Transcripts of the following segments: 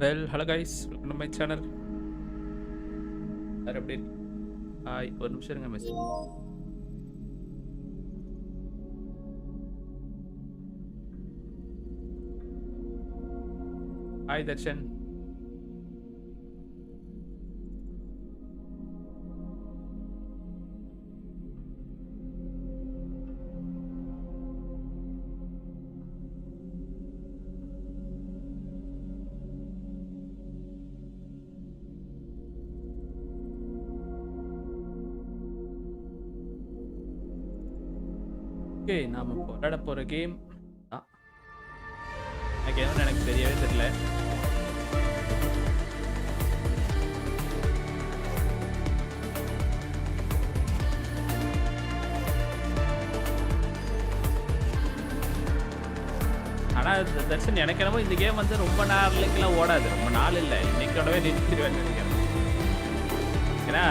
Hello guys, welcome to my channel. Are update. Hi, ஒரு நிமிஷம் இருங்க மெசேஜ். Hi Darshan. ஓகே நாம விளையாட போற கேம் எனக்கு தெரியவே தெரியல. ஆனா தர்ஷன் எனக்கு என்னமோ இந்த கேம் வந்து ரொம்ப நாளைக்குலாம் ஓடாது, ரொம்ப நாள் இல்லை, இன்னைக்கோடவே நிறுத்திடுவேன் நினைக்கிறேன். ஏன்னா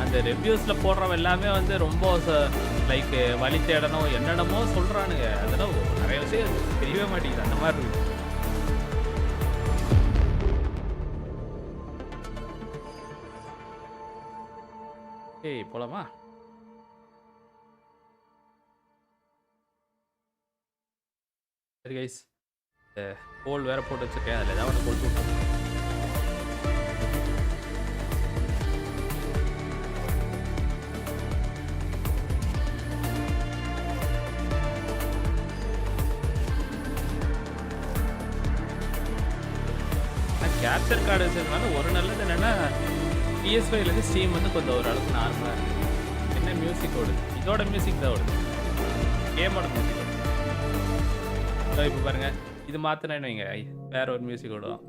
அந்த ரிவ்யூஸ்ல போடுறவங்க எல்லாமே வந்து ரொம்ப லைக் வழி தேடணும் என்னென்னமோ சொல்றானுங்க, அதெல்லாம் நிறைய விஷயம் தெரியவே மாட்டேங்குது, அந்த மாதிரி இருக்கு. ஏய் போலாமா? சரி கைஸ், கோல் வேற போட்டு வச்சிருக்கேன், அதில் ஏதாவது கோல் போட்டு கேப்சர் கார்டு வச்சதுனால ஒரு நல்லது என்னென்னா PS5லேருந்து ஸ்டீம் வந்து கொஞ்சம் ஒரு அளவுக்கு நார்மலாக இருக்குது. என்ன மியூசிக் ஓடுது, இதோட மியூசிக் தான் ஓடுது, கேமோட மியூசிக் ஓடுது. இப்போ பாருங்கள், இது மாற்றினேன்னு வைங்க வேற ஒரு மியூசிக் ஓடும்.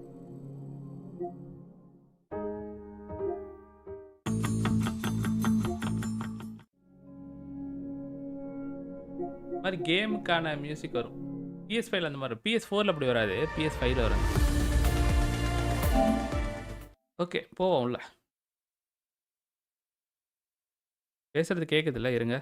இந்த மாதிரி கேமுக்கான மியூசிக் வரும். PS5ல அந்த மாதிரி, PS4ல் அப்படி வராது, PS5ல வரும். ஓகே போவோம் உள்ள. பேசுறது கேக்குதுல்ல? இருங்க.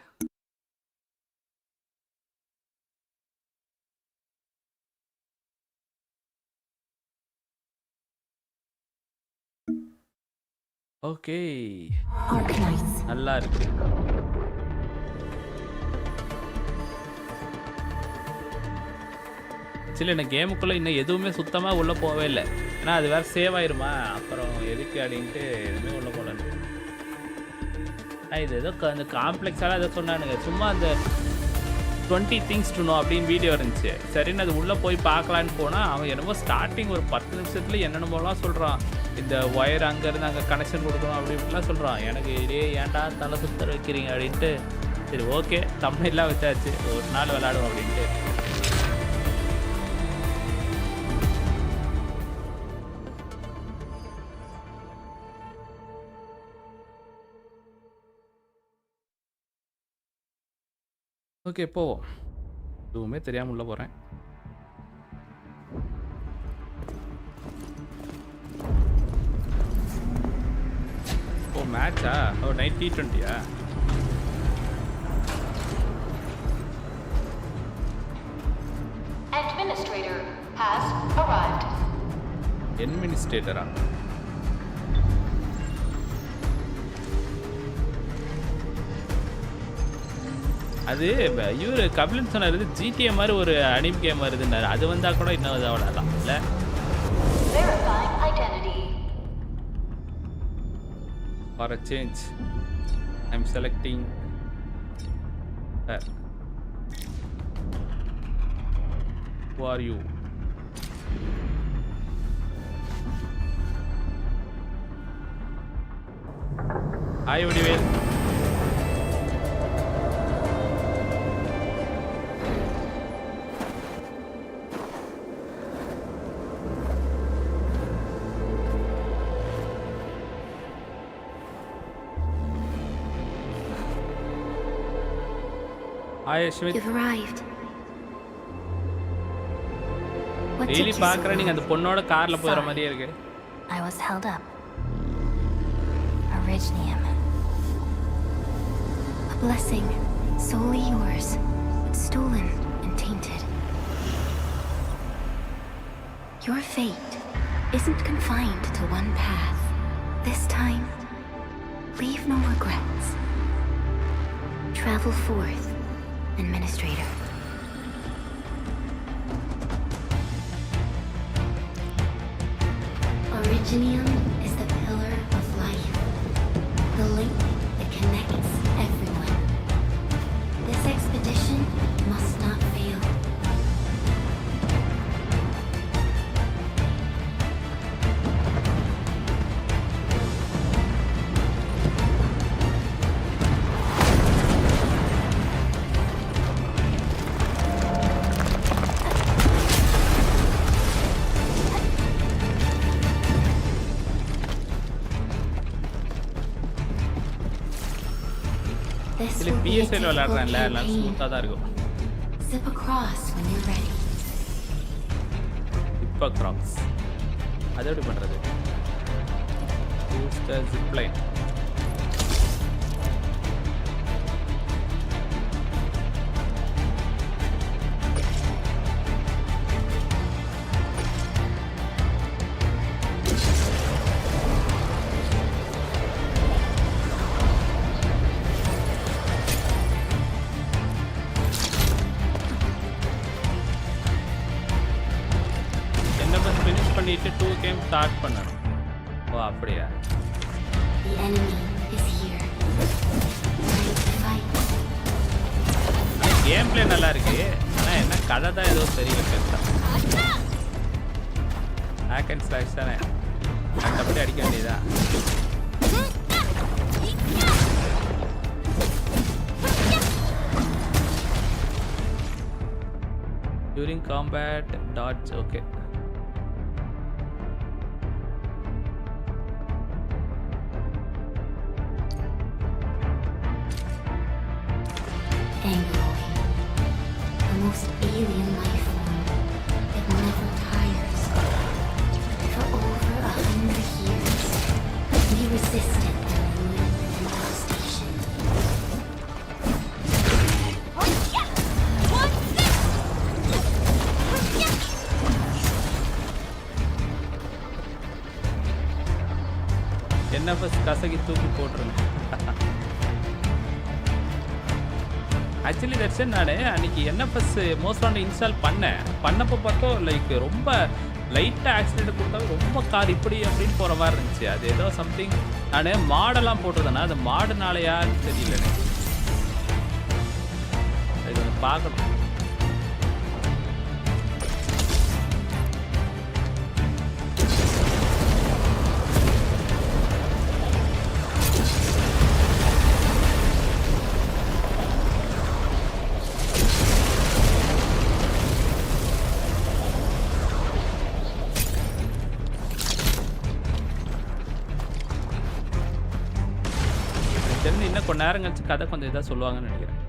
Okay Arknights. நல்லா இருக்கு. ஆக்சுவலி எனக்கு கேமுக்குள்ளே இன்னும் எதுவுமே சுத்தமாக உள்ளே போகவே இல்லை, ஏன்னா அது வேறு சேவ் ஆயிருமா, அப்புறம் எதுக்கு அப்படின்ட்டு எதுவுமே உள்ளே போகலன்னு. இது ஏதோ அந்த காம்ப்ளெக்ஸால ஏதோ சொன்னானுங்க, சும்மா அந்த 20 things to know அப்படின்னு வீடியோ இருந்துச்சு. சரின்னு அது உள்ளே போய் பார்க்கலான்னு போனால் அவன் என்னமோ ஸ்டார்டிங் ஒரு 10 நிமிஷத்துல என்னென்னமோலாம் சொல்கிறான், இந்த ஒயர் அங்கேருந்து அங்கே கனெக்ஷன் கொடுக்கணும் அப்படி இப்படிலாம் சொல்கிறான். எனக்கு இதே ஏன்டா தலை சுத்தர வைக்கிறீங்க அப்படின்ட்டு, சரி ஓகே தமிழ்லாம் வச்சாச்சு, ஒரு நாள் விளையாடுவோம் அப்படின்ட்டு. ஓகே போவோம், எதுவுமே தெரியாமல் உள்ள போகிறேன். ஓ மேட்சா? ஓ நைட் T20யா? Administrator has arrived. அட்மினிஸ்ட்ரேட்டரா? அது இவர் கபிலன் சொன்னார், GTA மாதிரி ஒரு அனிம் கேம் வருதுன்னாரு, அது வந்தால் கூட இன்னும் இது அவ்வளோதான் இல்லை? For a change I am selecting her. Who are you? Hi Vadivel. You've arrived. Daily பார்க்குறேன், நீங்கள் அந்த பொண்ணோட காரில் போகிற மாதிரியே இருக்கு. I was held up. Originium. A blessing solely yours, but stolen and tainted. Your fate isn't confined to one path. This time, leave no regrets. Travel forth, Administrator. Originium is the pillar of life, the link that connects everyone. This expedition must not fail. This இதுல will be a PSL difficult விளையாடுறேன்ல நல்லா campaign. ஸ்மூத்தா தான் இருக்கும். Zip across when you're ready. இப்போ cracks அது எப்படி பண்றது? Use the zip line. Finish பண்ணிட்டு 2 கேம் ஸ்டார்ட் பண்ணணும். ஓ அப்படியா? The enemy is here. Ready to fight. Game play நல்லா இருக்கு. ஆனா என்ன கதை தான் ஏதோ தெரியல பெருசா. ஹேக் அண்ட் ஸ்லாஷ் தானே. கண்டபடி அடிக்க வேண்டியதா? During combat dodge okay. Angry, the most alien life form that never tires. For over 100 years, we resisted their ruin and devastation. என்ன ஃபர்ஸ்ட் கசகி தூக்கி போட்டுருங்க. ஆக்சுவலி தட்சன் நான் அன்றைக்கி என்எஃப்எஸ் மோஸ்ட் ஆன் இன்ஸ்டால் பண்ணப்போ பார்த்தோம் லைக் ரொம்ப லைட்டாக ஆக்சிடென்ட் கொடுத்தா ரொம்ப கார் இப்படி அப்படின்னு போகிற மாதிரி இருந்துச்சு. அது ஏதோ சம்திங் நான் மாடெல்லாம் போட்டிருந்தேன்னா அது மாடுனாலையான்னு தெரியல எனக்கு. அது கொஞ்சம் பார்க்கணும். இன்னும் கொஞ்ச நேரம் கழிச்சு கதை கொஞ்சம் இதாக சொல்லுவாங்கன்னு நினைக்கிறேன்.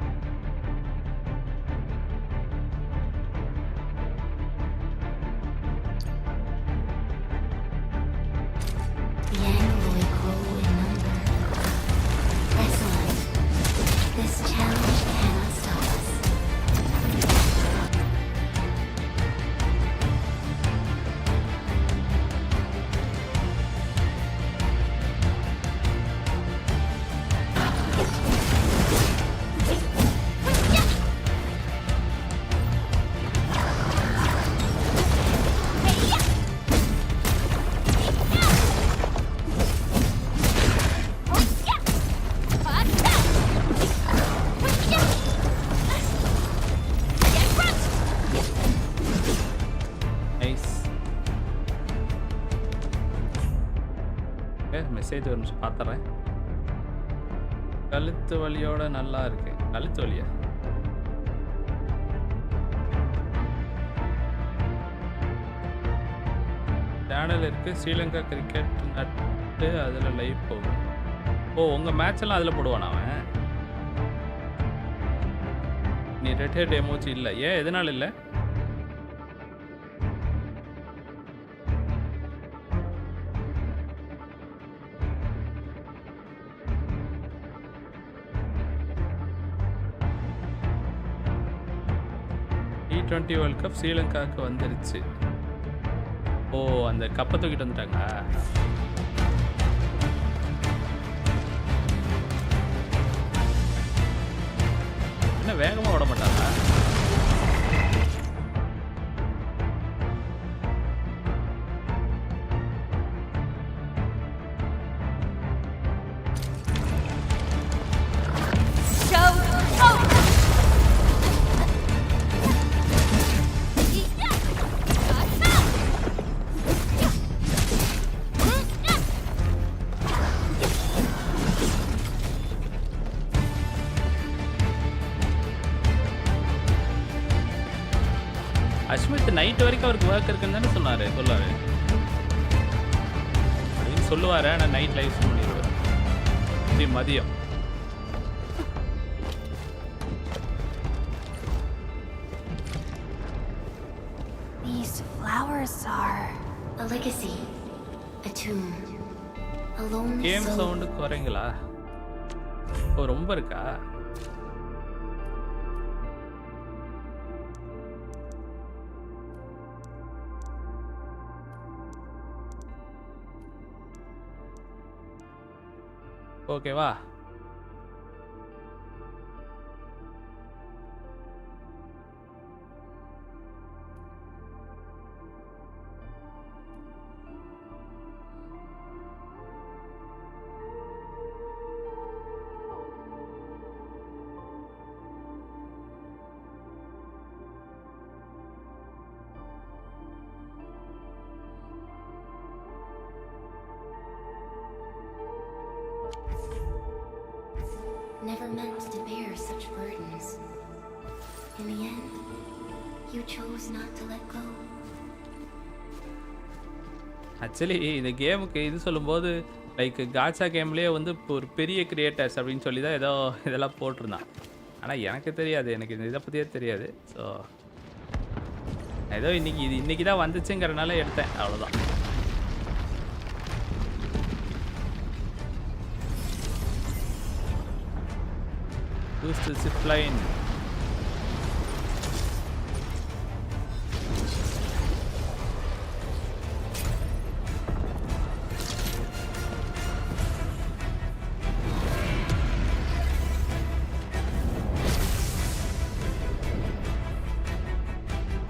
மெசேஜ் ஒரு நிமிஷம் பார்த்துறேன். கழுத்து வலியோட நல்லா இருக்கு. கழுத்து வலியா? சேனல் இருக்குது ஸ்ரீலங்கா கிரிக்கெட் நட்டு அதில் லைவ் போகும். ஓ உங்கள் மேட்செல்லாம் அதில் போடுவானா அவன்? நீ ரெட் ஹெட் எமோஜி இல்லை. ஏன் எதனால இல்லை? T20 வேர்ல்ட் கப் ஸ்ரீலங்காவுக்கு வந்துருச்சு. ஓ அந்த கப்பை தூக்கிட்டு வந்துட்டாங்க. என்ன வேகமாக ஓட மாட்டாங்க? அஸ்மித் நைட் வரைக்கும் அவருக்கு ஒர்க் இருக்குன்னு தானே சொல்லுவார் அப்படின்னு சொல்லுவார். ஆனால் நைட் லைஃப் பண்ணிடுவார். இப்படி மதியம் These flowers are a legacy, a tomb, a lonely came soul. Sound குறைங்களா? ஓ ரொம்ப இருக்கா? ஓகேவா? Never meant to bear such burdens. In the end, you chose not to let go. Actually இந்த கேமுக்கு இது சொல்லும்போது லைக் காச்சா கேம்லேயே வந்து இப்போ ஒரு பெரிய கிரியேட்டர்ஸ் அப்படின்னு சொல்லி தான் ஏதோ இதெல்லாம் போட்டிருந்தான். ஆனால் எனக்கு தெரியாது, எனக்கு இந்த இதை பற்றியே தெரியாது. ஸோ ஏதோ இன்னைக்கு தான் வந்துச்சுங்கிறனால எடுத்தேன், அவ்வளோதான். Use the zip line.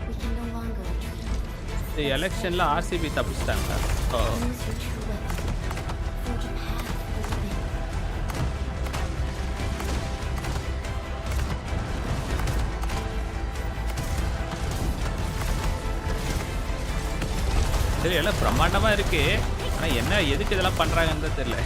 We can no longer இந்த எலெக்ஷனில் ஆர்சிபி தப்பிச்சிட்டாங்க. So use your true weapon. Forge a path for the win. சரி எல்லாம் பிரம்மாண்டமாக இருக்குது. ஆனால் என்ன எதுக்கு இதெல்லாம் பண்ணுறாங்கன்னு தான் தெரியல.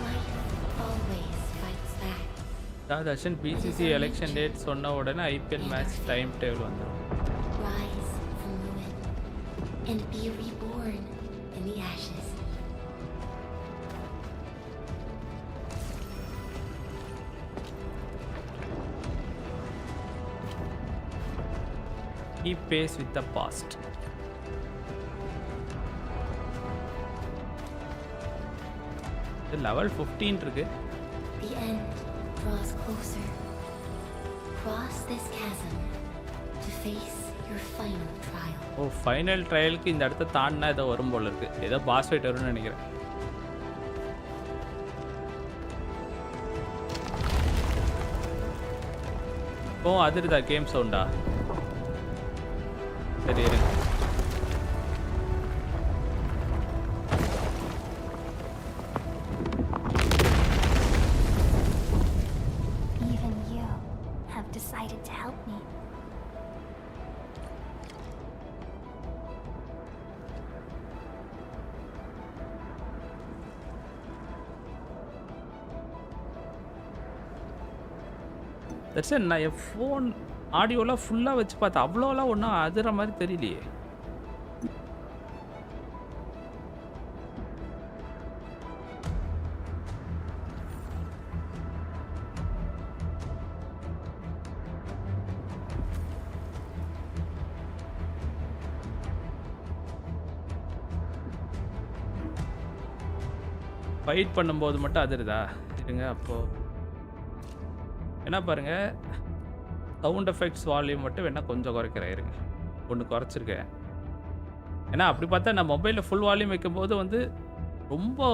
Life always fights back. Darshan PCC election date சொன்ன உடனே ஐபிஎல் மேட்ச் டைம் டேபிள் வந்துடும். Rise from ruin and be reborn in the ashes. Keep pace with the past. இது லெவல் 15 இருக்கு. The end draws closer. Cross this chasm to face your final trial. Oh final ட்ரையலுக்கு இந்த இடத்த தாண்டினா ஏதோ வரும் போல இருக்கு. ஏதோ பாஸ் ஃபைட் வரும்னு நினைக்கிறேன். ஓ அதிருதா கேம் சவுண்டா? சரி இருக்கு. Even you have decided to help me. That's நான் என் ஃபோன் ஆடியோலாம் ஃபுல்லாக வச்சு பார்த்தேன், அவ்வளோலாம் ஒன்றும் அதிர மாதிரி தெரியலையே. ஃபைட் பண்ணும்போது மட்டும் அதிருதா? இருங்க அப்போ என்ன பாருங்க, சவுண்ட் எஃபெக்ட்ஸ் வால்யூம் மட்டும் வேணா கொஞ்சம் குறைக்கிறேன். இருங்க, ஒன்று குறைச்சிருக்கேன். ஏன்னா அப்படி பார்த்தா நான் மொபைலில் ஃபுல் வால்யூம் வைக்கும்போது வந்து ரொம்ப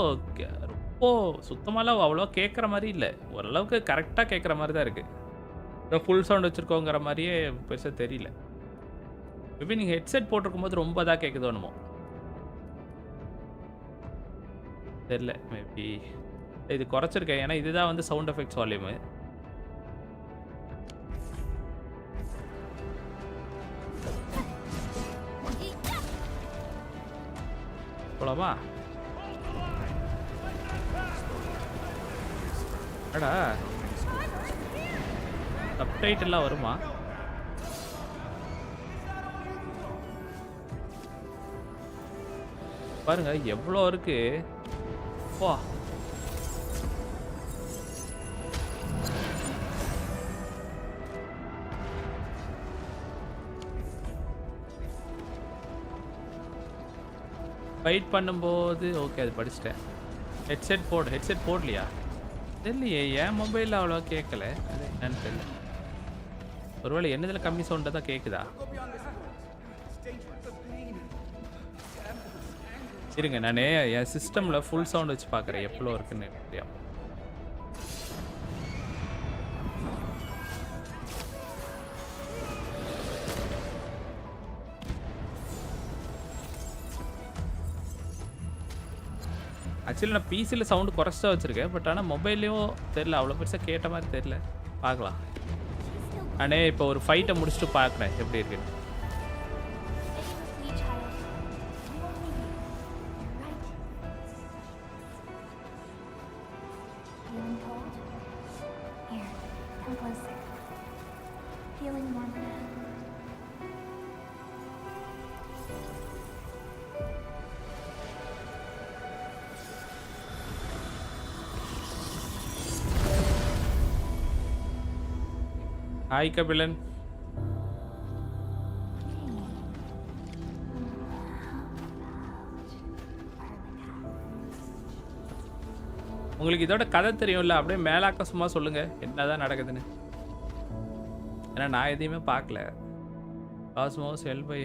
ரொம்ப சுத்தமாலாம் அவ்வளோ கேட்குற மாதிரி இல்லை. ஓரளவுக்கு கரெக்டாக கேட்குற மாதிரி தான் இருக்குது. ஏதோ ஃபுல் சவுண்ட் வச்சுருக்கோங்கிற மாதிரியே பெருசாக தெரியல. மேபி நீங்கள் ஹெட்செட் போட்டிருக்கும்போது ரொம்ப தான் கேட்குதோ என்னமோ தெரியல. மேபி இது குறைச்சிருக்கேன், ஏன்னா இதுதான் வந்து சவுண்ட் எஃபெக்ட்ஸ் வால்யூமு. போலாமா? அடா சப்டைட்டில்லாம் வருமா? பாருங்க எவ்வளோ இருக்கு. வா, ஃபைட் பண்ணும்போது ஓகே அது படிச்சிட்டேன். ஹெட்செட் போடலையா? தெரியலையே, என் மொபைலில் அவ்வளோ கேட்கல. அது என்னன்னு தெரியல. ஒருவேளை என்னதில் கம்மி சவுண்டாக தான் கேட்குதா? இருங்க, நான் என் சிஸ்டமில் ஃபுல் சவுண்ட் வச்சு பார்க்குறேன் எவ்வளோ இருக்குன்னு தெரியும். ஆக்சுவலி நான் பிசியில் சவுண்டு குறைச்சா வச்சுருக்கேன். பட் ஆனால் மொபைல்லையும் தெரில, அவ்வளோ பெருசாக கேட்ட மாதிரி தெரில. பார்க்கலாம். நானே இப்போ ஒரு ஃபைட்டை முடிச்சுட்டு பார்க்குறேன் எப்படி இருக்குன்னு. ஹாய் கபிலன். உங்களுக்கு இதோட கதை தெரியும்ல, அப்படியே மேலாக்க சும்மா சொல்லுங்க என்னதான் நடக்குதுன்னு. ஏன்னா நான் எதையுமே பார்க்கல. காஸ்மோஸ் ஹெல் பை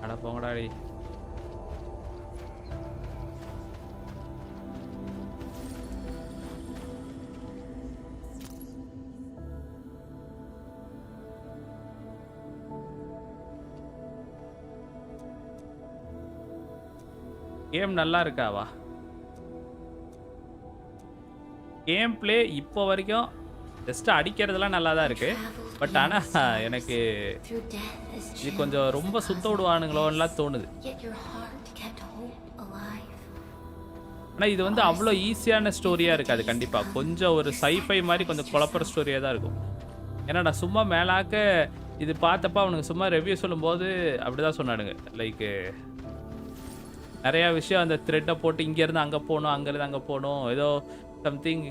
அட போங்கடாடி. கேம் நல்லா இருக்காவா? கேம் பிளே இப்போ வரைக்கும் ஜஸ்ட் அடிக்கிறதுலாம் நல்லா தான் இருக்கு. பட் ஆனால் எனக்கு இது கொஞ்சம் ரொம்ப சுத்த விடுவானுங்களோலாம் தோணுது. ஆனால் இது வந்து அவ்வளோ ஈஸியான ஸ்டோரியாக இருக்காது கண்டிப்பாக. கொஞ்சம் ஒரு sci-fi மாதிரி கொஞ்சம் குழப்பற ஸ்டோரியாக தான் இருக்கும். ஏன்னா நான் சும்மா மேலாக்க இது பார்த்தப்ப அவனுக்கு சும்மா ரிவ்யூ சொல்லும்போது அப்படி தான் சொன்னானுங்க. லைக்கு நிறையா விஷயம் அந்த த்ரெட்டை போட்டு இங்கேருந்து அங்கே போகணும், அங்கேருந்து அங்கே போகணும், ஏதோ சம்திங்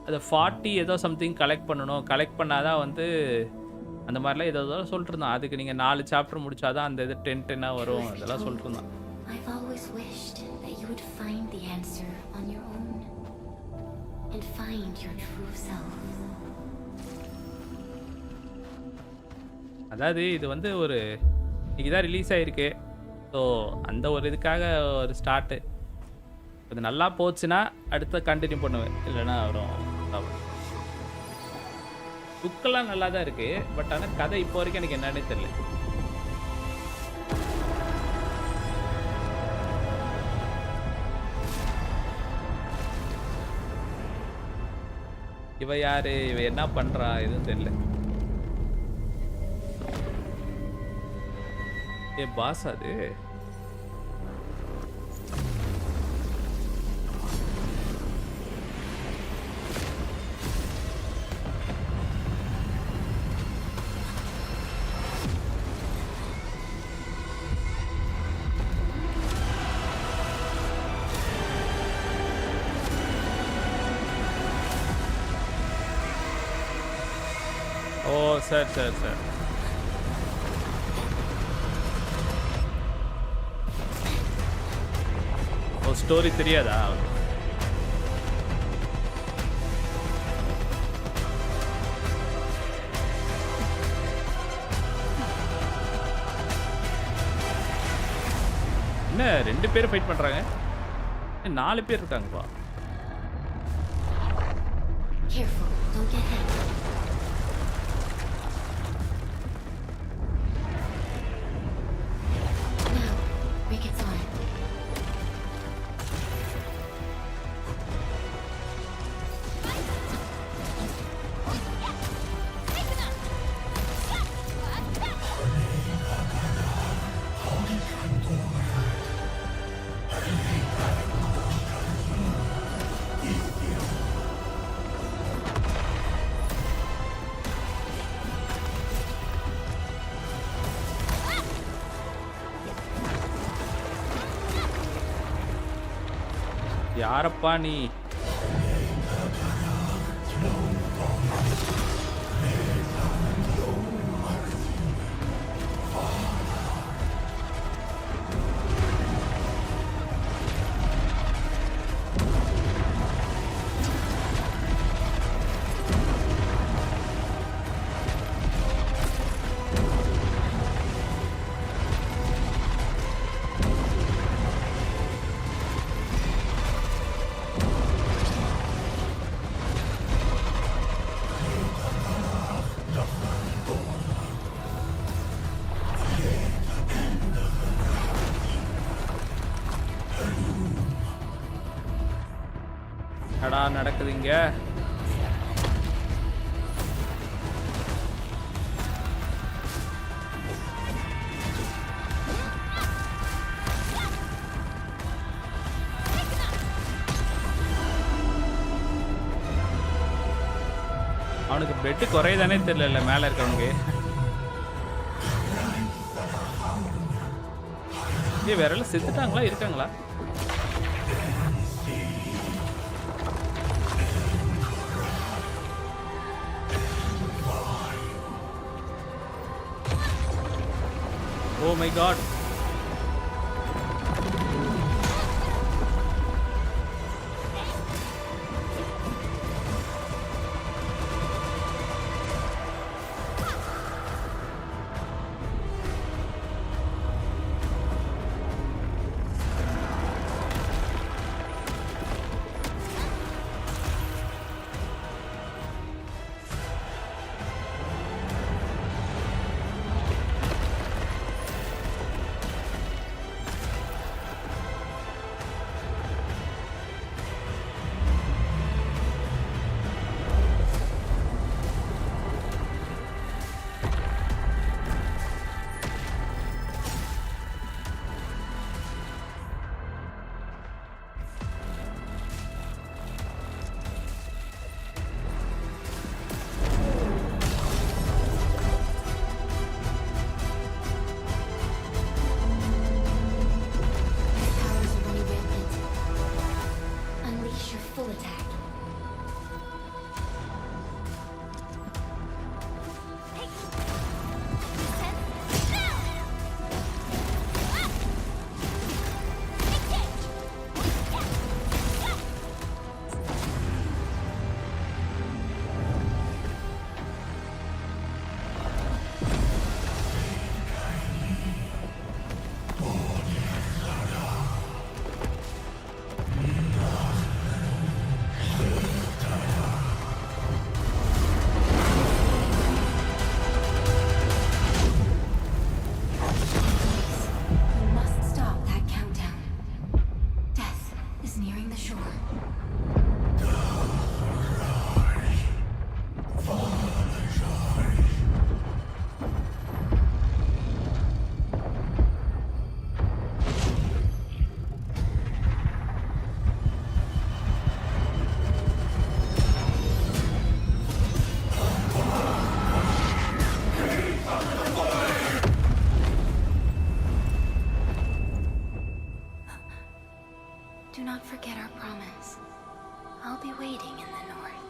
அதை 40 ஏதோ சம்திங் கலெக்ட் பண்ணணும், கலெக்ட் பண்ணாதான் வந்து அந்த மாதிரிலாம் ஏதோ சொல்லிட்டு இருந்தான். அதுக்கு நீங்கள் 4 சாப்டர் முடிச்சாதான் அந்த இது 10 வரும், அதெல்லாம் சொல்லிட்டு இருந்தான். அதாவது இது வந்து ஒரு இன்னைக்கு தான் ரிலீஸ் ஆகிருக்கு. ஸோ அந்த ஒரு இதுக்காக ஒரு ஸ்டார்ட்டு. அது நல்லா போச்சுன்னா அடுத்த கண்டினியூ பண்ணுவேன், இல்லைன்னா வரும். புக்கெல்லாம் நல்லா தான் இருக்குது. பட் ஆனால் கதை இப்போ வரைக்கும் எனக்கு என்னன்னே தெரியல. இவ யாரு, இவ என்ன பண்ணுறா எதுவும் தெரியல. ஏ பாஸ் அது ஓ சரி சரி சரி. ஓ ஸ்டோரி தெரியாதா? என்ன 2 பேர் ஃபைட் பண்றாங்க? 4 பேர் இருக்காங்கப்பா. Careful, don't get hit. Now, break its arm. யாரப்பா நீ? என்னடா நடக்குதுங்க? அவனுக்கு பெட்டு குறையதானே தெரியல மேல இருக்கவனுக்கு. வேற எல்லாம் செத்துட்டாங்களா இருக்காங்களா? Oh my god. Do not forget our promise. I'll be waiting in the north.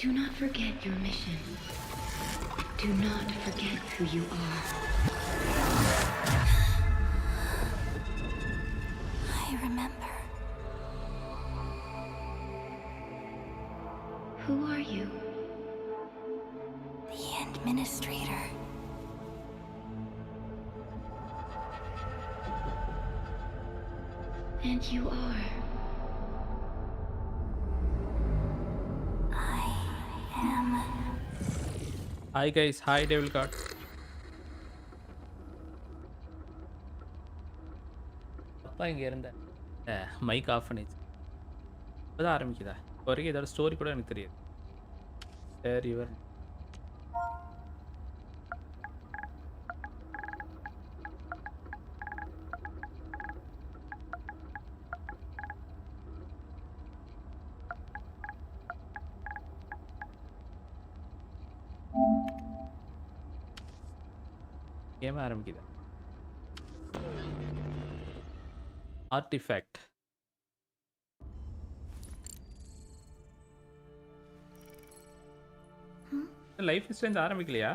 Do not forget your mission. Do not forget who you are. I remember. Who are you? The administrator. And you are. I am. Hi guys, hi Devil God. அப்பா இங்கே இருந்த mic of பண்ணிச்சு இப்போதான் ஆரம்பிக்குதா இப்போ வரைக்கும் இதோட story கூட எனக்கு தெரியாது சரி இவர் கேம் ஆரம்பிக்குதா ஆர்டிஃபேக்ட் லைஃப் ஸ்ட்ரென்த் ஆரம்பிக்கலையா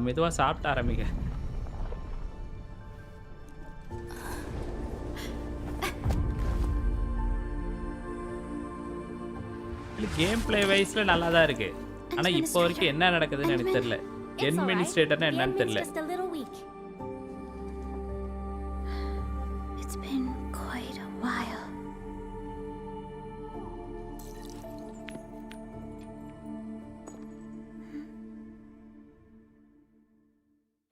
மெதுவா சாப்பிட்டு ஆரம்பிக்க கேம் பிளே வைஸ்ல நல்லா தான் இருக்கு ஆனா இப்போ வரைக்கும் என்ன நடக்குதுன்னு எனக்கு தெரியல அட்மினிஸ்ட்ரேட்டர்னா என்னன்னு தெரியல It's been quite a while.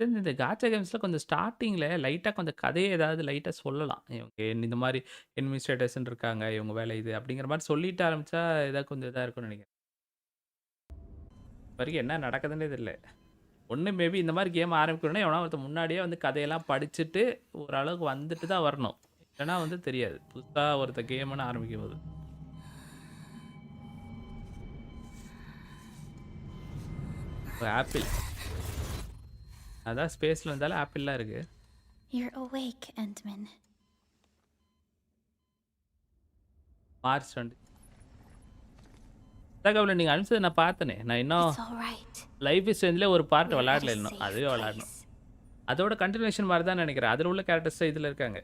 இந்த காச்சா கேம்ஸ்ல கொஞ்சம் ஸ்டார்டிங்ல லைட்டா கொஞ்சம் கதையை ஏதாவது லைட்டா சொல்லலாம் இவங்க இந்த மாதிரி அட்மினிஸ்ட்ரேட்டர்ஸ் இருக்காங்க இவங்க வேலை இது அப்படிங்கிற மாதிரி சொல்லிட்டு ஆரம்பிச்சா ஏதாவது கொஞ்சம் இதா இருக்கும்னு நினைக்கிறேன் வரைக்கும் என்ன நடக்குதுன்னே தெரியல ஒன்று மேபி இந்த மாதிரி கேம் ஆரம்பிக்கணும்னா எவனா ஒருத்தர் முன்னாடியே வந்து கதையெல்லாம் படிச்சுட்டு ஓரளவுக்கு வந்துட்டு தான் வரணும் இல்லைன்னா வந்து தெரியாது புதுசாக ஒருத்தர் கேம்னு ஆரம்பிக்கும் போது ஆப்பிள் அதான் ஸ்பேஸில் இருந்தாலும் ஆப்பிள்லாம் இருக்கு You're awake, Endman. மார்ச் 20 கவலை நீங்கள் அனுப்பிச்சது நான் பார்த்தனே நான் இன்னும் It's all right. Life is ஸ்ட்ரென்த்லேயே ஒரு பார்ட் We're at a விளையாடல இன்னும் safe அதுவே விளையாடணும் place. அதோட கண்டினியூஷன் மாதிரி தான் நினைக்கிறேன் அதில் உள்ள கேரக்டர்ஸ் இதில் இருக்காங்க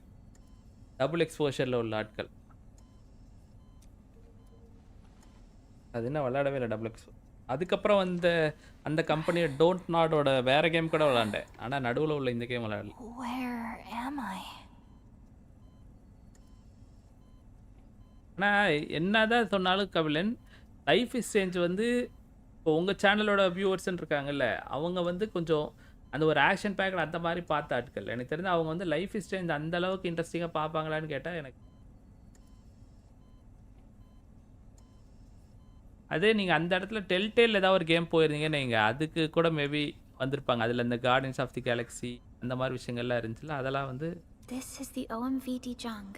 டபுள் எக்ஸ்போஷரில் உள்ள ஆட்கள் அது என்ன விளையாடவே இல்லை டபுள் எக்ஸ்போ அதுக்கப்புறம் வந்து அந்த கம்பெனியை டோன்ட் நாடோட வேற கேம் கூட விளையாண்டேன் ஆனால் நடுவில் உள்ள இந்த கேம் விளையாடல Where am I? ஆனால் என்னதான் சொன்னாலும் கபிலன் லைஃப் இஸ் சேஞ்ச் வந்து இப்போ உங்கள் சேனலோட வியூவர்ஸ்ன்னு இருக்காங்கல்ல அவங்க வந்து கொஞ்சம் அந்த ஒரு ஆக்ஷன் பேக்கட் அந்த மாதிரி பார்த்த ஆட்கள் எனக்கு தெரிஞ்சு அவங்க வந்து லைஃப் இஸ் சேஞ்ச் அந்த அளவுக்கு இன்ட்ரெஸ்டிங்காக பார்ப்பாங்களான்னு கேட்டால் எனக்கு அதே நீங்கள் அந்த இடத்துல டெல்டேல் ஏதாவது ஒரு கேம் போயிருந்தீங்கன்னு நீங்கள் அதுக்கு கூட மேபி வந்திருப்பாங்க அதில் இந்த கார்டன்ஸ் ஆஃப் தி கேலக்ஸி அந்த மாதிரி விஷயங்கள்லாம் இருந்துச்சுல அதெல்லாம் வந்து This is the OMV Dijang,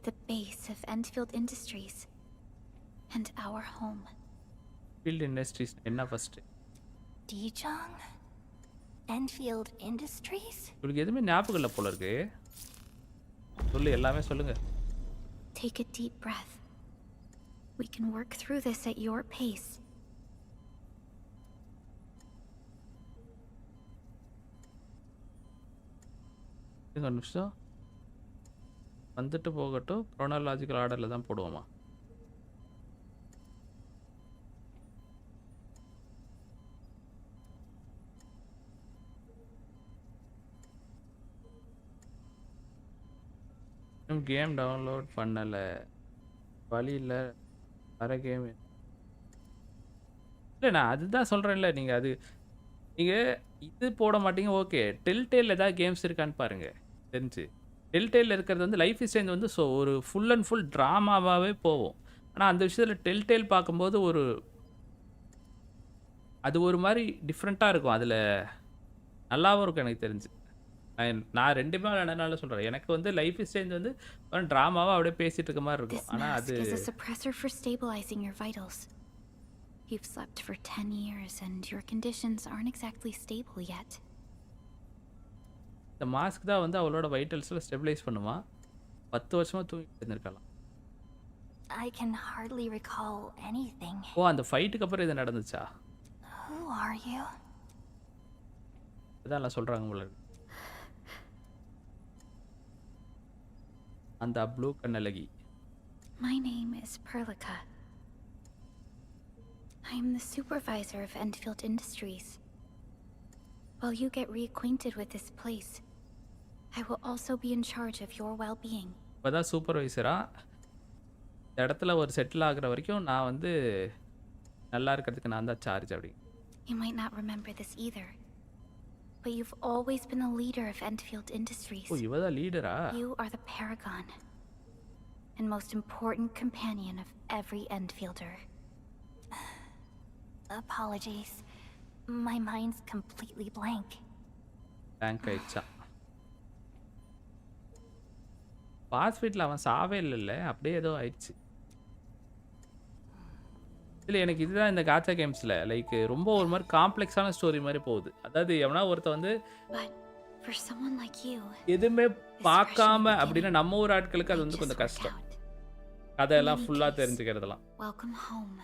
the base of Endfield Industries, and our home. Field industries என்ன ஃபஸ்ட்டு Dijang? Endfield Industries? உங்களுக்கு எதுவுமே ஞாபகம் இல்லை போல இருக்கு சொல்லு எல்லாமே சொல்லுங்கள் Take a deep breath. We can work through this at your pace. ஒரு நிமிஷம் வந்துட்டு போகட்டும் க்ரோனாலாஜிக்கல் ஆர்டரில் தான் போடுவோமா கேம் டவுன்லோட் பண்ணலை வழி இல்லை வர கேம் இல்லை நான் அதுதான் சொல்கிறேன்ல நீங்கள் அது நீங்கள் இது போட மாட்டீங்க ஓகே டெல்டேல் ஏதாவது கேம்ஸ் இருக்கான்னு பாருங்கள் தெரிஞ்சு டெல்டேல் இருக்கிறது வந்து லைஃப் இஸ் சேஞ்ச் வந்து ஸோ ஒரு ஃபுல் அண்ட் ஃபுல் ட்ராமாவாகவே போகும் ஆனால் அந்த விஷயத்தில் டெல்டேல் பார்க்கும்போது ஒரு அது ஒரு மாதிரி டிஃப்ரெண்ட்டாக இருக்கும் அதில் நல்லாவும் இருக்கும் எனக்கு தெரிஞ்சு நான் ரெண்டுமே விளையாடனால சொல்கிறேன் எனக்கு வந்து லைஃப் இஸ் சேஞ்ச் வந்து ட்ராமாவாக அப்படியே பேசிகிட்டு இருக்க மாதிரி இருக்கும் This ஆனால் mask அது is a suppressor for stabilizing your vitals. You've slept for 10 years and your conditions aren't exactly stable yet. இந்த மாஸ்க் தான் வந்து அவளோட வைட்டல்ஸில் ஸ்டெபிலைஸ் பண்ணுமா 10 வருஷமாக தூங்கிட்டு இருந்திருக்கலாம் I can hardly recall anything. ஓ அந்த ஃபைட்டுக்கு அப்புறம் இது நடந்துச்சா? Who are you? அதான் சொல்றாங்க போல இருக்கு. அந்த blue கண்ணழகி. My name is Perlica. I am the supervisor of Endfield Industries. While you get reacquainted with this place, I will also be in charge of your well-being. இப்பதான் சூப்பர்வைசரா இந்த இடத்துல ஒரு settle ஆகுற வரைக்கும் நான் வந்து நல்லா இருக்கிறதுக்கு நான் தான் சார்ஜ் அப்படி. You might not remember this either, but you've always been the leader of Endfield Industries. ஓ இவ தான் லீடரா? You are the paragon and most important companion of every Endfielder. Apologies. My mind's completely blank. Bank ஆயிடுச்சா? Pass ஃபீட்ல அவன் சாவே இல்லைல்ல, அப்படியே ஏதோ ஆயிடுச்சு. இல்லை எனக்கு இதுதான் இந்த காச்சா கேம்ஸில் லைக் ரொம்ப ஒரு மாதிரி காம்ப்ளெக்ஸான ஸ்டோரி மாதிரி போகுது. அதாவது எவனா ஒருத்த வந்து For someone like you, எதுவுமே பார்க்காம அப்படின்னா நம்ம ஊர் ஆட்களுக்கு அது வந்து கொஞ்சம் கஷ்டம். கதையெல்லாம் ஃபுல்லாக தெரிஞ்சுக்கிறதுலாம். Welcome home,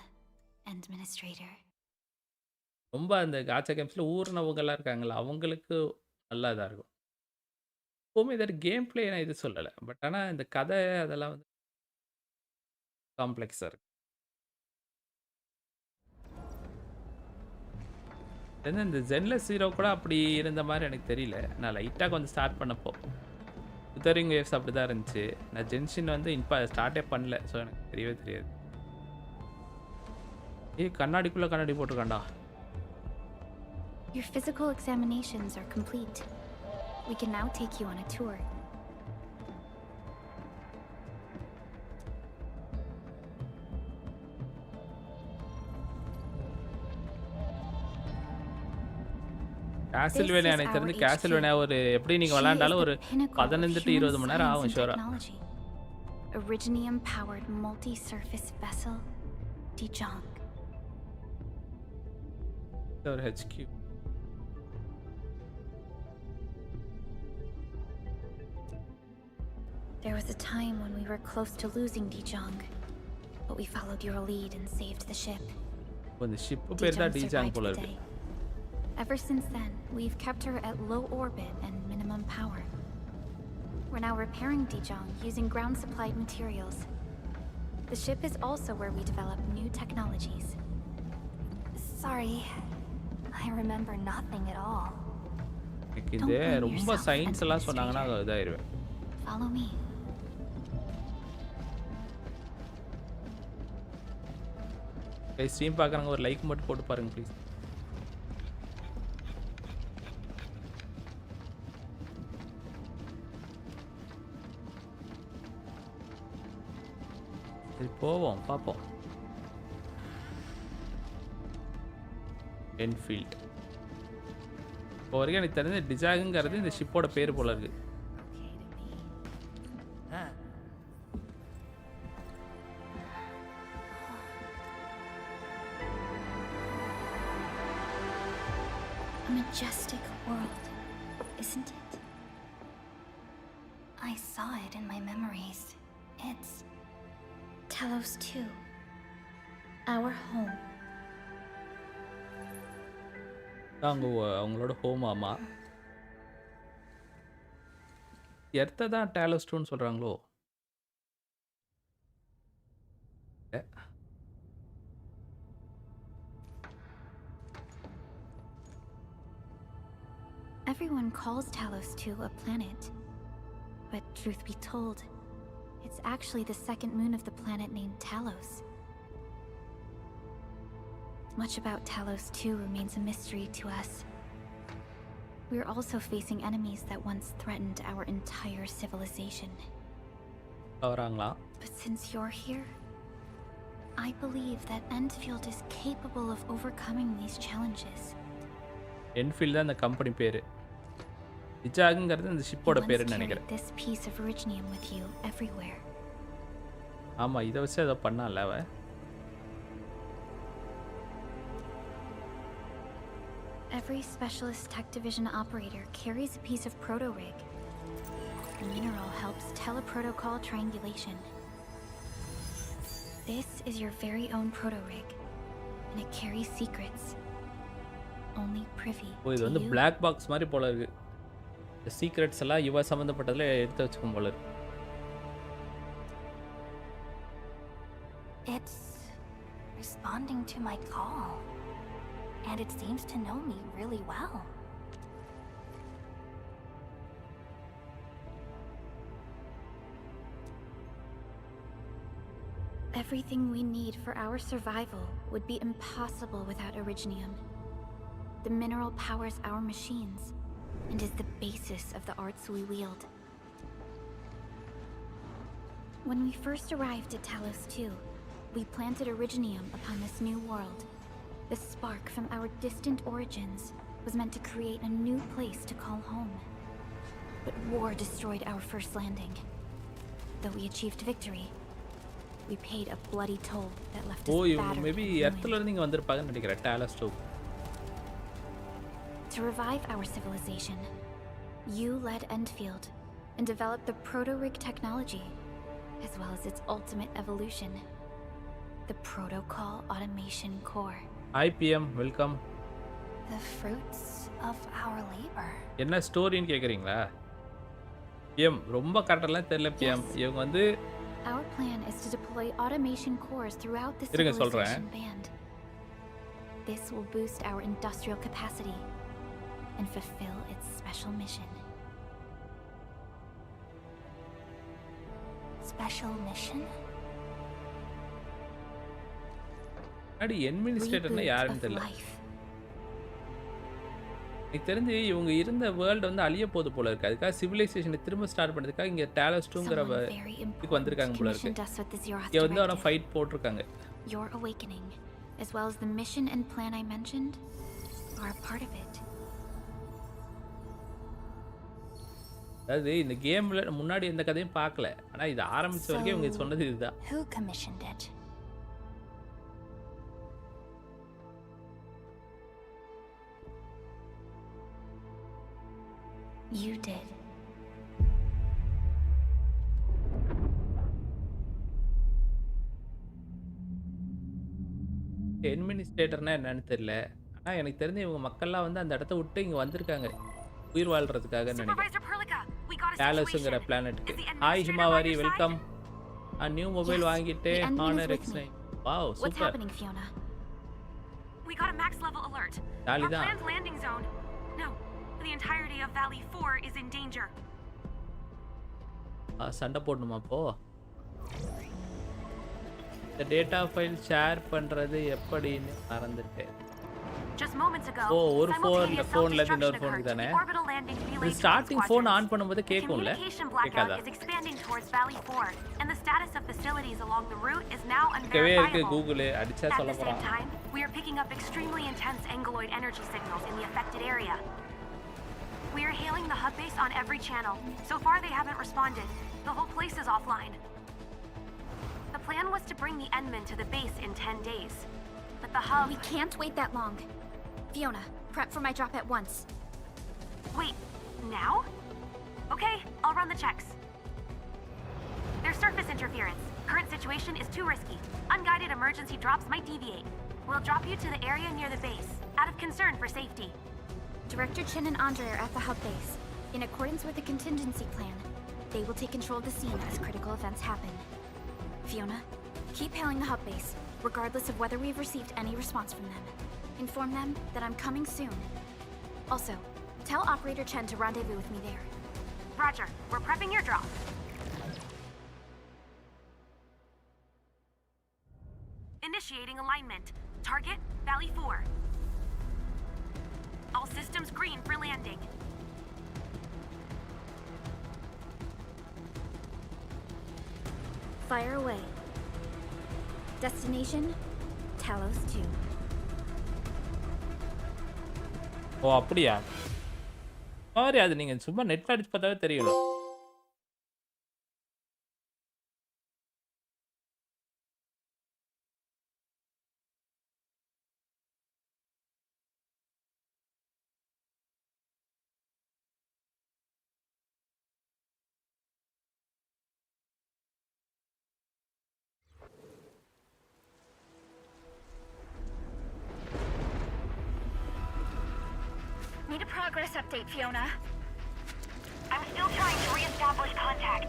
Administrator. ரொம்ப அந்த காச்சா கேம்ஸில் ஊர்னவங்கெல்லாம் இருக்காங்களா அவங்களுக்கு நல்லா இதாக இருக்கும். எப்போவுமே இதாக கேம் பிளே நான் இது சொல்லலை, பட் ஆனால் இந்த கதை அதெல்லாம் வந்து காம்ப்ளெக்ஸாக இருக்கு. இந்த ஜென்லெஸ் ஹீரோ கூட அப்படி இருந்த மாதிரி எனக்கு தெரியல. நான் லைட்டாக கொஞ்சம் ஸ்டார்ட் பண்ணப்போ உத்தரிங் வேவ்ஸ் அப்படி தான் இருந்துச்சு. நான் ஜென்ஷின் வந்து இப்போ ஸ்டார்ட்டே பண்ணல, ஸோ எனக்கு தெரியவே தெரியாது. கண்ணாடிக்குள்ளே கண்ணாடி போட்டிருக்காண்டா. Your physical examinations are complete. We can now take you on a tour. கேசல்வேனியா எனக்கு தெரிஞ்சு கேசல்வேனியா ஒரு எப்படி நீங்க விளையாண்டாலும் ஒரு 15 to 20 மணி நேரம் ஆகும் ஷூரா. Originium powered multi-surface vessel Dijong. ஒரு HQ. There was a time when we were close to losing Dijong, but we followed your lead and saved the ship. அந்த ஷிப் பேர் தான் டிஜாங் போல இருக்கு. Ever since then, we've kept her at low orbit and minimum power. We're now repairing Dijong using ground-supplied materials. The ship is also where we develop new technologies. Sorry, I remember nothing at all. இது ரொம்ப science எல்லாம் சொன்னாங்கன்னா இதாயிருவேன். Follow me. Stream பார்க்குறவங்க ஒரு like மட்டும் போட்டு பாருங்க please. சரி போவோம் பார்ப்போம். என்ஃபீல்ட் இப்போ வரைக்கும் எனக்கு தெரிஞ்ச டிஜாகுங்கிறது இந்த ஷிப்போட பேர் போல இருக்கு. A majestic world, isn't it? I saw it in my memories. It's Talos 2, our home. அவங்களோட ஹோம். ஆமா, எர்த்தை தான் டேலோஸ் 2ன்னு சொல்றாங்களோ? Everyone calls Talos 2 a planet, but truth be told, it's actually the second moon of the planet named Talos. Much about Talos 2 remains a mystery to us. We're also facing enemies that once threatened our entire civilization. But since you're here, I believe that Endfield is capable of overcoming these challenges. Endfield தான் அந்த company பேரு. டிஜாகுங்கிறது அந்த ஷிப்போட பேருன்னு நினைக்கிறேன். This piece of originium with you everywhere. ஆமா, இத வச்சு அத பண்ணால அவ. Every specialist tech division operator carries a piece of proto-rig. The mineral helps teleprotocol triangulation. This is your very own proto-rig, and it carries secrets only privy ஓ இது to வந்து you. Black box மாதிரி போல இருக்கு. இந்த secrets எல்லாம் இவ சம்பந்தப்பட்டதுல எடுத்து வச்சுக்கும் போல இருக்கு. It's responding to my call, and it seems to know me really well. Everything we need for our survival would be impossible without Originium. The mineral powers our machines and is the basis of the arts we wield. When we first arrived at Talos II, we planted Originium upon this new world. The spark from our distant origins was meant to create a new place to call home. But war destroyed our first landing. Though we achieved victory, we paid a bloody toll that left us ஓ இவங்க battered maybe and ruined. எர்த்ல இருந்து இங்க வந்திருப்பாங்கன்னு நினைக்கிறேன் Dallas 2. To revive our civilization, you led Endfield and developed the proto-rig technology, as well as its ultimate evolution, the Protocol Automation Core. IPM welcome. The fruits of our labor. என்ன ஸ்டோரின்னு கேக்குறீங்களா? PM ரொம்ப கரெக்டாலாம் தெரியல PM. இவங்க வந்து Our plan is to deploy automation cores throughout the இருங்க civilization சொல்றேன். band. This will boost our industrial capacity and fulfill its special mission. Special mission? அடி அட்மினிஸ்ட்ரேட்டர்னா Reboot யாருன்னு of தெரியல. life. எனக்கு தெரிஞ்சு இவங்க இருந்த வேர்ல்டு வந்து அழிய போகுது போல இருக்கு. அதுக்காக சிவிலைசேஷனை திரும்ப ஸ்டார்ட் பண்றதுக்காக இங்க டாலஸ் 2ங்கற Someone very இதுக்கு important வந்திருக்காங்க போல இருக்கு. commissioned us with the Zeroth இங்க வந்து அவன directive. ஃபைட் போட்டுருக்காங்க. Your awakening, as well as the mission and plan I mentioned, are a part of it. அதாவது இந்த கேம்ல முன்னாடி எந்த கதையும் பார்க்கல. ஆனா இது ஆரம்பிச்ச வரைக்கும் இவங்க சொன்னது இதுதான். Who commissioned it? You did. அட்மினிஸ்ட்ரேட்டர்னா என்னன்னு தெரியல. ஆனா எனக்கு தெரிஞ்சு இவங்க மக்கள்லாம் வந்து அந்த இடத்த விட்டு இங்க வந்திருக்காங்க. உயிர் வாழ்றதுக்காக நினைக்கிறேன். Supervisor Perlica, we got a டாலஸ்ங்கற situation. பிளானட்க்கு. Is the hi administrator Himawari on your welcome. side? a new mobile Yes, வாங்கிட்டு the admin is Honor with me. X9. Wow What's super. happening, Fiona? We got a max level alert. Our ஜாலிதான். planned landing zone. No, the entirety of Valley 4 is in danger. சண்டை போடணுமா அப்போ? இந்த data file share பண்றது எப்படின்னு மறந்துட்டேன். Just moments ago, ஓ ஒரு simultaneous ஃபோன்ல இருந்து self-destruction இன்னொரு occurred ஃபோனுக்கு to தானே? the orbital landing relay இது ஸ்டார்டிங் ஃபோன் squadrons. ஆன் பண்ணும்போது The கேக்கும்ல? communication blackout கேக்காதா? is expanding towards Valley 4, and the status of facilities along the route is now cave இருக்கு unverifiable. Google அடிச்சா At சொல்ல the same போறான். time, we are picking up extremely intense angeloid energy signals in the affected area. We are hailing the hub base on every channel. So far, they haven't responded. The whole place is offline. The plan was to bring the Endmen to the base in 10 days. But the hub... We can't wait that long. Fiona, prep for my drop at once. Wait, now? Okay, I'll run the checks. There's surface interference. Current situation is too risky. Unguided emergency drops might deviate. We'll drop you to the area near the base, out of concern for safety. Director Chen and Andre are at the hub base. In accordance with the contingency plan, they will take control of the scene as critical events happen. Fiona, keep hailing the hub base, regardless of whether we've received any response from them. Inform them that I'm coming soon. Also, tell Operator Chen to rendezvous with me there. Roger, we're prepping your drop. Initiating alignment. Target, Valley 4. All systems green for landing. Fire away. Destination, Talos 2. ஓ அப்படியா? Sorry அது நீங்க சும்மா நெட்ல அடிச்சு பார்த்தாவே தெரியும். Need a progress update, Fiona. I'm still trying to re-establish contact.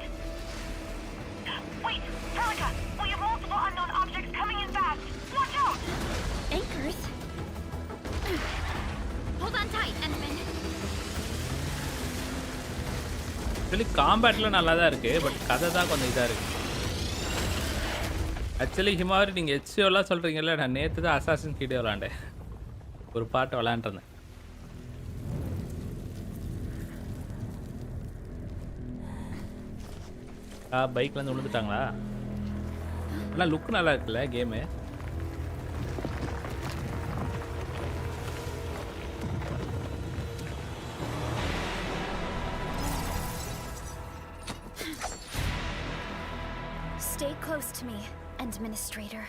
Wait, Celica, we have multiple unknown objects coming in fast. Watch out! Anchors? Hold on tight, Endman. Actually காம்பேட்டில் நல்லா தான் இருக்குது, பட் கதை தான் கொஞ்சம் இதாக இருக்குது. ஆக்சுவலி ஹிமாவரி நீங்கள் ஹெச்ஓலாம் சொல்கிறீங்கல்ல, நான் நேற்று தான் அசாசின் கிட்டே விளாண்டேன், ஒரு பாட்டு விளாண்டுருந்தேன். பைக்லேருந்து விழுந்துட்டாங்களா? எல்லாம் லுக்கு நல்லா இருக்குல்ல game. Stay close to me, Administrator.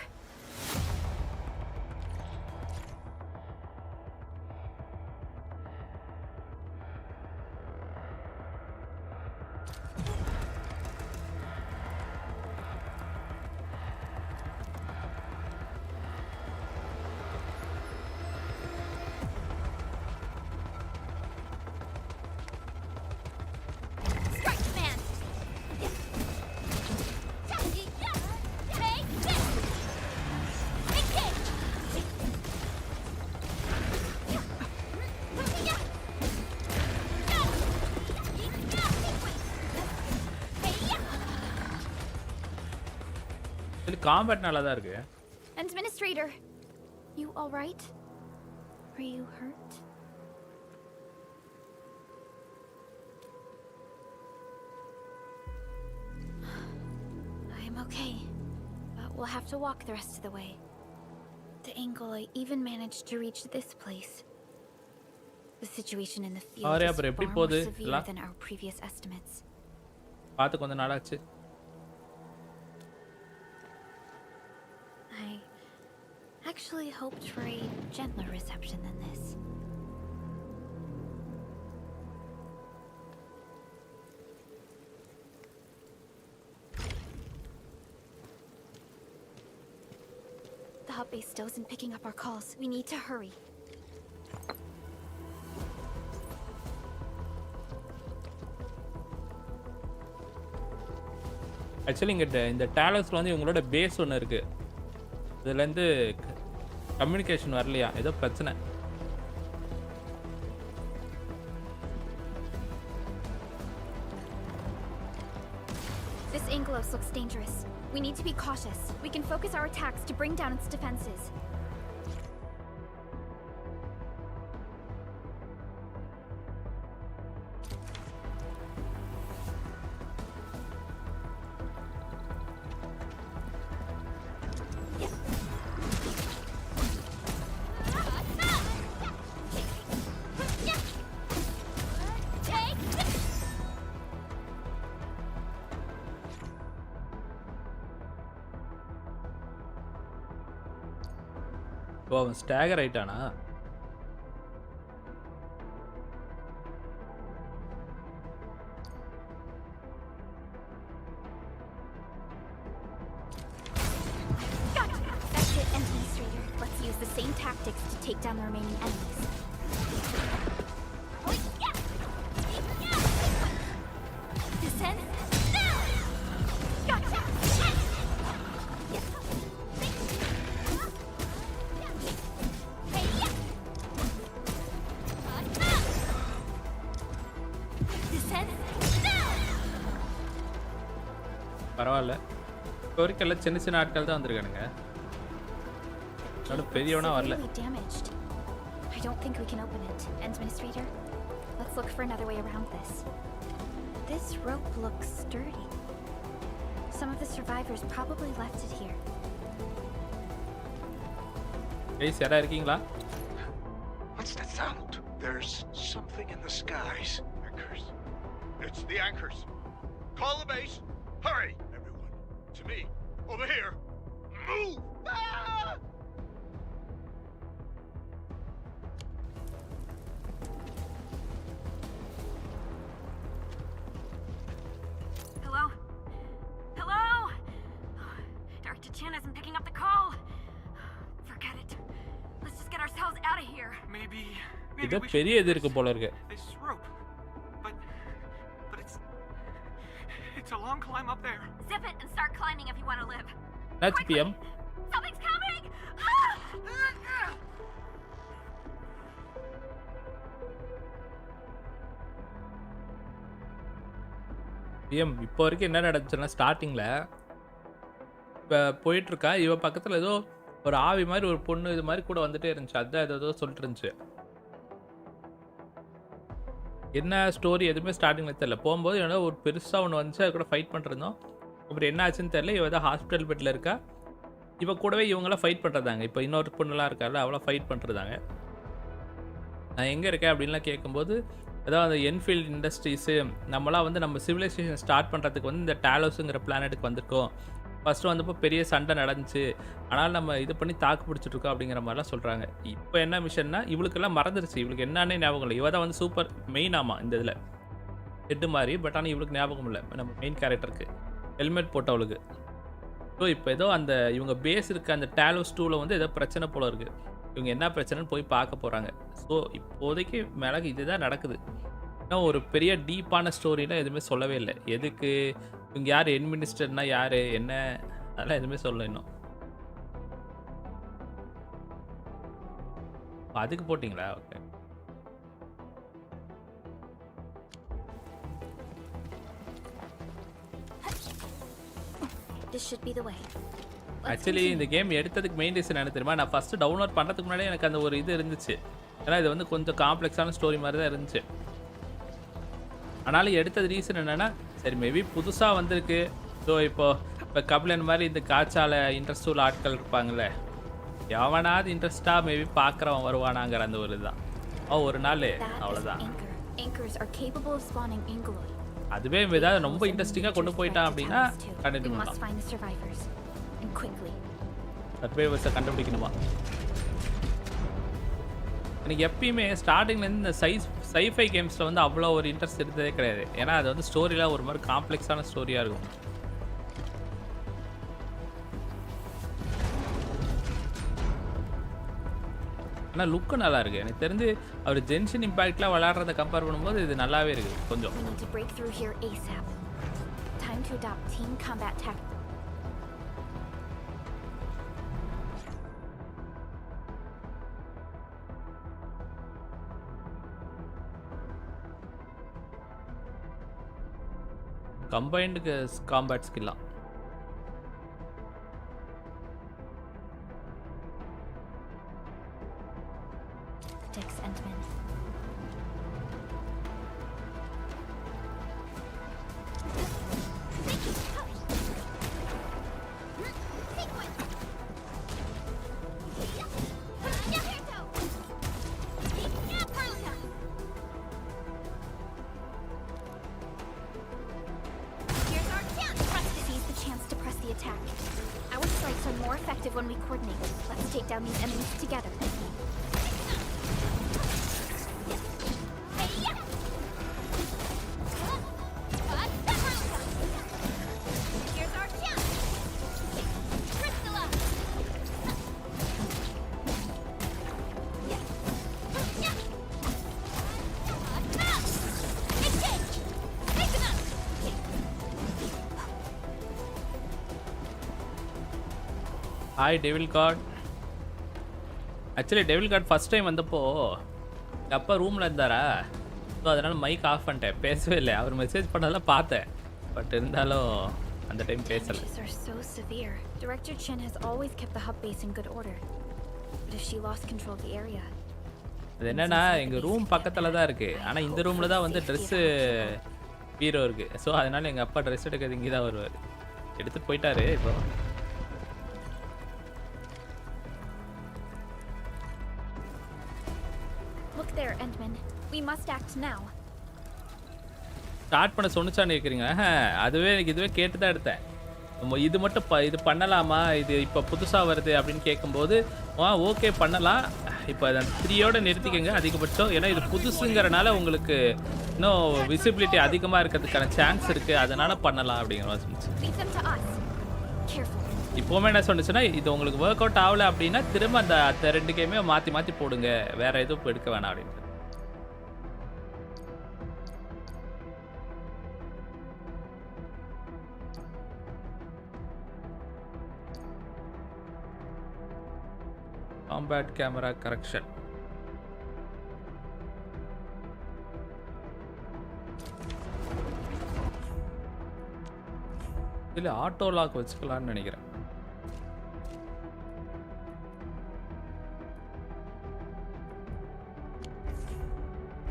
Combat நல்லா தான் இருக்கு. Administrator, you all right? Are you hurt? I'm okay, but we'll have to walk the rest of the way. The Angoloi even managed to reach this place. The situation in the field is far more severe than our previous estimates. பார்த்து கொஞ்ச நாளாச்சு. I actually hoped for a gentler reception than this. The hub base still isn't picking up our calls. We need to hurry. Actually இந்த டேலக்ஸில் வந்து இவங்களோட base ஒன்று இருக்குது, இதுலேருந்து communication வரலையா, ஏதோ பிரச்சனை. This Angelos looks dangerous. We need to be cautious. We can focus our attacks to bring down its defenses. ஓ, அவன் ஸ்டாகர் ஆயிட்டானா? That's it, Administrator. Let's use the same tactics to take down the remaining enemies. Descend. பரவாயில்ல, இப்போ வரைக்கும் எல்லாம் சின்ன சின்ன ஆட்கள் தான் வந்திருக்கானுங்க, அதனால பெரியவனா வரல. I don't think we can open it, Administrator. Let's look for another way around this. This rope looks sturdy. Some of the survivors probably left it here. Hey, யாரா இருக்கீங்களா? What's that sound? There's something in the skies. Anchors. It's the anchors. Call the base. Hurry, everyone. To me. Over here. Move! Ah! Hello? Hello? Director Chan isn't picking up the call. Forget it. Let's just get ourselves out of of here. Maybe இது we should பெரிய இது இருக்கு போல இருக்கு. this rope. But it's a long climb up there. Zip it and start climbing if you want to live. என்னாச்சு PM? Something's coming! PM இப்போ வரைக்கும் என்ன நடந்துச்சுன்னா ஸ்டார்டிங்கில் இப்போ போயிட்டுருக்கா இவ பக்கத்தில் ஏதோ ஒரு ஆவி மாதிரி ஒரு பொண்ணு இது மாதிரி கூட வந்துட்டே இருந்துச்சு. அதுதான் ஏதோ சொல்லிட்டு இருந்துச்சு. என்ன ஸ்டோரி எதுவுமே ஸ்டார்டிங்கில் தெரியல. போகும்போது ஏன்னா ஒரு பெருசாக ஒன்று வந்துச்சு, அது கூட ஃபைட் பண்ணிருந்தோம். அப்புறம் என்ன ஆச்சுன்னு தெரியல. இவ ஏதோ ஹாஸ்பிட்டல் பெட்டில் இருக்கா. இவ கூடவே இவங்களாம் ஃபைட் பண்ணுறதாங்க. இப்போ இன்னொரு பொண்ணுலாம் இருக்கால அவ்வளோ ஃபைட் பண்ணுறதாங்க. நான் எங்கே இருக்கேன் அப்படின்லாம் கேட்கும்போது அதாவது அந்த என்ஃபீல்ட் இண்டஸ்ட்ரீஸு நம்மளாம் வந்து நம்ம சிவிலைசேஷன் ஸ்டார்ட் பண்ணுறதுக்கு வந்து இந்த டாலோஸுங்கிற பிளானெட்டுக்கு வந்திருக்கோம். ஃபஸ்ட்டு வந்தப்போ பெரிய சண்டை நடந்துச்சு, ஆனால் நம்ம இது பண்ணி தாக்கு பிடிச்சிட்ருக்கோம் அப்படிங்கிற மாதிரிலாம் சொல்கிறாங்க. இப்போ என்ன மிஷன்னா இவளுக்கெல்லாம் மறந்துருச்சு. இவளுக்கு என்னன்னே ஞாபகம் இல்லை. இவ தான் வந்து சூப்பர் மெயின் ஆமாம் இந்த இதில் ஹெட்டு மாதிரி. பட் ஆனால் இவளுக்கு ஞாபகம் இல்லை நம்ம மெயின் கேரக்டருக்கு ஹெல்மெட் போட்டவளுக்கு. ஸோ இப்போ ஏதோ அந்த இவங்க பேஸ் இருக்க அந்த டாலோஸ் 2ல் வந்து ஏதோ பிரச்சனை போல் இருக்குது. இவங்க என்ன பிரச்சனைன்னு போய் பார்க்க போகிறாங்க. ஸோ இப்போதைக்கு மிளகு இதுதான் நடக்குது. இன்னும் ஒரு பெரிய டீப்பான ஸ்டோரிலாம் எதுவுமே சொல்லவே இல்லை. எதுக்கு இவங்க யார், என் மினிஸ்டர்னா யார், என்ன, அதெல்லாம் எதுவுமே சொல்லலை இன்னும். அதுக்கு போட்டிங்களா? Okay. This should be the way. Actually இந்த கேம் எடுத்ததுக்கு மெயின் ரீசன் என்ன தெரியுமா? நான் ஃபஸ்ட்டு டவுன்லோட் பண்ணுறதுக்கு முன்னாடியே எனக்கு அந்த ஒரு இது இருந்துச்சு. ஏன்னா இது வந்து கொஞ்சம் காம்ப்ளெக்ஸான ஸ்டோரி மாதிரி தான் இருந்துச்சு. ஆனாலும் எடுத்தது ரீசன் என்னென்னா, சரி மேபி புதுசாக வந்திருக்கு. ஸோ இப்போ கபிலன் மாதிரி இந்த காய்ச்சால இன்ட்ரெஸ்ட் உள்ள ஆட்கள் இருப்பாங்கள்ல, எவனாவது இன்ட்ரெஸ்ட்டாக மேபி பார்க்குறவன் வருவானாங்கிற அந்த ஒரு இதுதான். ஒரு நாள் அவ்வளோதான். அதுவே ஏதாவது ரொம்ப இன்ட்ரெஸ்டிங்காக கொண்டு போயிட்டான் அப்படின்னா கண்டினியூ பண்ணலாம். சர்வைவர்ஸை கண்டுபிடிக்கணுமா? எனக்கு எப்பயுமே ஸ்டார்டிங்லேருந்து இந்த sci-fi கேம்ஸில் வந்து அவ்வளோ ஒரு இன்ட்ரெஸ்ட் இருந்ததே கிடையாது. ஏன்னா அது வந்து ஸ்டோரியில் ஒரு மாதிரி காம்ப்ளெக்ஸான ஸ்டோரியாக இருக்கும். ஆனால் லுக்கு நல்லா இருக்குது. எனக்கு தெரிஞ்சு அவர் ஜென்ஷன் இம்பாக்ட்லாம் விளையாடுறதை கம்பேர் பண்ணும்போது இது நல்லாவே இருக்குது கொஞ்சம். கம்பைன்டு காம்பேட் ஸ்கில்லாம் When we coordinate, let's take down these enemies together. Here's our chance. Crystalla. Hi devil card. Actually devil card first time வந்தப்போ எங்கள் அப்பா ரூமில் இருந்தாரா, ஸோ அதனால் மைக் ஆஃப் பண்ணிட்டேன், பேசவே இல்லை. அவர் மெசேஜ் பண்ணதெல்லாம் பார்த்தேன், பட் இருந்தாலும் அந்த டைம் பேசலை. Director Chen has always kept the hub base in good order. But if she lost control of the area, அது என்னன்னா எங்கள் ரூம் பக்கத்தில் தான் இருக்குது. ஆனால் இந்த ரூமில் தான் வந்து ட்ரெஸ்ஸு பீரோ இருக்குது. ஸோ அதனால் எங்கள் அப்பா ட்ரெஸ் எடுக்கிறது இங்கே தான் வருவார். எடுத்துகிட்டு போயிட்டாரு. இப்போ there, Endman. We must act now. Start பண்ண சொன்னிச்சான்னு கேட்குறீங்க? அதுவே எனக்கு இதுவே கேட்டு தான் எடுத்தேன். இது மட்டும் இது பண்ணலாமா, இது இப்போ புதுசாக வருது அப்படின்னு கேட்கும்போது ஓகே பண்ணலாம், இப்போ அதை 3யோட நிறுத்திக்கங்க அதிகபட்சம். ஏன்னா இது புதுசுங்கிறனால உங்களுக்கு இன்னும் விசிபிலிட்டி அதிகமாக இருக்கிறதுக்கான சான்ஸ் இருக்குது, அதனால் பண்ணலாம் அப்படிங்கிற மாதிரி சொன்னிச்சு. இப்போவுமே என்ன சொன்னுச்சுன்னா இது உங்களுக்கு ஒர்க் அவுட் ஆகலை அப்படின்னா திரும்ப அந்த 2 கேமே மாற்றி போடுங்க, வேற எதுவும் எடுக்க வேணாம் அப்படின்ட்டு. Combat camera correction. இதில் ஆட்டோ லாக் வச்சுக்கலான்னு நினைக்கிறேன்.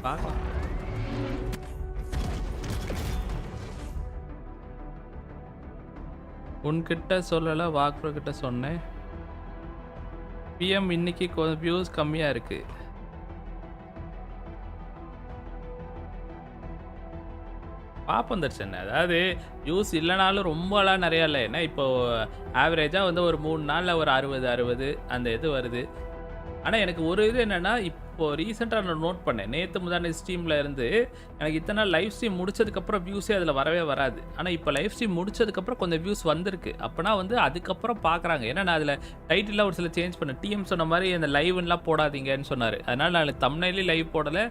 பார்க்கலாம். உன்கிட்ட சொல்லலை, வாக்ரோ கிட்ட சொன்னேன். பிஎம் இன்னைக்கு வியூஸ் கம்மியாக இருக்கு. பார்ப்போம் தர்ஷன். அதாவது வியூஸ் இல்லைனாலும் ரொம்பலாம் நிறையா இல்லை. ஏன்னா இப்போ ஆவரேஜாக வந்து ஒரு 3 நாளில் ஒரு 60 அந்த இது வருது. ஆனால் எனக்கு ஒரு இது என்னென்னா, இப்போது ரீசெண்டாக நான் நோட் பண்ணேன், நேற்று முந்தானே ஸ்ட்ரீமில் இருந்து எனக்கு இத்தனை நாள் லைவ் ஸ்ட்ரீம் முடிச்சதுக்கப்புறம் வியூஸே அதில் வரவே வராது. ஆனால் இப்போ லைவ் ஸ்ட்ரீம் முடிச்சதுக்கப்புறம் கொஞ்சம் வியூஸ் வந்திருக்கு. அப்போனா வந்து அதுக்கப்புறம் பார்க்குறாங்க. ஏன்னா நான் அதில் டைட்டிலாக ஒரு சில சேஞ்ச் பண்ணேன். டிஎம் சொன்ன மாதிரி அந்த லைவ்லாம் போடாதீங்கன்னு சொன்னார். அதனால் நான் தம்ப்நெயிலே லைவ் போடலை,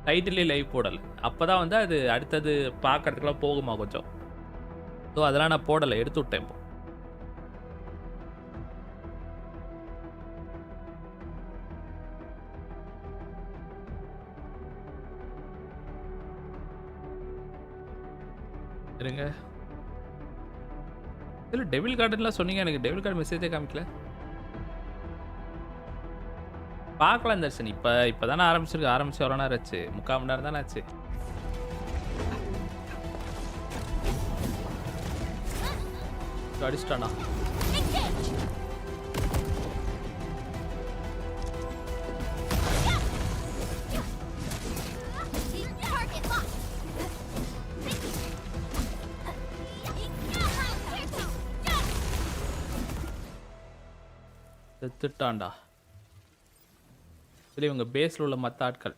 டைட்டிலே லைவ் போடலை. அப்போ தான் வந்து அது அடுத்தது பார்க்கறதுக்குலாம் போகுமா கொஞ்சம். ஸோ அதெல்லாம் நான் போடலை, எடுத்து விட்டேன். இப்போ இருங்க. இதில் டெவில் கார்டன்லாம் சொன்னீங்க, எனக்கு டெவில் கார்டு மெசேஜே காமிக்கல. பார்க்கலாம் தர்ஷன். இப்போ தானே ஆரம்பிச்சு எவ்வளோ நேரம் ஆச்சு? 3/4 மணி நேரம் தானே ஆச்சு. அடிச்சிட்டானா? செத்துட்டான்டா. சரி, இவங்க பேஸ்ல உள்ள மற்ற ஆட்கள்.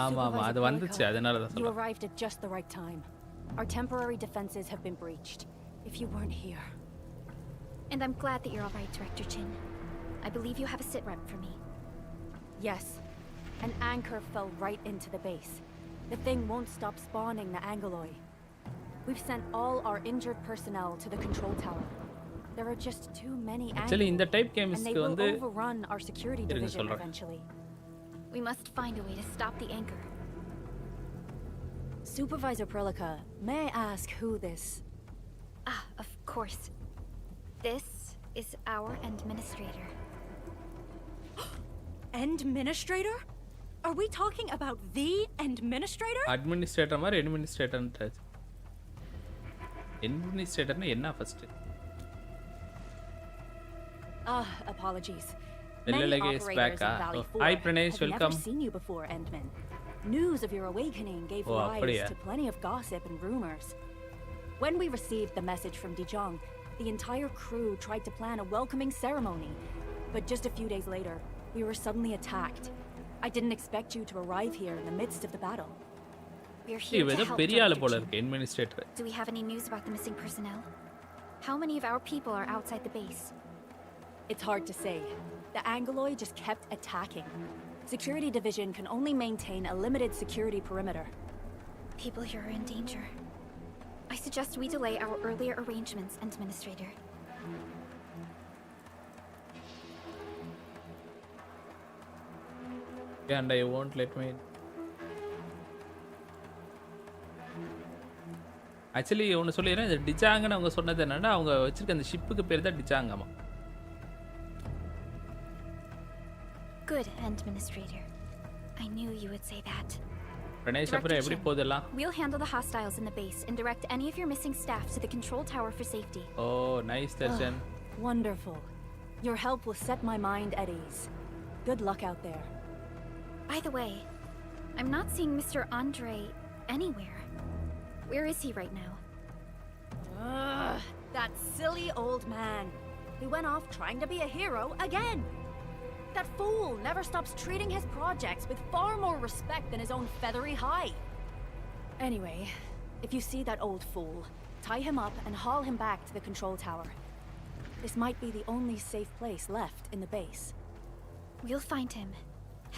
ஆமா அது வந்துச்சு, அதனால தான் சொல்றேன். You arrived at just the right time. Our temporary defenses have been breached. If you weren't here. And I'm glad that you're all right, Director Chin. I believe you have a sit rep for me. Yes. An anchor fell right into the base. The thing won't stop spawning the Angoloi. We've sent all our injured personnel to the control tower. There are just too many angles. Actually, இந்த type and they கேம்ஸ்க்கு will வந்து overrun our security division eventually. We must find a way to stop the anchor. Supervisor Prelica, may I ask who this? Ah, of course. This is our administrator. Administrator? Are we talking about the administrator? Administrator மாதிரி administrator. அட்மினிஸ்ட்ரேட்டர்னா என்ன first? Apologies. Many operators is back. in Valley 4 Hi Pranesh, have welcome. never seen you before, Endman. News of your awakening gave Oh, rise அப்படியா? to plenty of gossip and rumors. When we received the message from Dijong, the entire crew tried to plan a welcoming ceremony. But just a few days later, we were suddenly attacked. I didn't expect you to arrive here in the midst of the battle. We're here to help, பெரிய ஆளு போல Director இருக்கு administrator. Chin. Do we have any news about the missing personnel? How many of our people are outside the base? It's hard to say. The Angoloi just kept attacking. Security division can only maintain a limited security perimeter. People here are in danger. I suggest we delay our earlier arrangements, Administrator. And I won't let me. Actually ஒன்று சொல்லிடுறேன், இது டிச்சாங்கன்னு அவங்க சொன்னது என்னன்னா, அவங்க வச்சிருக்க அந்த ஷிப்புக்கு பேர் தான் டிச்சாங்கம்மா. Good, Administrator. I knew you would say that. Pranesh, அப்புறம் எப்படி போதெல்லாம்? We'll handle the hostiles in the base and direct any of your missing staff to the control tower for safety. Oh, nice, Darshan. Wonderful. Your help will set my mind at ease. Good luck out there. By the way, I'm not seeing Mr. Andre anywhere. Where is he right now? That silly old man. He went off trying to be a hero again. That fool never stops treating his projects with far more respect than his own feathery hide. Anyway, If you see that old fool, tie him up and haul him back to the control tower. This might be the only safe place left in the base. We'll find him.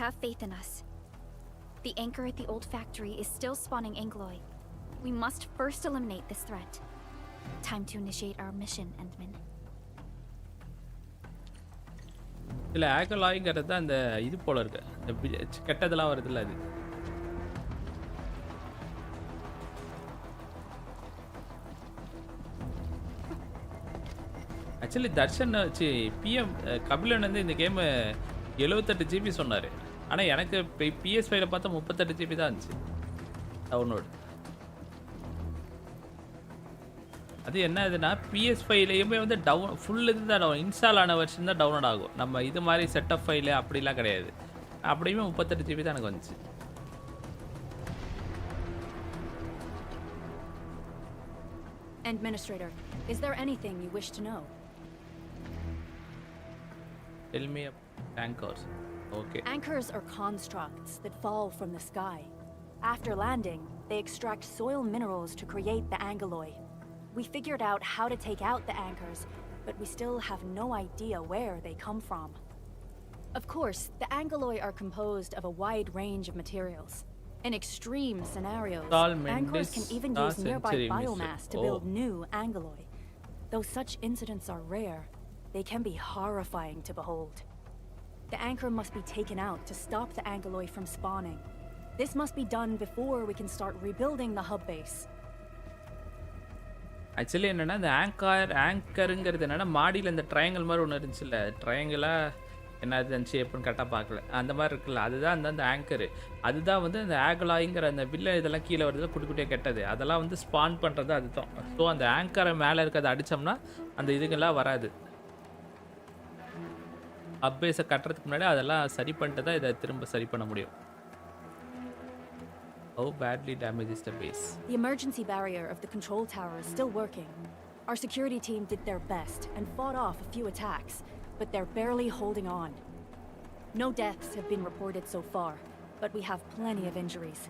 Have faith in us. The anchor at the old factory is still spawning Angloy. We must first eliminate this threat. Time to initiate our mission, Endman. இல்லை ஆக்கலாய்ங்கிறது தான் அந்த இது போல இருக்கு, இந்த கெட்டதெல்லாம் வருதுல்ல அது. Actually Darshan வச்சு பிஎம் கபிலன் வந்து இந்த கேமு 78 GB சொன்னார். ஆனால் எனக்கு PS5ல பார்த்தா 38 GB தான் இருந்துச்சு டவுன்லோடு. அது என்ன ஆகுதுன்னா PS5லையுமே வந்து ஃபுல் இது தான் இன்ஸ்டால் ஆன வெர்ஷன் தான் டவுன்லோட் ஆகும். நம்ம இது மாதிரி செட்டப் ஃபைலு அப்படிலாம் கிடையாது. அப்படியுமே 38 GB தான் எனக்கு வந்துச்சு. Administrator, is there anything you wish to know? Tell me about anchors. Okay. Anchors are constructs that fall from the sky. After landing, they extract soil minerals to create the angeloy. We figured out how to take out the anchors, but we still have no idea where they come from. Of course, the angeloy are composed of a wide range of materials. In extreme scenarios, anchors can even use nearby biomass to build new angeloy. Though such incidents are rare, they can be horrifying to behold. The anchor must be taken out to stop the angeloy from spawning. This must be done before we can start rebuilding the hub base. Actually என்னென்னா இந்த ஆங்கருங்கிறது என்னென்னா மாடியில் இந்த triangle மாதிரி ஒன்று இருந்துச்சுல்ல, ட்ரையாங்கிளாக என்ன இருந்துச்சு எப்படின்னு கரெக்டாக பார்க்கல, அந்த மாதிரி இருக்குல்ல, அதுதான் அந்த ஆங்கரு. அதுதான் வந்து அந்த ஆகலாய்ங்கிற அந்த வில்ல இதெல்லாம் கீழே வருது குட்டி குட்டியாக கெட்டது, அதெல்லாம் வந்து ஸ்பான் பண்ணுறது அதுதான். ஸோ அந்த ஆங்கரை மேலே இருக்கிறத அடித்தோம்னா அந்த இதுங்கெல்லாம் வராது. அப்பேஸை கட்டுறதுக்கு முன்னாடி அதெல்லாம் சரி பண்ணிட்டு தான் இதை திரும்ப சரி பண்ண முடியும். How badly damaged is the base? The emergency barrier of the control tower is still working. Our security team did their best and fought off a few attacks, but they're barely holding on. No deaths have been reported so far, but we have plenty of injuries.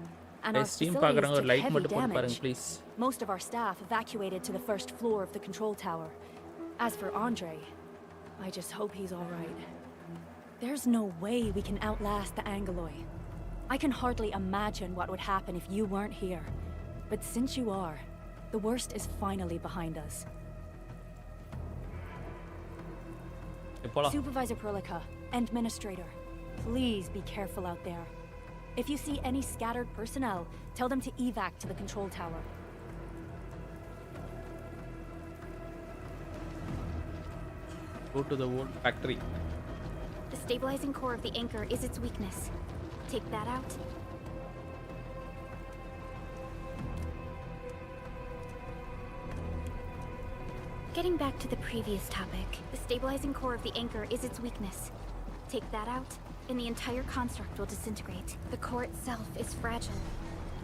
And our facilities took heavy damage. Most of our staff evacuated to the first floor of the control tower. As for Andre, I just hope he's all right. There's no way we can outlast the angeloy. I can hardly imagine what would happen if you weren't here. But since you are, the worst is finally behind us. Supervisor Perlica, Administrator, please be careful out there. If you see any scattered personnel, tell them to evac to the control tower. Go to the old factory. The stabilizing core of the anchor is its weakness. Take that out. Getting back to the previous topic, the stabilizing core of the anchor is its weakness. Take that out, and the entire construct will disintegrate. The core itself is fragile,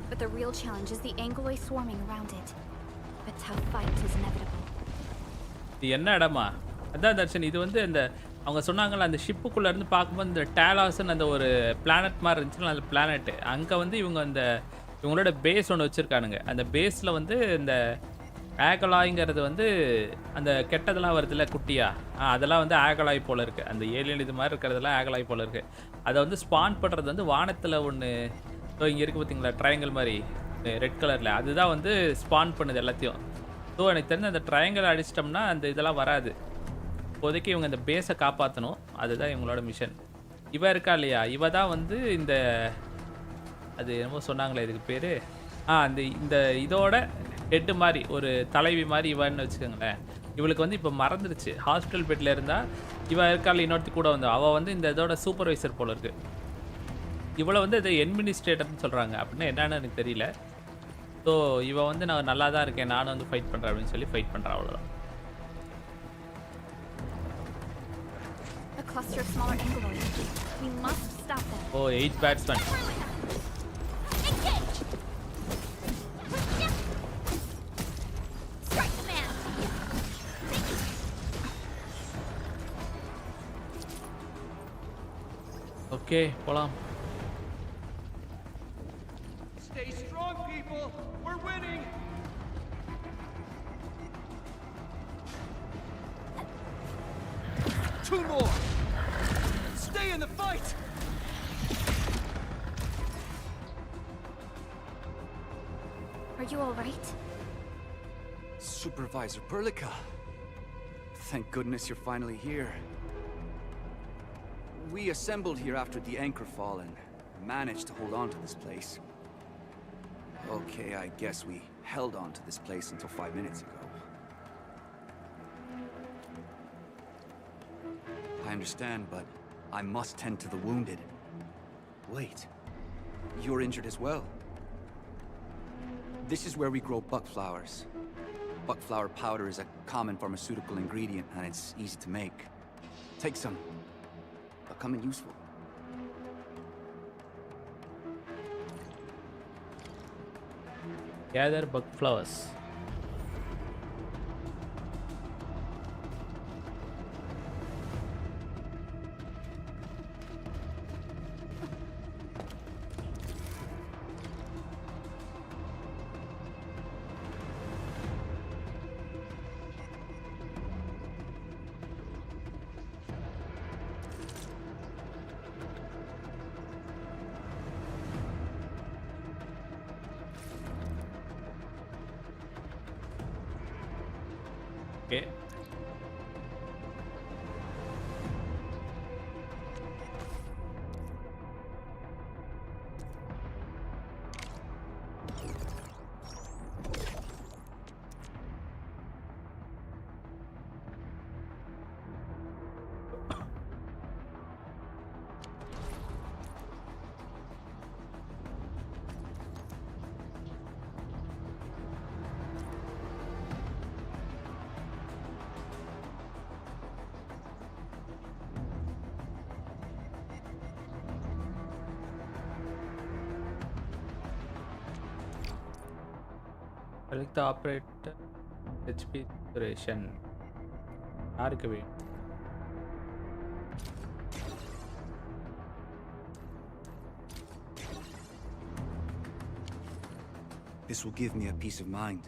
but the real challenge is the angeloy swarming around it. A tough fight is inevitable. இது என்ன இடமா? அதான் தர்ஷன், இது வந்து இந்த அவங்க சொன்னாங்கல்ல அந்த ஷிப்புக்குள்ளே இருந்து பார்க்கும்போது இந்த டேலாஸ்ன்னு அந்த ஒரு பிளானட் மாதிரி இருந்துச்சுன்னா அந்த பிளானெட்டு அங்கே வந்து இவங்க அந்த இவங்களோட பேஸ் ஒன்று வச்சுருக்கானுங்க. அந்த பேஸில் வந்து இந்த ஆகலாய்ங்கிறது வந்து அந்த கெட்டதெல்லாம் வருதுல்ல குட்டியா, அதெல்லாம் வந்து ஆகலாய் போல் இருக்குது. அந்த ஏலியன் இது மாதிரி இருக்கிறதெல்லாம் ஆகலாய் போல் இருக்குது. அதை வந்து ஸ்பான் பண்ணுறது வந்து வானத்தில் ஒன்று இங்கே இருக்குது பார்த்தீங்களா, ட்ரையாங்கிள் மாதிரி ரெட் கலரில், அதுதான் வந்து ஸ்பான் பண்ணுது எல்லாத்தையும். ஸோ எனக்கு தெரிஞ்ச அந்த ட்ரையாங்கிள் அடிச்சிட்டோம்னா அந்த இதெல்லாம் வராது. இப்போதைக்கு இவங்க இந்த பேஸை காப்பாற்றணும், அதுதான் இவங்களோட மிஷன். இவ இருக்கா இல்லையா, இவ தான் வந்து இந்த அது என்னமோ சொன்னாங்களே இதுக்கு பேர், அந்த இந்த இதோட ஹெட்டு மாதிரி ஒரு தலைவி மாதிரி இவன்னு வச்சுக்கோங்களேன். இவளுக்கு வந்து இப்போ மறந்துடுச்சு, ஹாஸ்பிட்டல் பெட்டில் இருந்தால் இவ இருக்காள் இன்னொருத்தி கூட வந்து அவள் வந்து இந்த இதோட சூப்பர்வைசர் போல இருக்குது. இவளை வந்து இது அட்மினிஸ்ட்ரேட்டர்னு சொல்கிறாங்க, அப்படின்னா என்னன்னு எனக்கு தெரியல. ஸோ இவள் வந்து நான் நல்லா தான் இருக்கேன், நானும் வந்து ஃபைட் பண்ணுறேன் அப்படின்னு சொல்லி ஃபைட் பண்ணுறேன், அவ்வளோதான். Cluster of smaller angeloids. We must stop them. Oh, 8 batsmen. Engage! Strike the man! Okay, போலாம். Stay strong, people. people! We're winning! Two more! Stay in the fight! Are you alright? Supervisor Perlica. Thank goodness you're finally here. We assembled here after the anchor fall and managed to hold on to this place. Okay, I guess we held on to this place until 5 minutes ago. I understand, but I must tend to the wounded. Wait, you're injured as well. This is where we grow buckflowers. Buckflower powder is a common pharmaceutical ingredient, and it's easy to make. Take some. They'll come in useful. Gather bug flowers. Okay. Select the operator HP duration. யாருக்கு வேணும்? This will give me a peace of mind.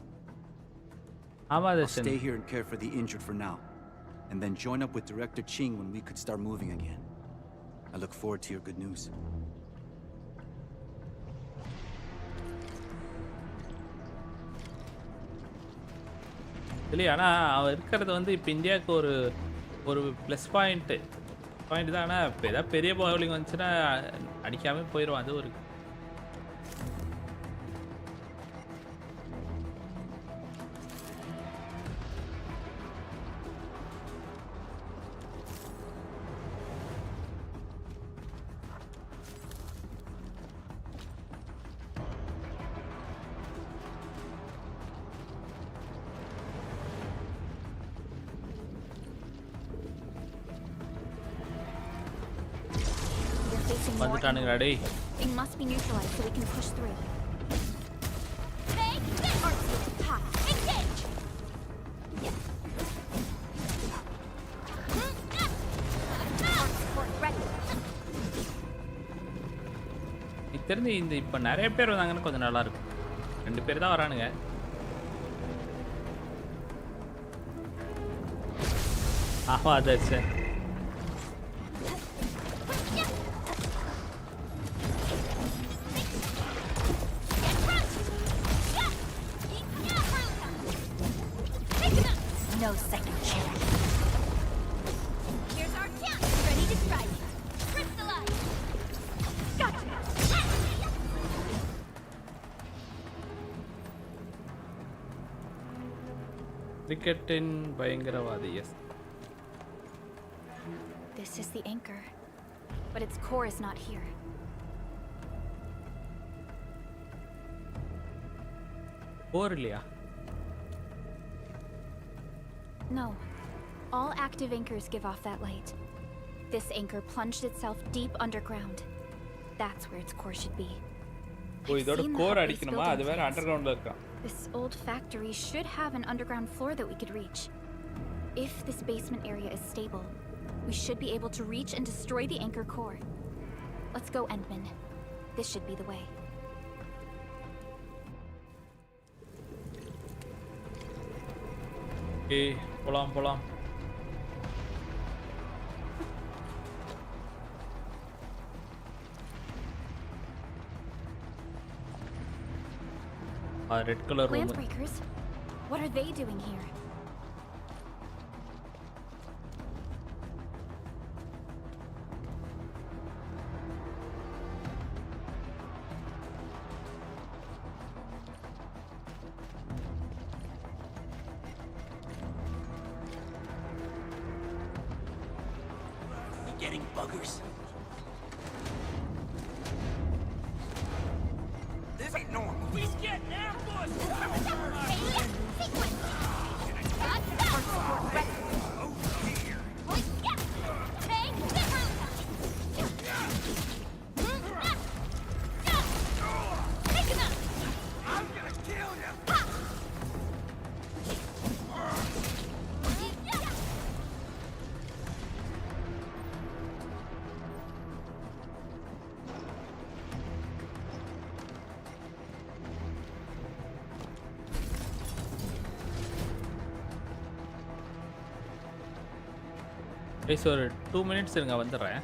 ஆமா I'll Darshan. stay here and care for the injured for now, and then join up with Director Ching when we could start moving again. I look forward to your good news. இல்லையா, ஆனால் அவன் இருக்கிறது வந்து இப்போ இந்தியாவுக்கு ஒரு ஒரு ப்ளஸ் பாயிண்ட் தான். ஆனால் இப்போ ஏதாவது பெரிய பவுலிங் வந்துச்சுன்னா அடிக்காமல் போயிடுவான். அது ஒரு வந்துட்டானுங்கடா டேய். It must be neutralized so we can push through. Engage! எனக்கு தெரிஞ்சு இந்த இப்போ நிறைய பேர் வந்தாங்கன்னா கொஞ்சம் நல்லா இருக்கும். 2 பேர் தான் வரானுங்க. ஆமா Darshan. No second chance. Here's our chance. Ready to strike. Crystallize. Gotcha. கிரிக்கெட்டின் பயங்கரவாதி. S. This is the anchor, but its core is not here. போர் இல்லையா? No. All active anchors give off that light. This anchor plunged itself deep underground. That's where its core should be. O I've இதோட seen the core hub-based அடிக்கணுமா? building அது வேற plans. Under கிரவுண்ட்ல இருக்கான். This old factory should have an underground floor that we could reach. If this basement area is stable, we should be able to reach and destroy the anchor core. Let's go, Endman. This should be the way. ஏய் போலாம் போலாம். Red colour room. Landbreakers? What are they doing here? Getting buggers. This ain't normal. He's getting ambushed! I'm gonna kill you! Please ஒரு 2 minutes இருங்க, வந்துடுறேன்.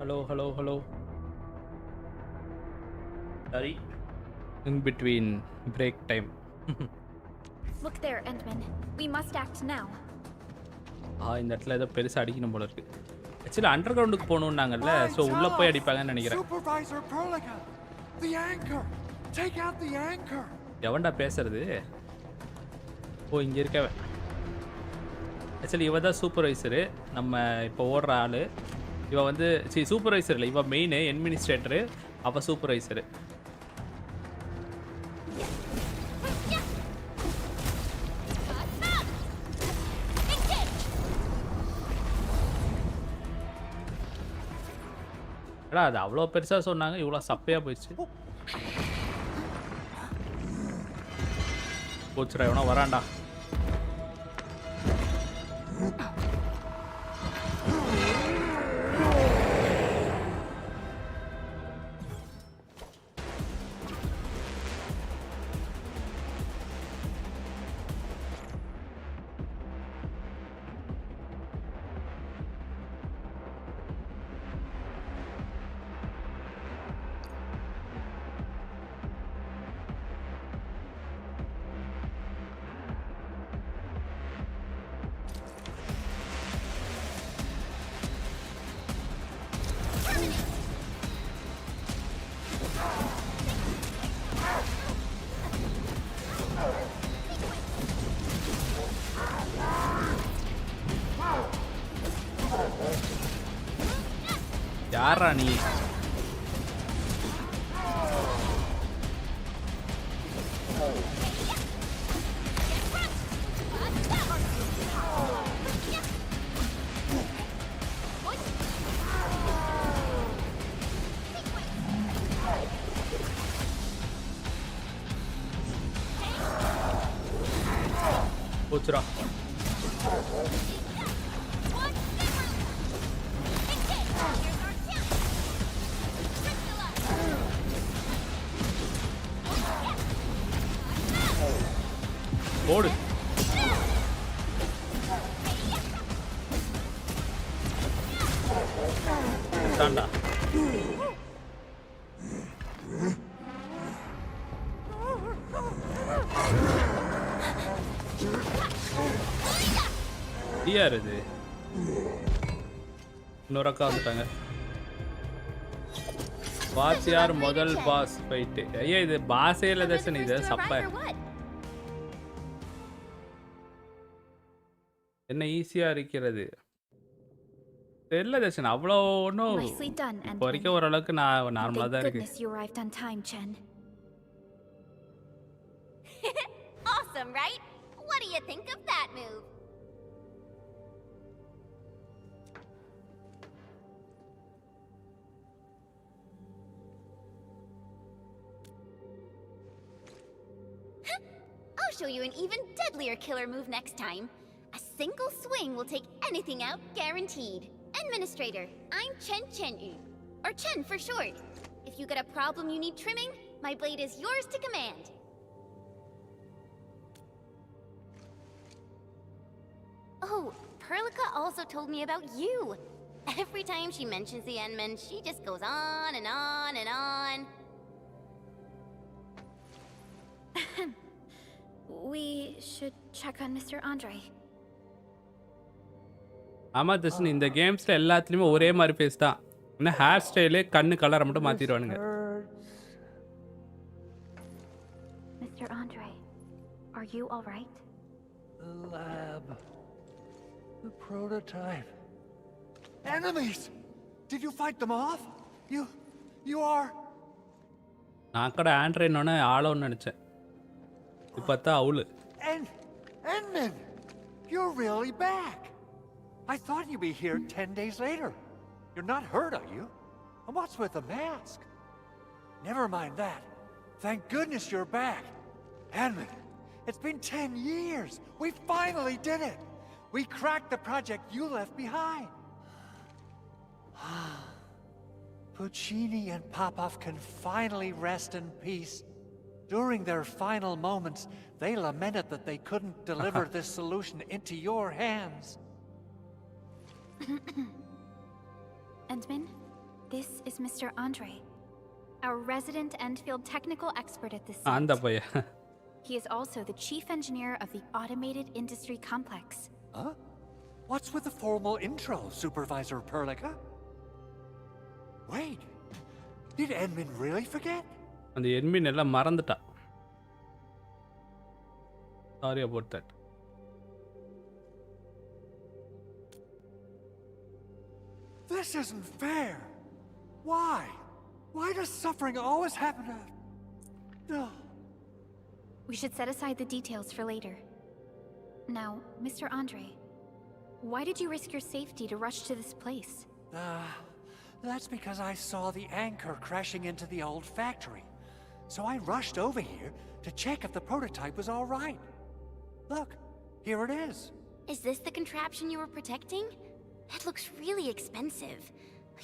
Hello. Sorry. In between break time. Look there, Endman. We must act now. இந்த இடத்துல ஏதோ பெருசா அடிக்கணும் போல இருக்கு. ஆக்சுவலி அண்டர் கிரவுண்டுக்கு போகணும்னாங்கல்ல, ஸோ உள்ள போய் அடிப்பாங்கன்னு நினைக்கிறேன். Supervisor Perlica, the anchor. Take out the anchor. எவன்டா பேசுறது? ஓ இங்க இருக்கவன். ஆக்சுவலி இவ தான் சூப்பர்வைசரு, நம்ம இப்போ ஓடுற ஆளு. இவ வந்து சூப்பர்வைசர் இல்லை, இவ மெயின் அட்மினிஸ்ட்ரேட்டரு, அவ சூப்பர்வைசரு. அது அவ்வளோ பெருசாக சொன்னாங்க, இவ்வளோ சப்பையாக போயிடுச்சு. போச்சுடா, எவனோ வரான்டா. யாரா நீ? போச்சுடா. ஓடு. தாண்டா. யார் இது? இன்னொரு அக்கா வந்துட்டாங்க. பாஸ் யார்? முதல் பாஸ் ஃபைட்டு. ஐயா இது பாஸே இல்லை தர்ஷன், இது சப்ப. என்ன ஈஸியா இருக்கிறது தெரியல தர்ஷன், அவ்வளோ ஒன்றும் இப்போ வரைக்கும் ஓரளவுக்கு நான் நார்மலாக தான் இருக்கு. Awesome, right? What do you think of that move? I'll show you an even deadlier killer move next time. A single swing will take anything out, guaranteed. Administrator, I'm Chen-Chen-Yu, or Chen for short. If you got a problem you need trimming, my blade is yours to command. Oh, Perlica also told me about you. Every time she mentions the Endman, she just goes on and on and on. We should check on Mr. Andre. ஆமா தர்ஷன், இந்த கேம்ஸ்ல எல்லாத்துலயுமே ஒரே மாதிரி face தான். என்ன hair style கண்ணு கலரை மட்டும் மாத்திடுவானுங்க. Mr. Andre, are you all right? The lab. The prototype. Enemies! Did you fight them off? You are... நான் கூட ஆண்ட்ராய்னோன்னு ஆளோன்னு நினைச்சேன். இப்போ தான் அவுளு. Endman! You're really back! I thought you'd be here 10 days later. You're not hurt, are you? And what's with the mask? Never mind that. Thank goodness you're back. Endman, it's been 10 years. We finally did it. We cracked the project you left behind. Puccini and Popov can finally rest in peace. During their final moments, they lamented that they couldn't deliver this solution into your hands. Endman, This is Mr. Andre, our resident Endfield technical expert at this அந்த site. பைய He is also the chief engineer of the automated industry complex. Huh? What's with the formal intro, Supervisor Perlica? Wait, did Edmund really forget? அந்த என்மின் எல்லாம் மறந்துட்டா. Sorry about that. This isn't fair. Why? Why does suffering always happen to... No. We should set aside the details for later. Now, Mr. Andre, why did you risk your safety to rush to this place? That's because I saw the anchor crashing into the old factory. So I rushed over here to check if the prototype was all right. Look, here it is. Is this the contraption you were protecting? It looks really expensive.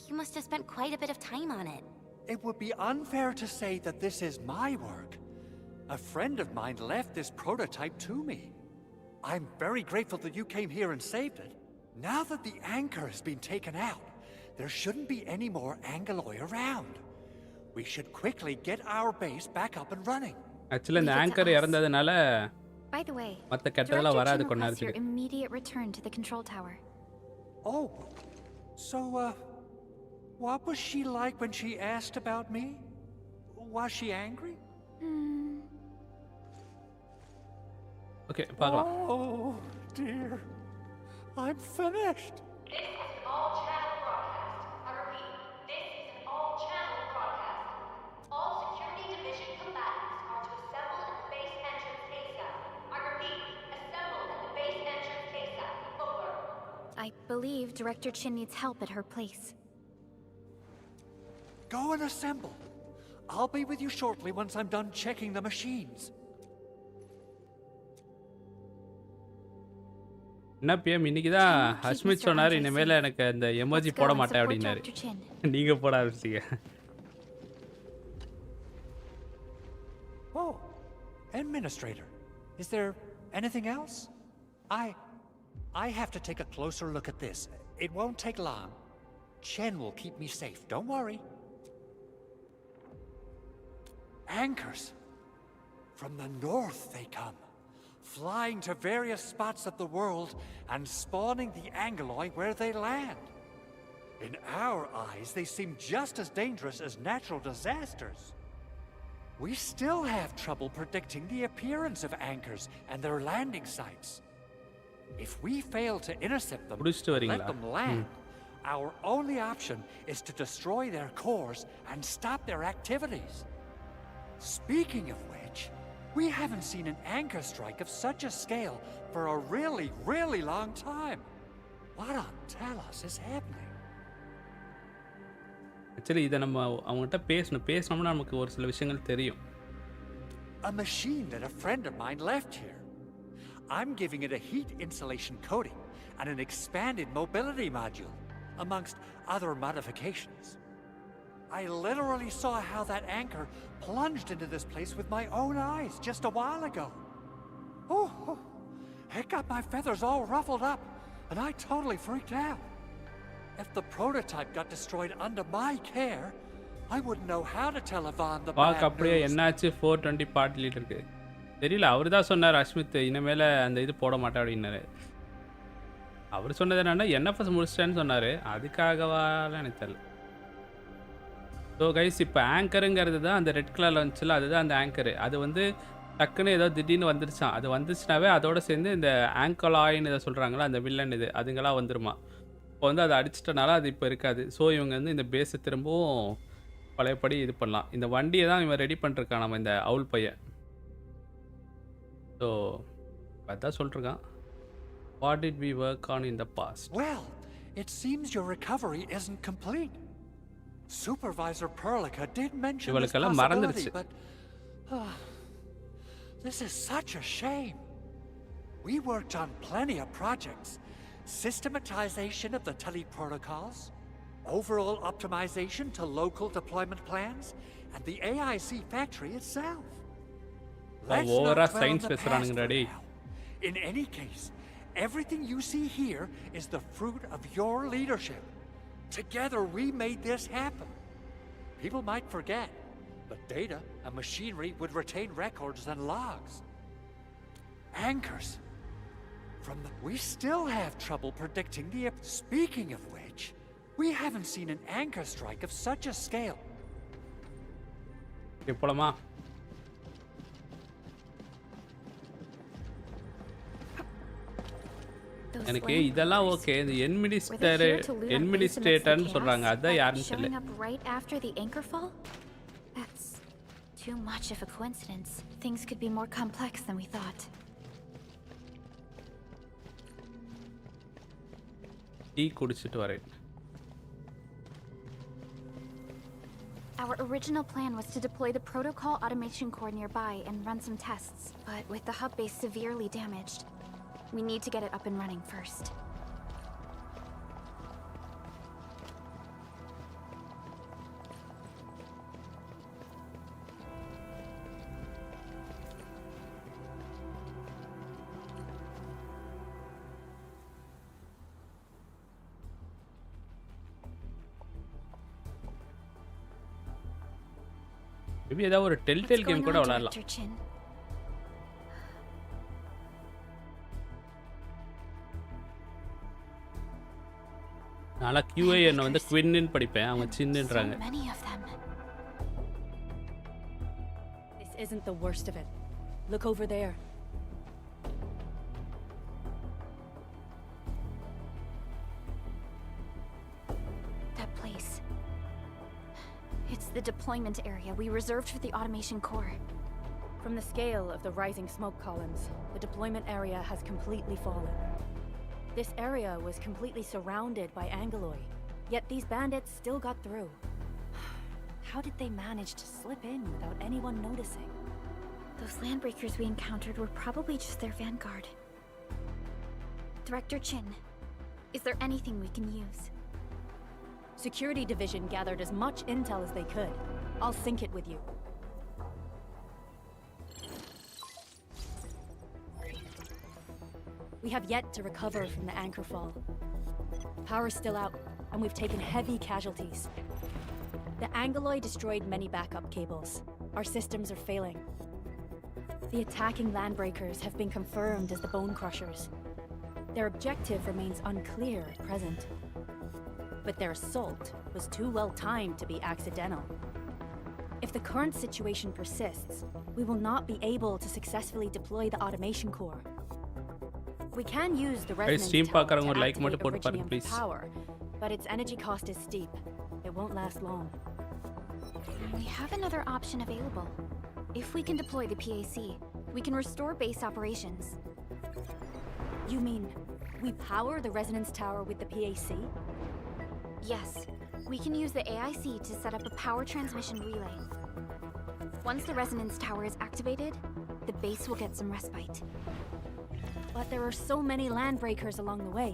You must have spent quite a bit of time on it. It would be unfair to say that this is my work. A friend of mine left this prototype to me. I'm very grateful that you came here and saved it. Now that the anchor has been taken out, there shouldn't be any more Angaloy around. We should quickly get our base back up and running. Actually இந்த anchor இறந்ததனால By the way, மத்த கெட்டதெல்லாம் வராது Director Chin கொஞ்ச requests your நேரத்துக்கு. immediate return to the control tower. Oh, so, what was she like when she asked about me? Was she angry? Okay பார்க்கலாம். Oh, dear. I'm finished. This is an all-channel broadcast. I repeat, this is an all-channel broadcast. All Security Division combatants are to assemble at the base entrance ASAP. I repeat, assemble at the base entrance ASAP. Over. I believe Director Chin needs help at her place. Go and assemble. I'll be with you shortly once I'm done checking the machines. என்ன PM இன்னைக்கு தான் ஹஸ்மித் சொன்னார் இனிமேல் எனக்கு அந்த emoji Let's go போட and மாட்டேன் support அப்படின்னாரு. Dr. Chin. நீங்க போட ஆரம்பிச்சிங்க. Oh, Administrator, is there anything else? I have to take a closer look at this. It won't take long. Chen will keep me safe, don't worry. Anchors. From the north they come, flying to various spots of the world and spawning the Angaloy where they land. In our eyes, they seem just as dangerous as natural disasters. We still have trouble predicting the appearance of anchors and their landing sites. If we fail to intercept them, புடிச்சிட்டு let வரீங்களா? them land, our only option is to destroy their cores and stop their activities. Speaking of which, we haven't seen an anchor strike of such a scale for a really, really long time. What on Talos is happening? Actually இதை நம்ம அவங்ககிட்ட பேசணும்னா நமக்கு ஒரு சில விஷயங்கள் தெரியும். A machine that a friend of mine left here. I'm giving it a heat insulation coating and an expanded mobility module, amongst other modifications. I literally saw how that anchor plunged into this place with my own eyes just a while ago. Oh, it got my feathers all ruffled up, and I totally freaked out. If the prototype got destroyed under my care, I wouldn't know how to tell Yvonne the வாக்கு bad அப்படியே news. என்னாச்சு 420 part லிட்டருக்கு தெரியல. அவர் தான் சொன்னார் அஸ்மித் இனிமேல் அந்த இது போட மாட்டேன் அப்படின்னாரு. அவர் சொன்னது என்னன்னா என்எஃப்எஸ் முடிச்சிட்டேன்னு சொன்னார். அதுக்காகவான்னு எனக்கு தெரியல. ஸோ கைஸ் இப்போ ஆங்கருங்கிறது தான் அந்த ரெட் கலரில் வந்துச்சுல, அதுதான் அந்த ஆங்கரு. அது வந்து டக்குன்னு ஏதோ திடீர்னு வந்துருச்சான். அது வந்துச்சுனாவே அதோட சேர்ந்து இந்த ஆங்கலாயின்னு இதை சொல்கிறாங்களா அந்த வில்லன் இது அதுங்களாம் வந்துருமா. இப்போ வந்து அதை அடிச்சிட்டனால அது இப்போ இருக்காது. ஸோ இவங்க வந்து இந்த பேஸை திரும்பவும் பழையபடி இது பண்ணலாம். இந்த வண்டியை தான் இவன் ரெடி பண்ணிருக்கான் நம்ம இந்த அவுல் பையன். ஸோ அதான் சொல்லிருக்கான். What did we work on in the past? Well, it seems your recovery isn't complete. Supervisor Perlica did mention this இவளுக்கெல்லாம் possibility, மறந்துடுச்சு. but this is such a shame. We worked on plenty of projects. Systematization of the tele-protocols, overall optimization to local deployment plans, and the AIC factory itself. Let's not overall dwell on science the past பேசுறானுங்க for daddy. now. In any case, everything you see here is the fruit of your leadership. Together we made this happen. People might forget, but data and machinery would retain records and logs. Anchors. We still have trouble predicting the... Speaking of which, we haven't seen an anchor strike of such a scale. போலாமா? எனக்கு இதெல்லாம் okay. இந்த என்மினிஸ்ட்ரேட்டர்னு சொல்றாங்க. அதான் யாருன்னு தெரியல. Right after the anchor fall? That's too much of a coincidence. Things could be more complex than we thought. Tea குடிச்சிட்டு வரேன். Our original plan was to deploy the protocol automation core nearby and run some tests, but with the hub base severely damaged, we need to get it up and running first. Maybe ஏதாவது ஒரு டெல்டெல் game கூட விளையாடலாம். நாளா QA என்ன வந்து குவின்னு படிப்பேன். அவங்க சின்னன்றாங்க. This isn't the worst of it. Look over there. That place. It's the deployment area we reserved for the automation core. From the scale of the rising smoke columns, the deployment area has completely fallen. This area was completely surrounded by Angoloi, yet these bandits still got through. How did they manage to slip in without anyone noticing? Those landbreakers we encountered were probably just their vanguard. Director Chin, is there anything we can use? Security Division gathered as much intel as they could. I'll sync it with you. We have yet to recover from the anchor fall. Power's still out, and we've taken heavy casualties. The Angoloi destroyed many backup cables. Our systems are failing. The attacking landbreakers have been confirmed as the Bone Crushers. Their objective remains unclear at present. But their assault was too well timed to be accidental. If the current situation persists, we will not be able to successfully deploy the automation core. We can use the resonance tower to activate Originium's power, but its energy cost is steep. It won't last long. We have another option available. If we can deploy the PAC, we can restore base operations. You mean we power the resonance tower with the PAC? Yes, we can use the AIC to set up a power transmission relay. Once the resonance tower is activated, the base will get some respite. But there are so many landbreakers along the way.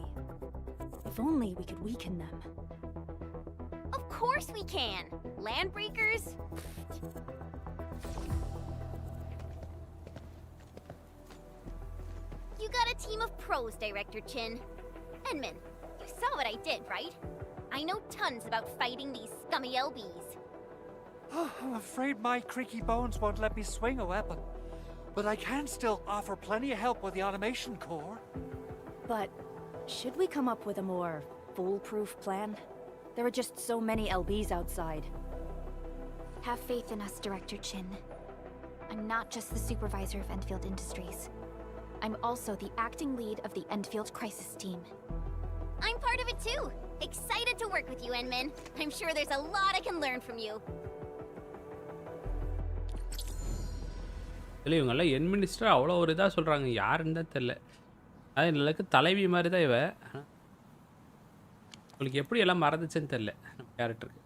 If only we could weaken them. Of course we can! Landbreakers? You got a team of pros, Director Chin. Edmund, you saw what I did, right? I know tons about fighting these scummy LBs. I'm afraid my creaky bones won't let me swing a weapon. But I can still offer plenty of help with the automation core. But should we come up with a more foolproof plan? There are just so many LBs outside. Have faith in us, Director Chin. I'm not just the supervisor of Endfield Industries. I'm also the acting lead of the Endfield Crisis Team. I'm part of it too! Excited to work with you, Enmin. I'm sure there's a lot I can learn from you. இல்லை இவங்கெல்லாம் என்மினிஸ்டர் அவ்வளோ ஒரு இதாக சொல்கிறாங்க. யாருன்னு தான் தெரில. அது எனக்கு தலைவி மாதிரி தான் இவ. உங்களுக்கு எப்படி எல்லாம் மறந்துச்சுன்னு தெரில நம்ம கேரக்டருக்கு.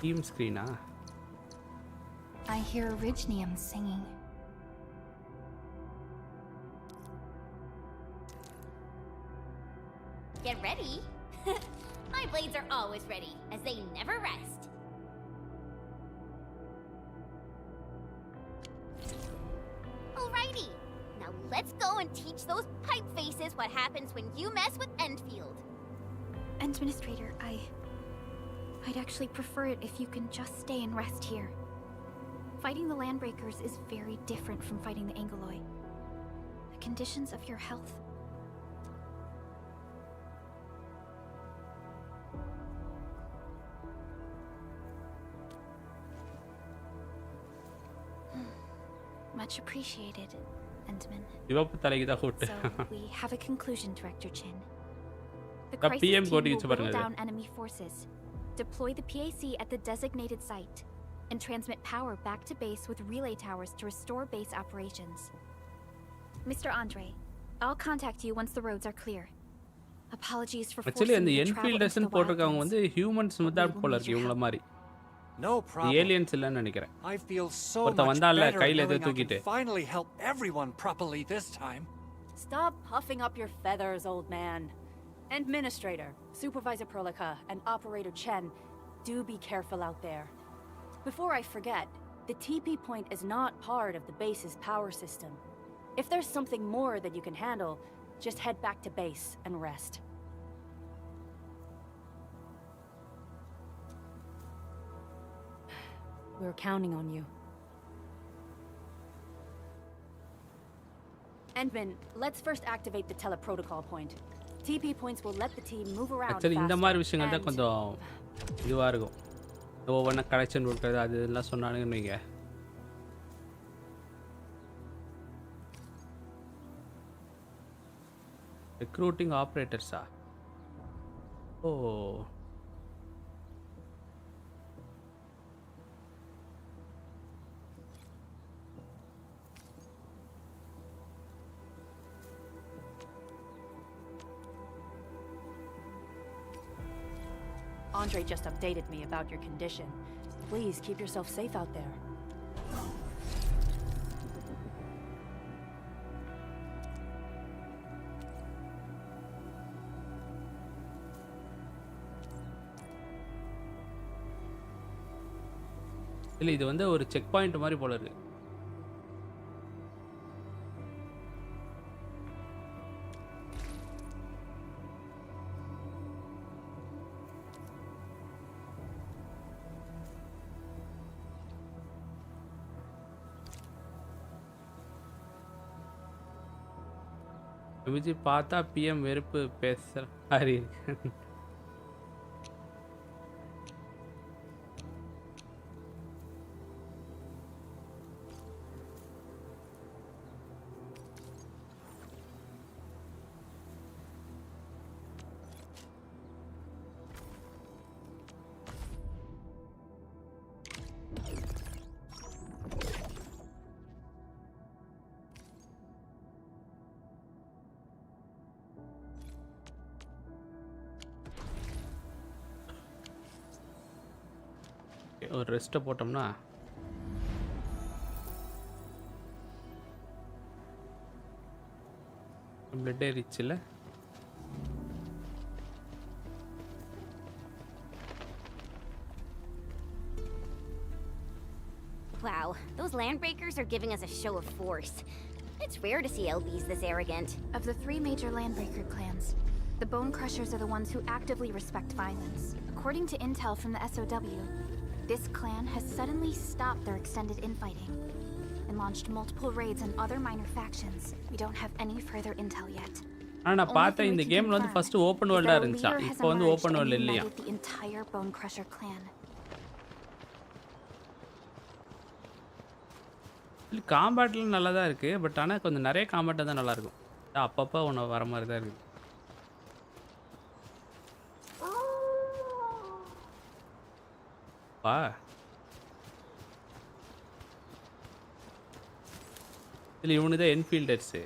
Team screen, ah. I hear Originium singing. Get ready! My blades are always ready, as they never rest. Now let's go and teach those pipe faces what happens when you mess with Endfield. Administrator, I'd actually prefer it if you can just stay and rest here. Fighting the Landbreakers is very different from fighting the Angoloi. The conditions of your health. Much appreciated, Endman. இவப்பு தலைக்கு தான் கூட்டு. So, we have a conclusion, Director Chin. The PM crisis team கோடி will வச்சு whittle பாருங்க. down enemy forces, deploy the PAC at the designated site, and transmit power back to base with relay towers to restore base operations. Mr. Andre, I'll contact you once the roads are clear. Apologies for Actually forcing அந்த you to travel into Enfielders the போட்டிருக்கவங்க wildlands. வந்து humans தான் போல இருக்கு இவங்கள மாதிரி. No problem. Aliens இல்லன்னு நினைக்கிறேன். I feel so ஒருத்தன் much வந்தான்ல better கையில ஏதோ knowing I தூக்கிட்டு. can finally help everyone properly this time. Stop puffing up your feathers, old man. Administrator, Supervisor Perlica, and Operator Chen, do be careful out there. Before I forget, the TP point is not part of the base's power system. If there's something more that you can handle, just head back to base and rest. We're counting on you. Endman, let's first activate the teleprotocol point. TP points will let the team move around actually இந்த மாதிரி விஷயங்கள் தான் and கொஞ்சம் இதுவாக இருக்கும். ஒவ்வொன்றா connection கொடுக்குறது அது இதெல்லாம் சொன்னானுங்கன்னு வைங்க. Recruiting ஆப்ரேட்டர்ஸா? O Andre just updated me about your condition. Please keep yourself safe out there. இல்லை இது வந்து ஒரு செக் பாயிண்ட் மாதிரி போல இருக்கு. விஜய் பார்த்தா பிஎம் வெறுப்பு பேசுற மாதிரி இருக்கு. ஒரு ரெஸ்ட்டை போட்டோம்னா பிளட்டே ரிச் இல்லை. Wow, those Landbreakers are giving us a show of force. It's rare to see LBs this arrogant. Of the three major Landbreaker clans, the Bone Crushers are the ones who actively respect violence. According to intel from the SOW, this clan has suddenly stopped their extended infighting and launched multiple raids on other minor factions. We don't have any further intel yet. ஆனால் நான் பார்த்தேன் இந்த கேமில் வந்து first open வேர்ல்டாக இருந்துச்சா, இப்போ வந்து open world இல்லையா? The entire Bone Crusher clan. காம்பேட்டில் நல்லா தான் இருக்குது, பட் ஆனால் கொஞ்சம் நிறைய காம்பேட்டாக தான் நல்லாயிருக்கும். அப்பப்போ ஒன்று வர மாதிரி தான் இருக்குது. பா இதில் இவனு தான் என்ஃபீல்டர்ஸு.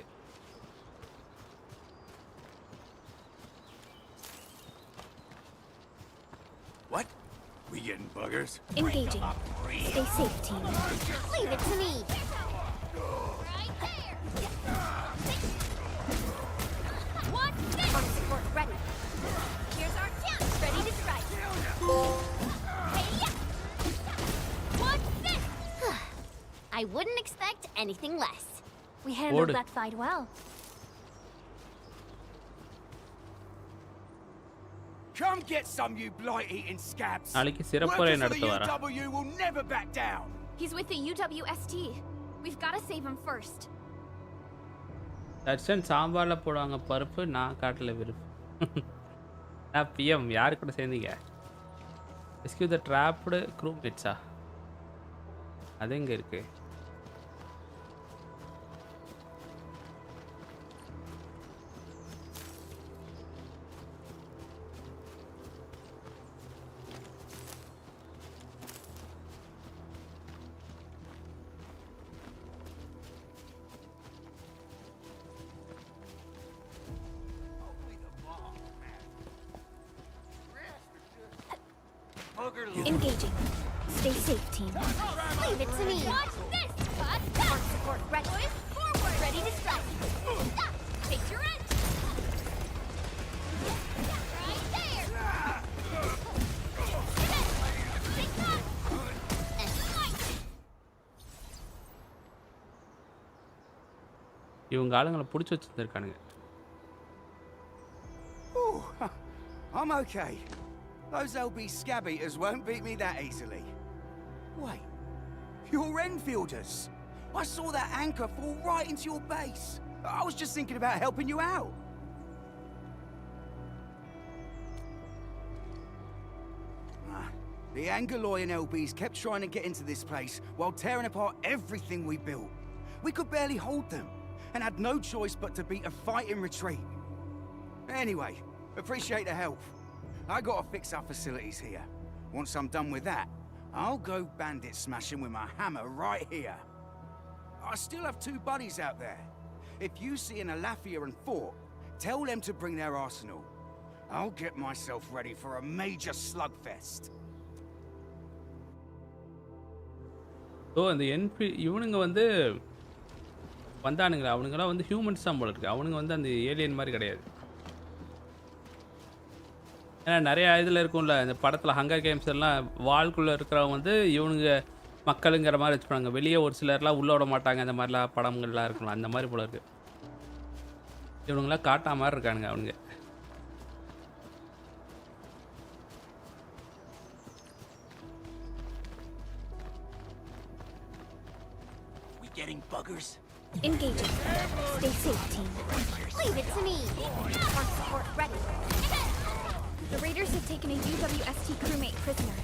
What? We getting buggers? Engaging. Stay safe, team. Leave it to me. What? On support ready. Here's our chance. Ready to strike. What's this? I wouldn't expect anything less. We handled Order. that fight well. Come get some, you blight-eating scabs. நாளைக்கு சிறப்புரை Workers of the நடத்த வரேன். UW will never back down. He's with the UWST. We've got to save him first. Darshan சாம்பார்ல போடுவாங்க பருப்பு, நான் காட்டில் விருப்பு. நான் பிஎம் யாரு கூட சேர்ந்தீங்க? ரெஸ்கியூ த ட்ராப்டு க்ரூமேட்ஸா? அது எங்கே இருக்கு? Engaging. Stay safe, team. Leave it to me. Watch this, bud! Arc support ready. Boys, forward! Ready to strike. Stop! Take your edge! Right there! Take that! And fight! இவங்க ஆளுங்களை பிடிச்சி வச்சுருந்துருக்கானுங்க. Ooh, I'm okay. Those LB scab eaters won't beat me that easily. Wait, you're Enfielders. I saw that anchor fall right into your base. I was just thinking about helping you out. The Angaloy and LBs kept trying to get into this place while tearing apart everything we built. We could barely hold them, and had no choice but to beat a fight in retreat. Anyway, appreciate the help. I gotta fix our facilities here. Once I'm done with that, I'll go bandit smashing with my hammer right here. I still have 2 buddies out there. If you see an Alafia and Fort, tell them to bring their arsenal. I'll get myself ready for a major slugfest. So அந்த இவனுங்க வந்து வந்தானுங்களா? அவனுங்களாம் வந்து humans தான் போல இருக்கு. அவனுங்க வந்து அந்த ஏலியன் மாதிரி கிடையாது. ஏன்னா நிறையா இதில் இருக்கும்ல, இந்த படத்தில் ஹங்கர் கேம்ஸ் எல்லாம் வால்குள்ளே இருக்கிறவங்க வந்து இவனுங்க மக்களுங்கிற மாதிரி வச்சுப்பாங்க. வெளியே ஒரு சிலர்லாம் உள்ளே விட மாட்டாங்க. அந்த மாதிரிலாம் படங்கள்லாம் இருக்கும்ல, அந்த மாதிரி போல இருக்கு. இவனுங்களாம் காட்டா மாதிரி இருக்கானுங்க அவனுங்க. Getting buggers? Engaging. Stay safe, team. Leave it to me. Arc support ready. The raiders have taken a UWST crewmate prisoner.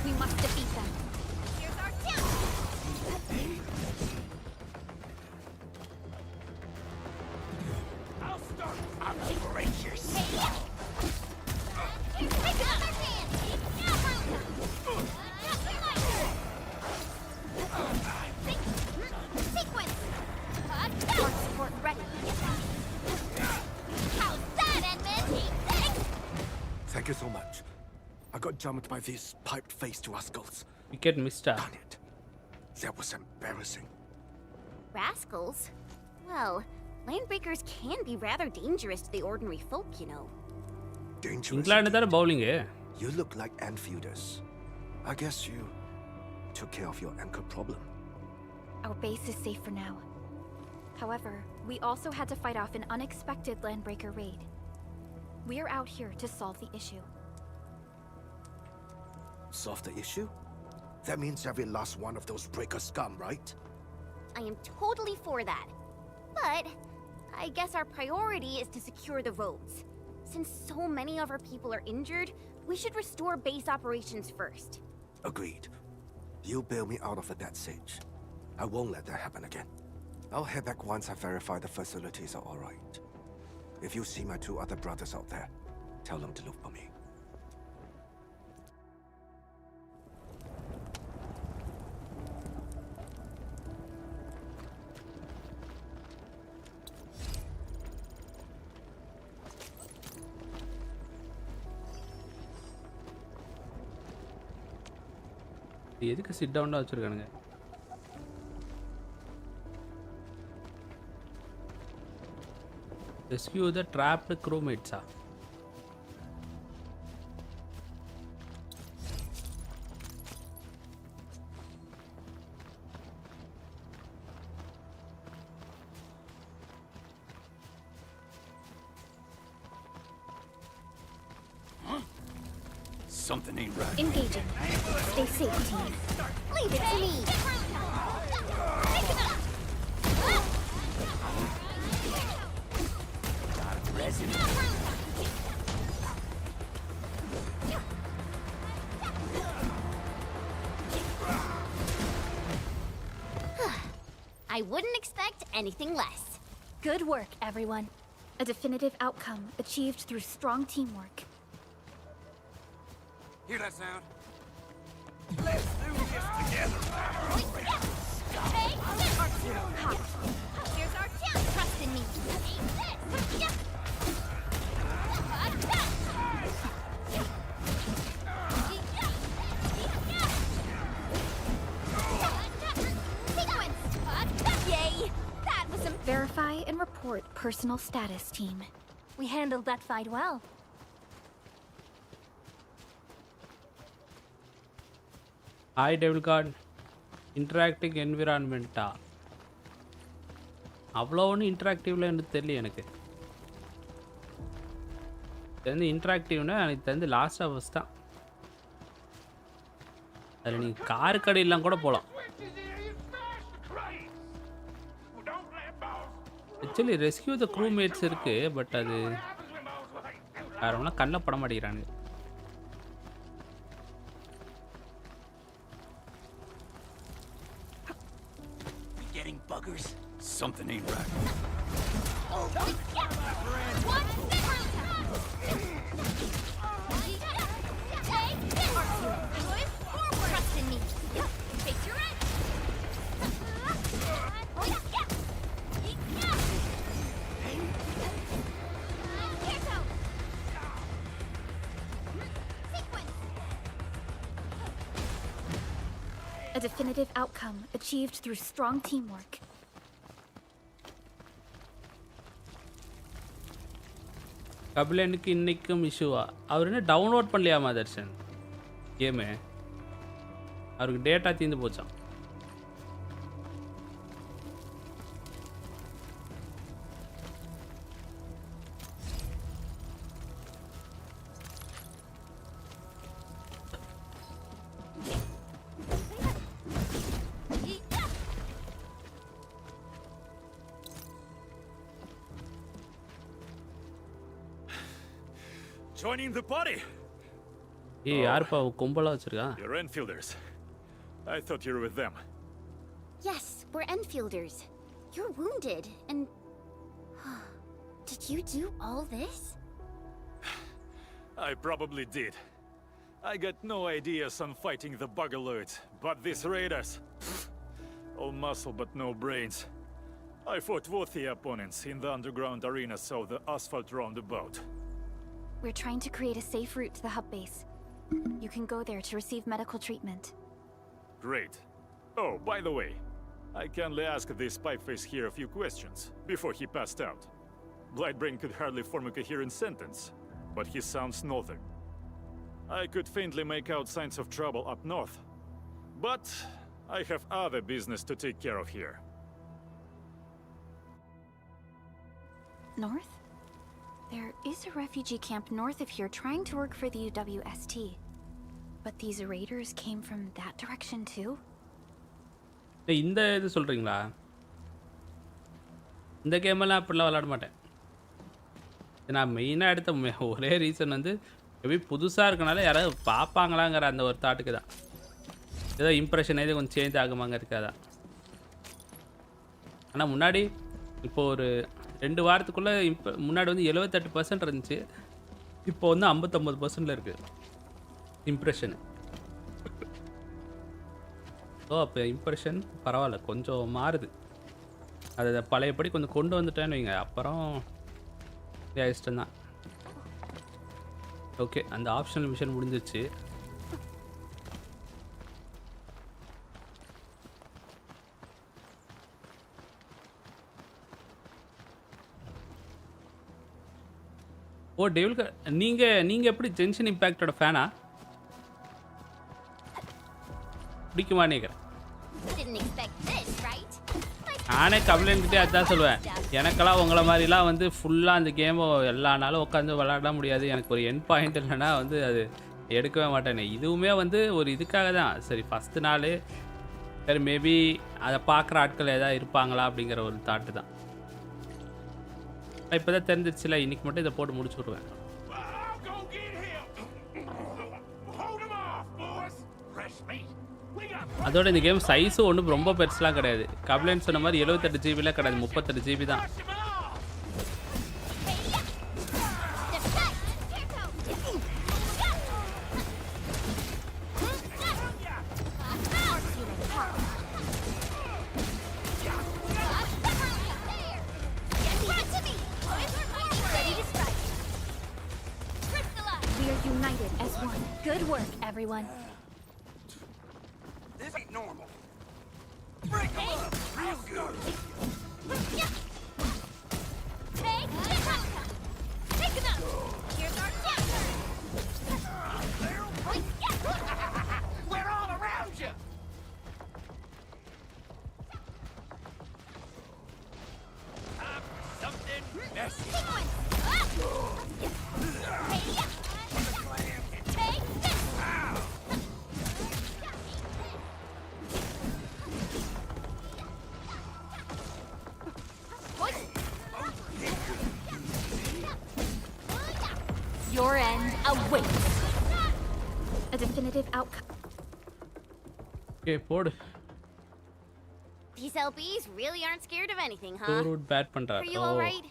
We must defeat them. Here's our chance! I'll start. I'm voracious. Take another chance! Now, sequence! Arc support ready. How's that, Edmund? Thank you so much. I got jumped by these piped-faced rascals. Wicket மிஸ்டா. Darn it. That was embarrassing. Rascals? Well, landbreakers can be rather dangerous to the ordinary folk, you know. Dangerous. England தானே bowling. You look like Enfielders. I guess you took care of your anchor problem. Our base is safe for now. However, we also had to fight off an unexpected landbreaker raid. We're out here to solve the issue. Solve the issue? That means every last one of those breaker scum, right? I am totally for that. But I guess our priority is to secure the roads. Since so many of our people are injured, we should restore base operations first. Agreed. You bail me out of a dead sage. I won't let that happen again. I'll head back once I verify the facilities are alright. If you see my 2 other brothers out there, tell them to look for me. எதுக்கு sit down வச்சிருக்கானுங்க? Rescue the dropped க்ரூமேட்ஸா? Something ain't right. Engaging. Stay safe, team. Leave it to me. I wouldn't expect anything less. Good work, everyone. A definitive outcome achieved through strong teamwork. Hear that sound? Let's do this together. Here's our chance. Trust in me. Yay! That was some. Verify and report personal status, team. We handled that fight well. Hi Devil God. Interacting environment. அவ்வளோ ஒன்றும் இன்ட்ராக்டிவ்ல எனக்கு தெரியல எனக்கு. தெரிஞ்சு இன்ட்ராக்டிவ்னா எனக்கு தெரிஞ்சு last hours தான். அதில் நீங்கள் கார் கடையெல்லாம் கூட போகலாம். Actually rescue the crew mates இருக்கு, பட் அது யாரெல்லாம் கண்ணில் பட மாட்டேங்கிறாங்க. Getting buggers? Something ain't right. Trust in me. Take your end. A definitive outcome achieved through strong teamwork. கபிலனுக்கு இன்னைக்கும் இஷ்யூவா? அவர் என்ன டவுன்லோட் பண்ணலையாமா தர்ஷன் கேமு? அவருக்கு டேட்டா தீர்ந்து போச்சான். Joining the party. ஏய் யாருப்பா கும்பலா வச்சிருக்கா? You're Enfielders. I thought you were with them. Yes, we're Enfielders. You're wounded, and... Did you do all this? I probably did. I got no ideas on fighting the Buggerloids, but these raiders... all muscle but no brains. I fought worthy opponents in the underground arenas of the asphalt roundabout. We're trying to create a safe route to the hub base. You can go there to receive medical treatment. Great. Oh, by the way, I kindly asked this pipeface here a few questions before he passed out. Blightbrain could hardly form a coherent sentence, but he sounds northern. I could faintly make out signs of trouble up north, but I have other business to take care of here. North? There is a refugee camp north of here trying to work for the UWST. But these raiders came from that direction too? இந்த இது சொல்கிறீங்களா? இந்த கேமெல்லாம் அப்படிலாம் விளாட மாட்டேன். நான் மெயினாக எடுத்த ஒரே ரீசன் வந்து எப்படி புதுசாக இருக்கனால யாராவது பார்ப்பாங்களாங்கிற அந்த ஒரு தாட்டுக்கு தான். ஏதோ இம்ப்ரெஷன் எது கொஞ்சம் சேஞ்ச் ஆகுமாங்க இருக்காதான். ஆனால் முன்னாடி இப்போ ஒரு 2 வாரத்துக்குள்ளே முன்னாடி வந்து 78% இருந்துச்சு, இப்போ வந்து 59%ல் இருக்குது இம்ப்ரெஷனு. ஸோ அப்போ இம்ப்ரெஷன் பரவாயில்ல, கொஞ்சம் மாறுது. அதை பழையபடி கொஞ்சம் கொண்டு வந்துட்டேன்னு வைங்க, அப்புறம் இஷ்டம் தான். ஓகே, அந்த ஆப்ஷனல் மிஷன் முடிஞ்சிச்சு. ஓ டெவில், நீங்கள் எப்படி ஜென்ஷன் இம்பேக்டோட ஃபேனா? பிடிக்குமா நினைக்கிறேன். Didn't expect this, right? நானே கபிலன்கிட்டே அதான் சொல்லுவேன், எனக்கெல்லாம் உங்களை மாதிரிலாம் வந்து ஃபுல்லாக அந்த கேமை எல்லா நாளும் உட்காந்து விளாட முடியாது. எனக்கு ஒரு என் பாயிண்ட் இல்லைன்னா வந்து அது எடுக்கவே மாட்டேனே. இதுவுமே வந்து ஒரு இதுக்காக தான். சரி ஃபர்ஸ்ட் நாள் சரி மேபி அதை பார்க்குற ஆட்கள் ஏதாவது இருப்பாங்களா அப்படிங்கிற ஒரு தாட்டு தான். இப்போ தான் தெரிஞ்சிருச்சுல, இன்னைக்கு மட்டும் இதை போட்டு முடிச்சு விடுவேன். அதோட இந்த கேம் சைஸும் ஒன்றும் ரொம்ப பெருசுலாம் கிடையாது. கப்லைன் சொன்ன மாதிரி 78 ஜிபிலாம் கிடையாது, 38 ஜிபி தான். We are united as one. Good work, everyone. This ain't normal. Break them up real good. Take him out! Here's our counter! We're all around you. Something messy. Sequence! Take this! Your end awaits. A definitive outcome. Okay போடு. These LBs really aren't scared of anything, huh? Root bat பண்ணுறாரு. Are you alright?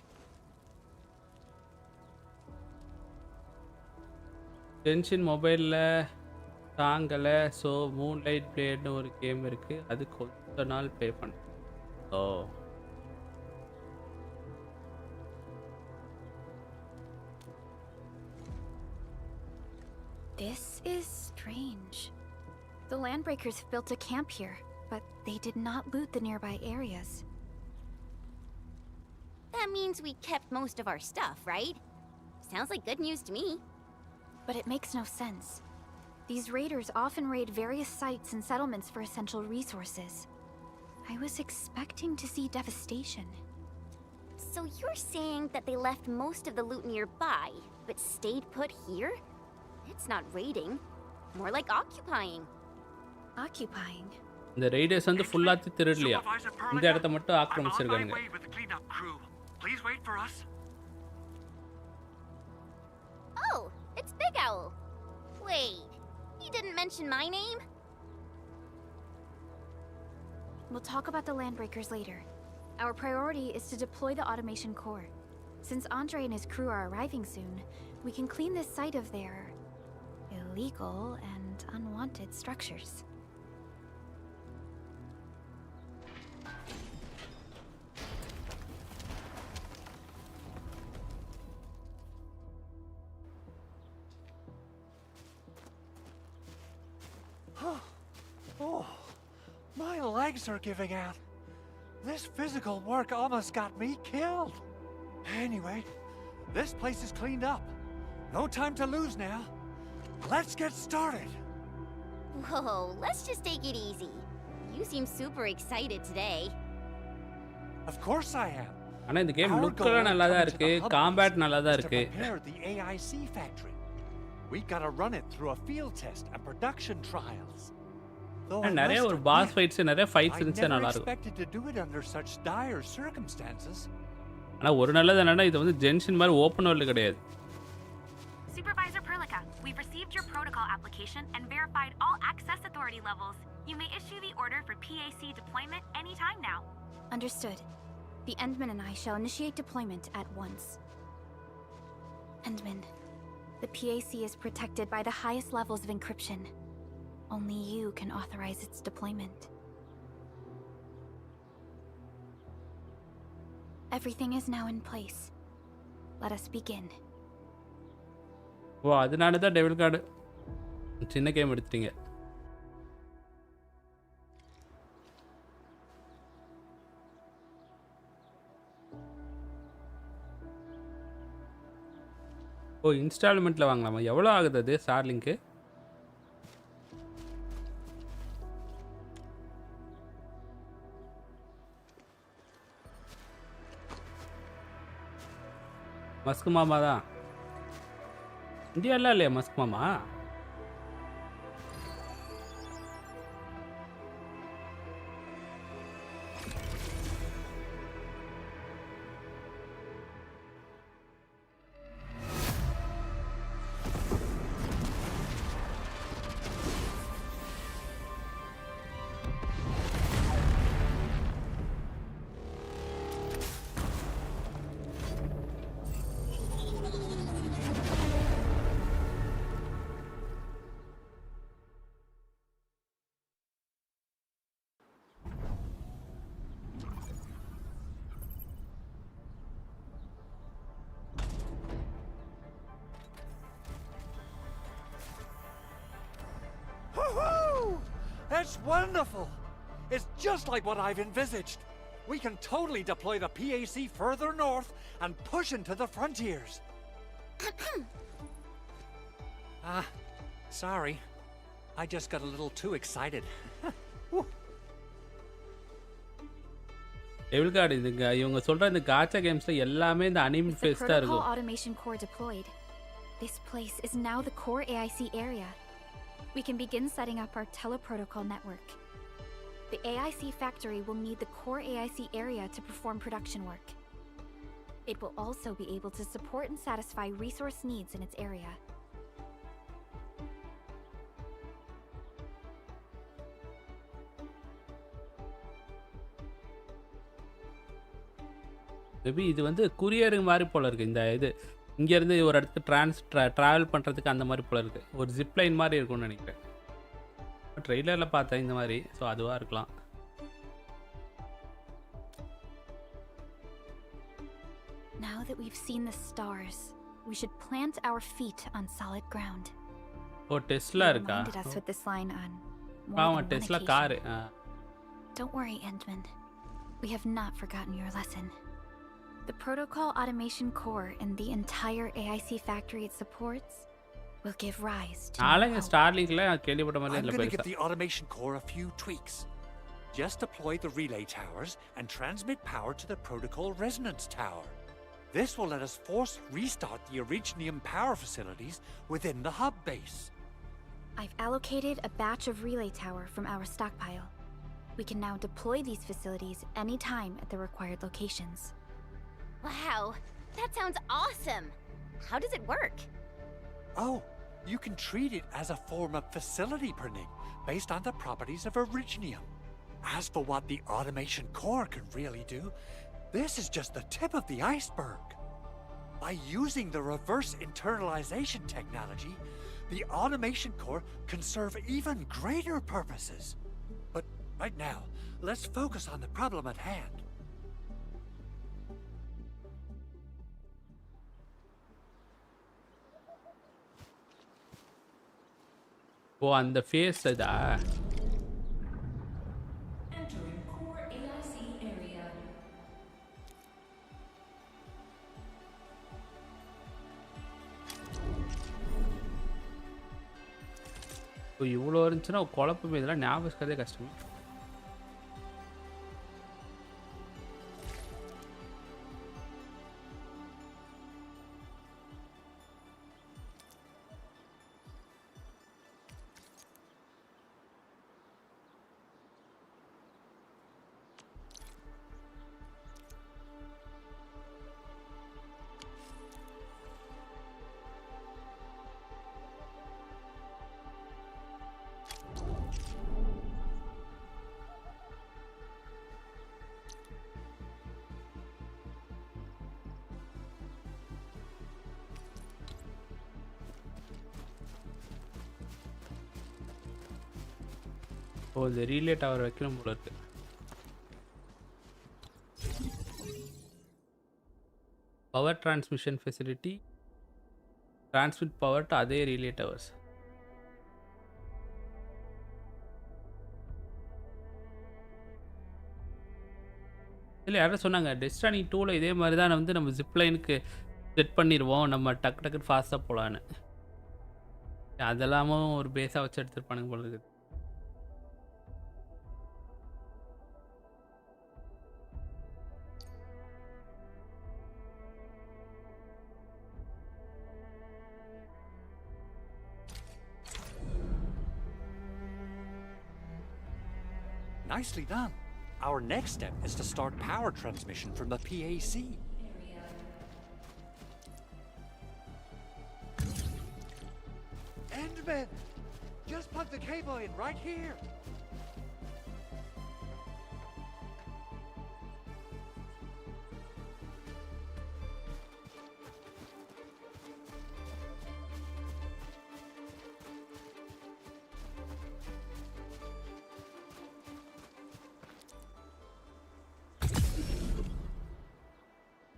Tension மொபைலில் தாங்கலை. So moonlight பிளேட்னு ஒரு game இருக்குது, அது கொஞ்ச நாள் play பண்ண. ஓ This is strange. The Landbreakers built a camp here, but they did not loot the nearby areas. That means we kept most of our stuff, right? Sounds like good news to me. But it makes no sense. These raiders often raid various sites and settlements for essential resources. I was expecting to see devastation. So you're saying that they left most of the loot nearby, but stayed put here? It's not raiding. More like occupying. Occupying? இந்த Riders வந்து ஃபுல்லாத்தி திருடலையா, இந்த இடத்த மட்டும் ஆக்கிரமிச்சிருக்காங்க. Please wait for us. Oh, it's Big Owl. Wait, he didn't mention my name? We'll talk about the Landbreakers later. Our priority is to deploy the automation core. Since Andre and his crew are arriving soon, we can clean this site of their illegal and unwanted structures. Oh, my legs are giving out. This physical work almost got me killed. Anyway, this place is cleaned up. No time to lose now. Let's get started. Whoa, let's just take it easy. You seem super excited today. Of course I am. ஆனா இந்த game லுக்கெல்லாம் நல்லா தான் இருக்கு, combat நல்லா தான் இருக்கு. Prepare the AIC factory. We gotta run it through a field test and production trials. நிறைய ஒரு பாஸ் ஃபைட்ஸ், நிறைய ஃபைட்ஸ் இருந்துச்சு, நல்லா இருக்கும். expected to do it under such dire circumstances. ஆனா ஒரு நல்லது என்னன்னா இது வந்து ஜென்ஷன் மாதிரி ஓபன் வேர்ல்ட் கிடையாது. Supervisor Perlica, we've received your protocol application and verified all access authority levels. You may issue the order for PAC deployment anytime now. Understood. The Endman and I shall initiate deployment at once. Endman, the PAC is protected by the highest levels of encryption. Only you can authorize its deployment. Everything is now in place. Let us begin. ஓ அதனால தான் devil card சின்ன game எடுத்துட்டீங்க. ஓ இன்ஸ்டால்மெண்ட்டில் வாங்கலாமா? எவ்வளோ ஆகுது அது ஸ்டார்லிங்க்கு? Musk மாமா தான். இந்தியாவில் இல்லையா மஸ்க் மாமா? That's wonderful! It's just like what I've envisaged. We can totally deploy the PAC further north and push into the frontiers. Sorry. I just got a little too excited. Devil card இதுங்க இவங்க சொல்ற இந்த காச்சா கேம்ஸ்ல எல்லாமே இந்த anime ஃபேஸ்டா Protocol இருக்கும். automation core deployed. This place is now the core AIC area. We can begin setting up our teleprotocol network. The AIC factory will need the core AIC area to perform production work. It will also be able to support and satisfy resource needs in its area. Maybe இது வந்து courier மாதிரி போல இருக்கு. இந்த இது இங்க இருந்து ஒரு இடத்துக்கு டிராவல் பண்றதுக்கு அந்த மாதிரி போல இருக்கு. ஒரு ஜிப் லைன் மாதிரி இருக்கும்னு நினைக்கிறேன். ட்ரெய்லர்ல பார்த்தேன் இந்த மாதிரி. ஸோ அதுவா இருக்கலாம். Now that we've seen the stars, we should plant our feet on solid ground. Oh Tesla You இருக்கா? reminded us with this line on more ஆமா than one Tesla occasion. Car. Don't worry, Endman. We have not forgotten your lesson. The protocol automation core and the entire AIC factory it supports will give rise to நாளைக்கு hope. ஸ்டார்லிங்க்ல கேள்விப்பட்ட மாதிரி I'm இல்ல going to give பெருசா. the automation core a few tweaks. Just deploy the relay towers and transmit power to the protocol resonance tower. This will let us force restart the Originium power facilities within the hub base. I've allocated a batch of relay tower from our stockpile. We can now deploy these facilities anytime at the required locations. Wow, that sounds awesome! How does it work? Oh, you can treat it as a form of facility printing based on the properties of Originium. As for what the automation core can really do, this is just the tip of the iceberg. By using the reverse internalization technology, the automation core can serve even greater purposes. But right now, let's focus on the problem at hand. ஓ அந்த face இதா? Entering core AIC area. இப்போ இவ்வளோ இருந்துச்சுன்னா குழப்பம் இதெல்லாம் ஞாபகம் இருக்கிறதே கஷ்டம். ஓ இந்த ரீலே டவர் வைக்கணும் போல இருக்கு. Power transmission facility transmit power to அதே ரீலே டவர்ஸ். இல்லை யாரும் சொன்னாங்க டெஸ்டானி 2ல இதே மாதிரி தான் வந்து நம்ம ஜிப்லைனுக்கு செட் பண்ணிடுவோம், நம்ம டக்கு டக்குன்னு ஃபாஸ்ட்டாக போகலான்னு. அதெல்லாமும் ஒரு பேஸாக வச்சு எடுத்துருப்பானுங்க போல இருக்குது. Nicely done. Our next step is to start power transmission from the PAC. Endman! Just plug the cable in right here.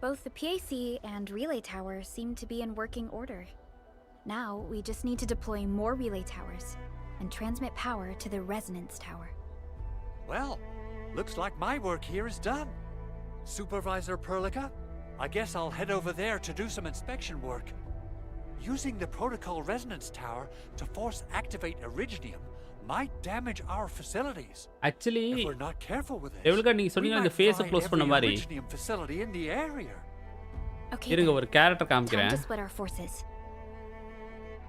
Both the PAC and relay tower seem to be in working order. Now, we just need to deploy more relay towers. and transmit power to the resonance tower. Well, looks like my work here is done. Supervisor Perlica, I guess I'll head over there to do some inspection work. Using the protocol resonance tower to force activate Originium might damage our facilities. Actually, if we're not careful with this, எவ்வளவு நீங்க சொன்னீங்க அந்த face close பண்ண மாதிரி Originium facility in the area. Okay. இருங்க ஒரு character Time காமிக்கிறேன். to split our forces.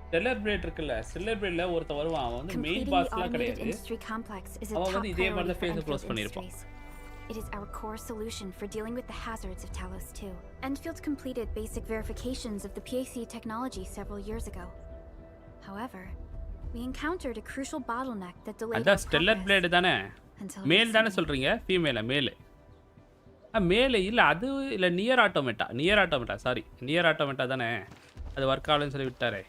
Stellar Blade இருக்குல்ல ஸ்டெல்லர் பிளேட்ல ஒருத்த வருவான் அவன் வந்து மெயின் Completing the பாஸ்லாம் automated கிடையாது. industry complex is a அவன் top வந்து இதே மாதிரி priority தான் for ஃபேஸ் க்ளோஸ் Endfield பண்ணிருப்பான். Industries. It is our core solution for dealing with the hazards of Talos 2. Endfield completed basic verifications of the PAC technology several years ago. However, we encountered a crucial bottleneck that delayed அதான் our stellar progress plate தானே until மேல் தானே recently. சொல்றீங்க ஃபீமேலா மேல் மேல் இல்ல அது இல்ல near automata sorry near automata தானே அது ஒர்க் ஆகலன்னு சொல்லி விட்டாரே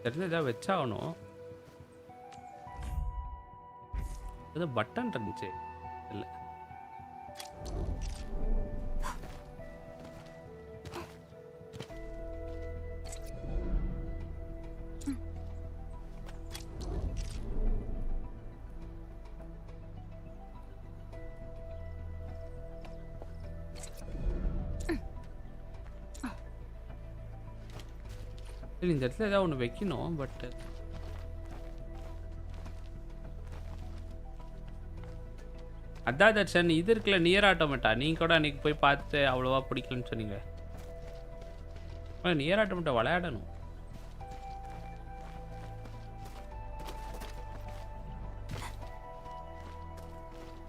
தெரிஞ்சதா வச்சாகணும் அது பட்டன் இருந்துச்சு இல்லை இந்த இடத்துல ஏதாவது ஒன்று வைக்கணும் பட் அதான் தர்ஷன் இது இருக்குல்ல நியர் ஆட்டோமேட்டா நீங்கள் கூட அன்றைக்கி போய் பார்த்துட்டு அவ்வளோவா பிடிக்கலன்னு சொன்னீங்க நியர் ஆட்டோமேட்டா விளையாடணும்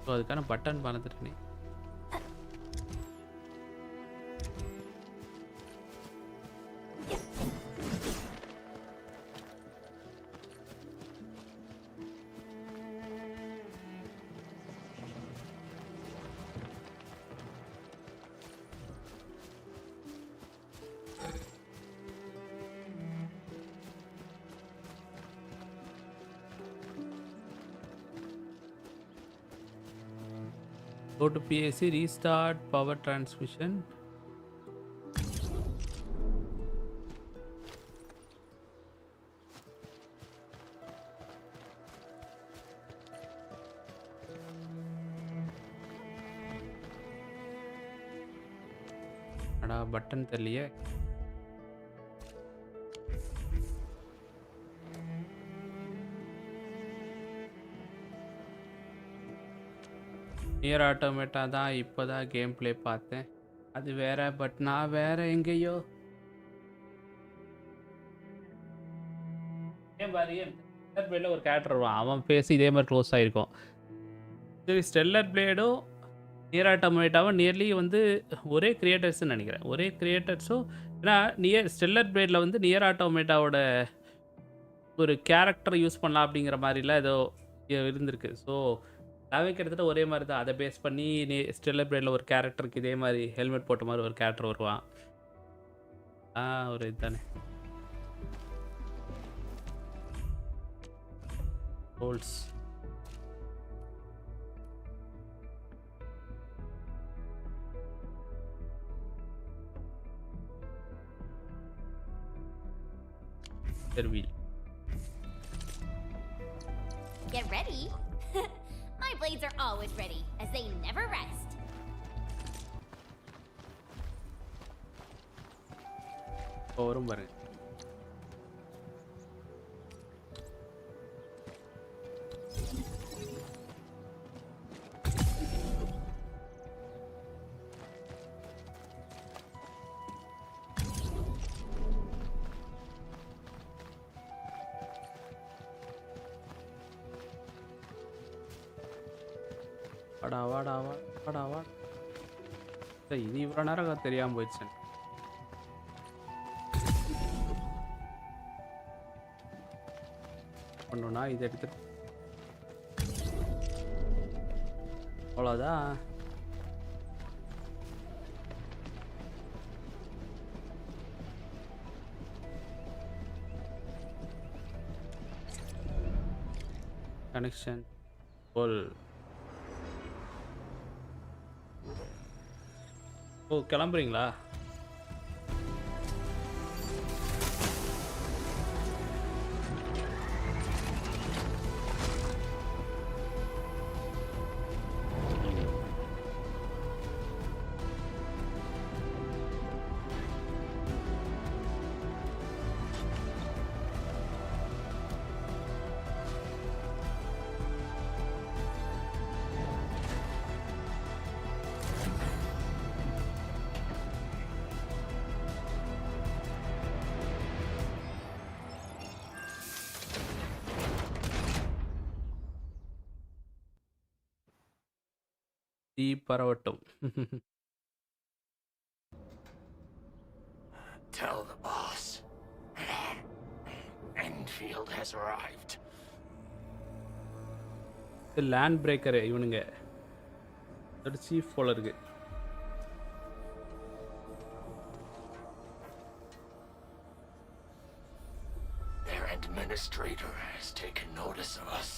ஸோ அதுக்கான பட்டன் மறந்துட்டேனே Go to PAC, restart power transmission. அடா பட்டன் தெரியலையே நியர் ஆட்டோமேட்டா தான் இப்போ தான் கேம் ப்ளே பார்த்தேன் அது வேற பட் நான் வேற எங்கேயோ ஏன் பாரு ஸ்டெல்லர் பிளேடில் ஒரு கேரக்டர் வருவான் அவன் ஃபேஸ் இதே மாதிரி க்ளோஸ் ஆகிருக்கும் சரி ஸ்டெல்லர் பிளேடும் நியர் ஆட்டோமேட்டாவும் நியர்லி வந்து ஒரே கிரியேட்டர்ஸ்ன்னு நினைக்கிறேன் ஒரே கிரியேட்டர்ஸும் ஏன்னா ஸ்டெல்லர் பிளேடில் வந்து நியர் ஆட்டோமேட்டாவோட ஒரு கேரக்டர் யூஸ் பண்ணலாம் அப்படிங்கிற மாதிரிலாம் ஏதோ இருந்திருக்கு ஸோ எல்லாமே கிட்டத்தட்ட ஒரே மாதிரி தான் அதை பேஸ் பண்ணி ஸ்டெல்லர் பிளேடில் ஒரு கேரக்டருக்கு இதே மாதிரி ஹெல்மெட் போட்ட மாதிரி ஒரு கேரக்டர் வருவான் ஒரு இதுதானே holes Get ready. My blades are always ready, as they never rest. வரும் பாருங்க வாடா வாடா வாடா வாடா இது இவ்வளோ நேரம் தெரியாமல் போயிடுச்சு பண்ணணும்னா இதை எடுத்து அவ்வளோதான் கனெக்ஷன் ஃபுல். ஓ கிளம்புறீங்களா? தீ பரவட்டும். Tell the boss. Endfield has arrived. Land breaker இவனுங்க. அது சீஃப் போல இருக்கு. Their administrator has taken notice of us.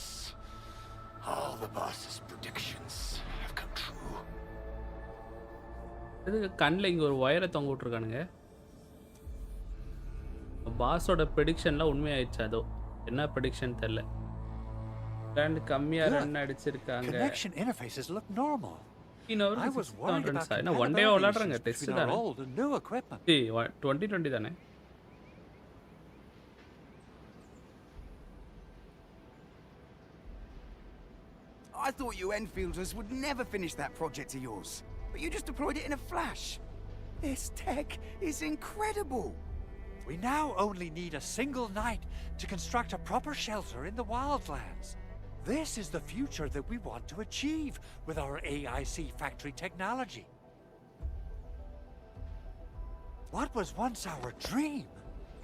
All the boss's predictions have come true. இதுக்கு கண்ணில் இங்கே ஒரு ஒயரை தொங்க விட்ருக்கானுங்க. பாஸோட ப்ரெடிக்ஷன்லாம் உண்மையாயிடுச்சு. அதோ என்ன ப்ரெடிக்ஷன் தெரியல. ரன் கம்மியாக ரன் அடிச்சிருக்காங்க. Connection interfaces look normal. I was worried about the one day விளையாடுறாங்க டெஸ்ட் தானே. old and new equipment. 2020 தானே. I thought you Enfielders would never finish that project of yours, but you just deployed it in a flash. This tech is incredible. We now only need a single night to construct a proper shelter in the wildlands. This is the future that we want to achieve with our AIC factory technology. What was once our dream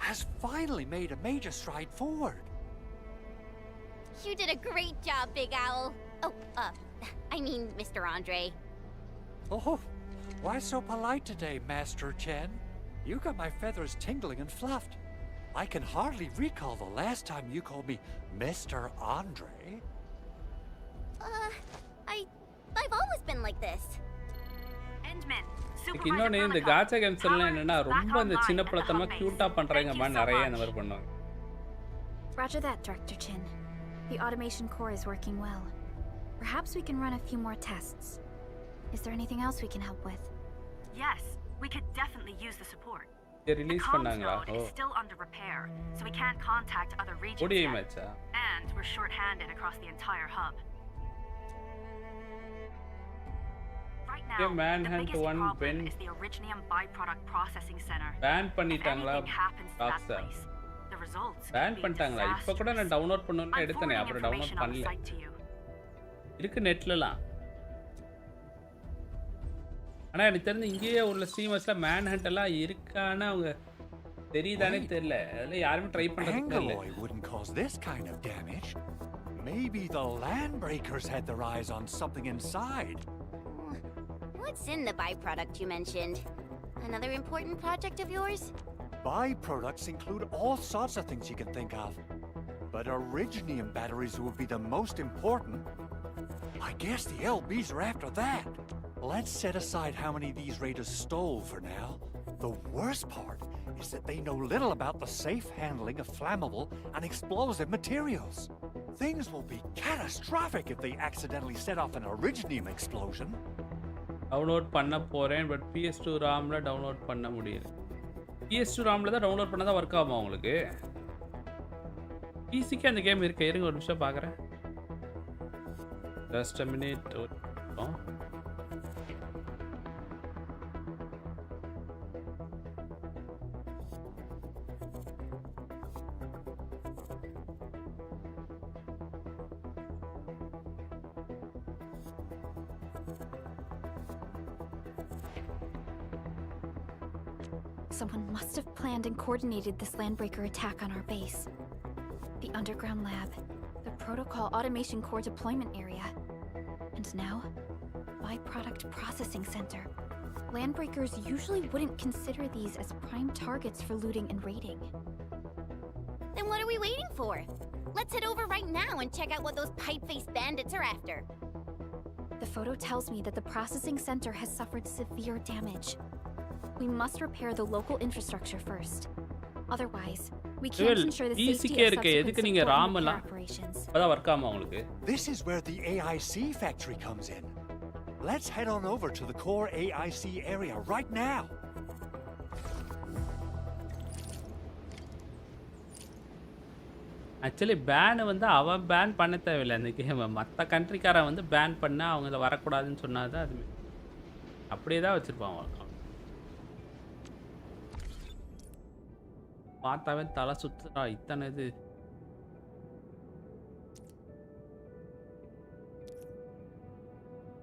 has finally made a major stride forward. You did a great job, Big Owl. Oh, I mean, Mr. Andre. Oh, why so polite today, Master Chen? You got my feathers tingling and fluffed. I can hardly recall the last time you called me Mr. Andre. I've always been like this. Endman, இன்னொன்று இந்த காச்சா games எல்லாம் என்னன்னா ரொம்ப அந்த சின்ன பழத்தனமா க்யூட்டா பண்றாங்கம்மா, நிறைய அந்த மாதிரி பண்ணுவாங்க. Roger that, Director Chin. The automation core is working well. Perhaps we can run a few more tests. Is there anything else we can help with? Yes, we could definitely use the support. They The release comms பண்ணாங்களா? node is still under repair, so we can't contact other regions ODI yet. match-ஆ? And we're short-handed across the entire hub. Right now, the Manhunt biggest one problem Ben is the Originium byproduct processing center. ban If பண்ணிட்டாங்களா? anything happens to that Rockstar. place, the results ban could be பண்ணிட்டாங்களா? இப்போ கூட நான் disastrous. Download பண்ணனும்னு I'm எடுத்தனே, forwarding அப்புறம் download information on the பண்ணல. site to you. இருக்கு நெட்லலாம். ஆனா எனக்கு தெரிஞ்சு இங்கேயே உள்ள ஸ்ட்ரீமர்ஸ்ல மேன் ஹண்ட் எல்லாம் இருக்கான்னு அவங்க தெரியுதானே தெரியல. அதெல்லாம் யாருமே ட்ரை பண்றது இல்ல. Angaloy wouldn't cause this kind of damage. Maybe the landbreakers had their eyes on something inside. What's in the byproduct you mentioned? Another important project of yours? Byproducts include all sorts of things you can think of. But Originium batteries would be the most important. I guess the LBs are after that. Let's set aside how many these raiders stole for now. The worst part is that they know little about the safe handling of flammable and explosive materials. Things will be catastrophic if they accidentally set off an Originium explosion. Download பண்ண போறேன், but PS2 ROMல download பண்ண முடியல. PS2 ROMல தான் download பண்ணா தான் work ஆகுமா உங்களுக்கு? PCக்கு அந்த கேம் இருக்கு. இருங்க ஒரு நிமிஷம் பார்க்கறேன். Just a minute. Someone must have planned and coordinated this landbreaker attack on our base. The underground lab, the protocol automation core deployment area, and now, byproduct processing center. Landbreakers usually wouldn't consider these as prime targets for looting and raiding. Then what are we waiting for? Let's head over right now and check out what those pipe-faced bandits are after. The photo tells me that the processing center has suffered severe damage. We must repair the local infrastructure first. Otherwise, we can't ensure the safety of subsequent support and repair operations. அதான் work ஆமா உங்களுக்கு. This is where the AIC factory comes in. Let's head on over to the core AIC area right now. Actually பேனை வந்து அவன் pan பண்ண தேவையில்லை அந்த கேமை. மற்ற கண்ட்ரிக்காரன் வந்து பேன் பண்ண அவங்க வரக்கூடாதுன்னு சொன்னாதான் அது அப்படியே தான் வச்சுருப்பான். அவன் பார்த்தாவே தலை சுத்துறா இத்தனை இது.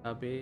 அப்படியே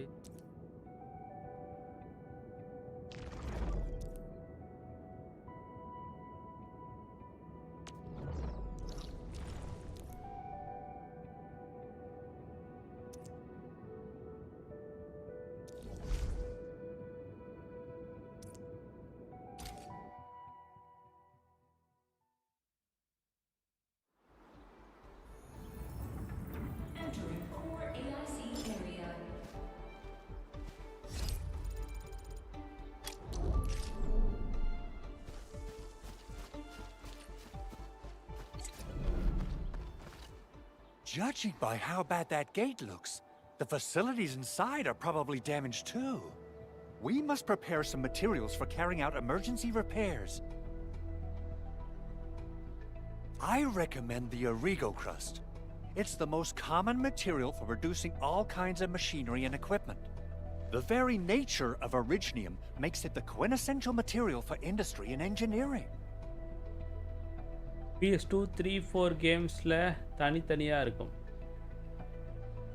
Judging by how bad that gate looks, the facilities inside are probably damaged too. We must prepare some materials for carrying out emergency repairs. I recommend the Origo crust. It's the most common material for producing all kinds of machinery and equipment. The very nature of originium makes it the quintessential material for industry and engineering. PS2 3 4 கேம்ஸில் தனித்தனியாக இருக்கும்.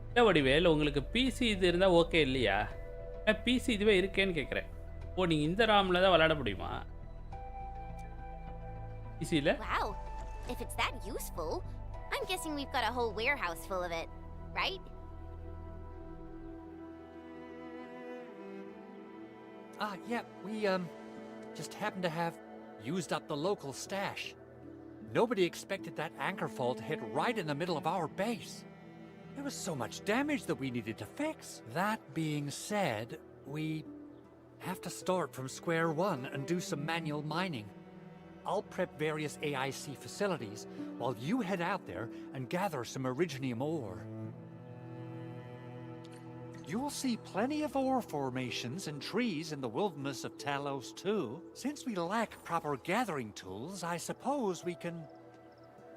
இல்லை வடிவேல் உங்களுக்கு PC இது இருந்தால் okay இல்லையா? PC இதுவே இருக்கேன்னு கேட்குறேன். ஓ நீங்கள் இந்த ராமில் தான் விளையாட முடியுமா பிசியில்? Wow, if it's that useful, I'm guessing we've got a whole warehouse full of it, right? Yeah, we just happen to have used up the local stash. Nobody expected that anchor fall to hit right in the middle of our base. There was so much damage that we needed to fix. That being said, we have to start from square one and do some manual mining. I'll prep various AIC facilities while you head out there and gather some originium ore. You'll see plenty of ore formations and trees in the wilderness of Talos too. Since we lack proper gathering tools, I suppose we can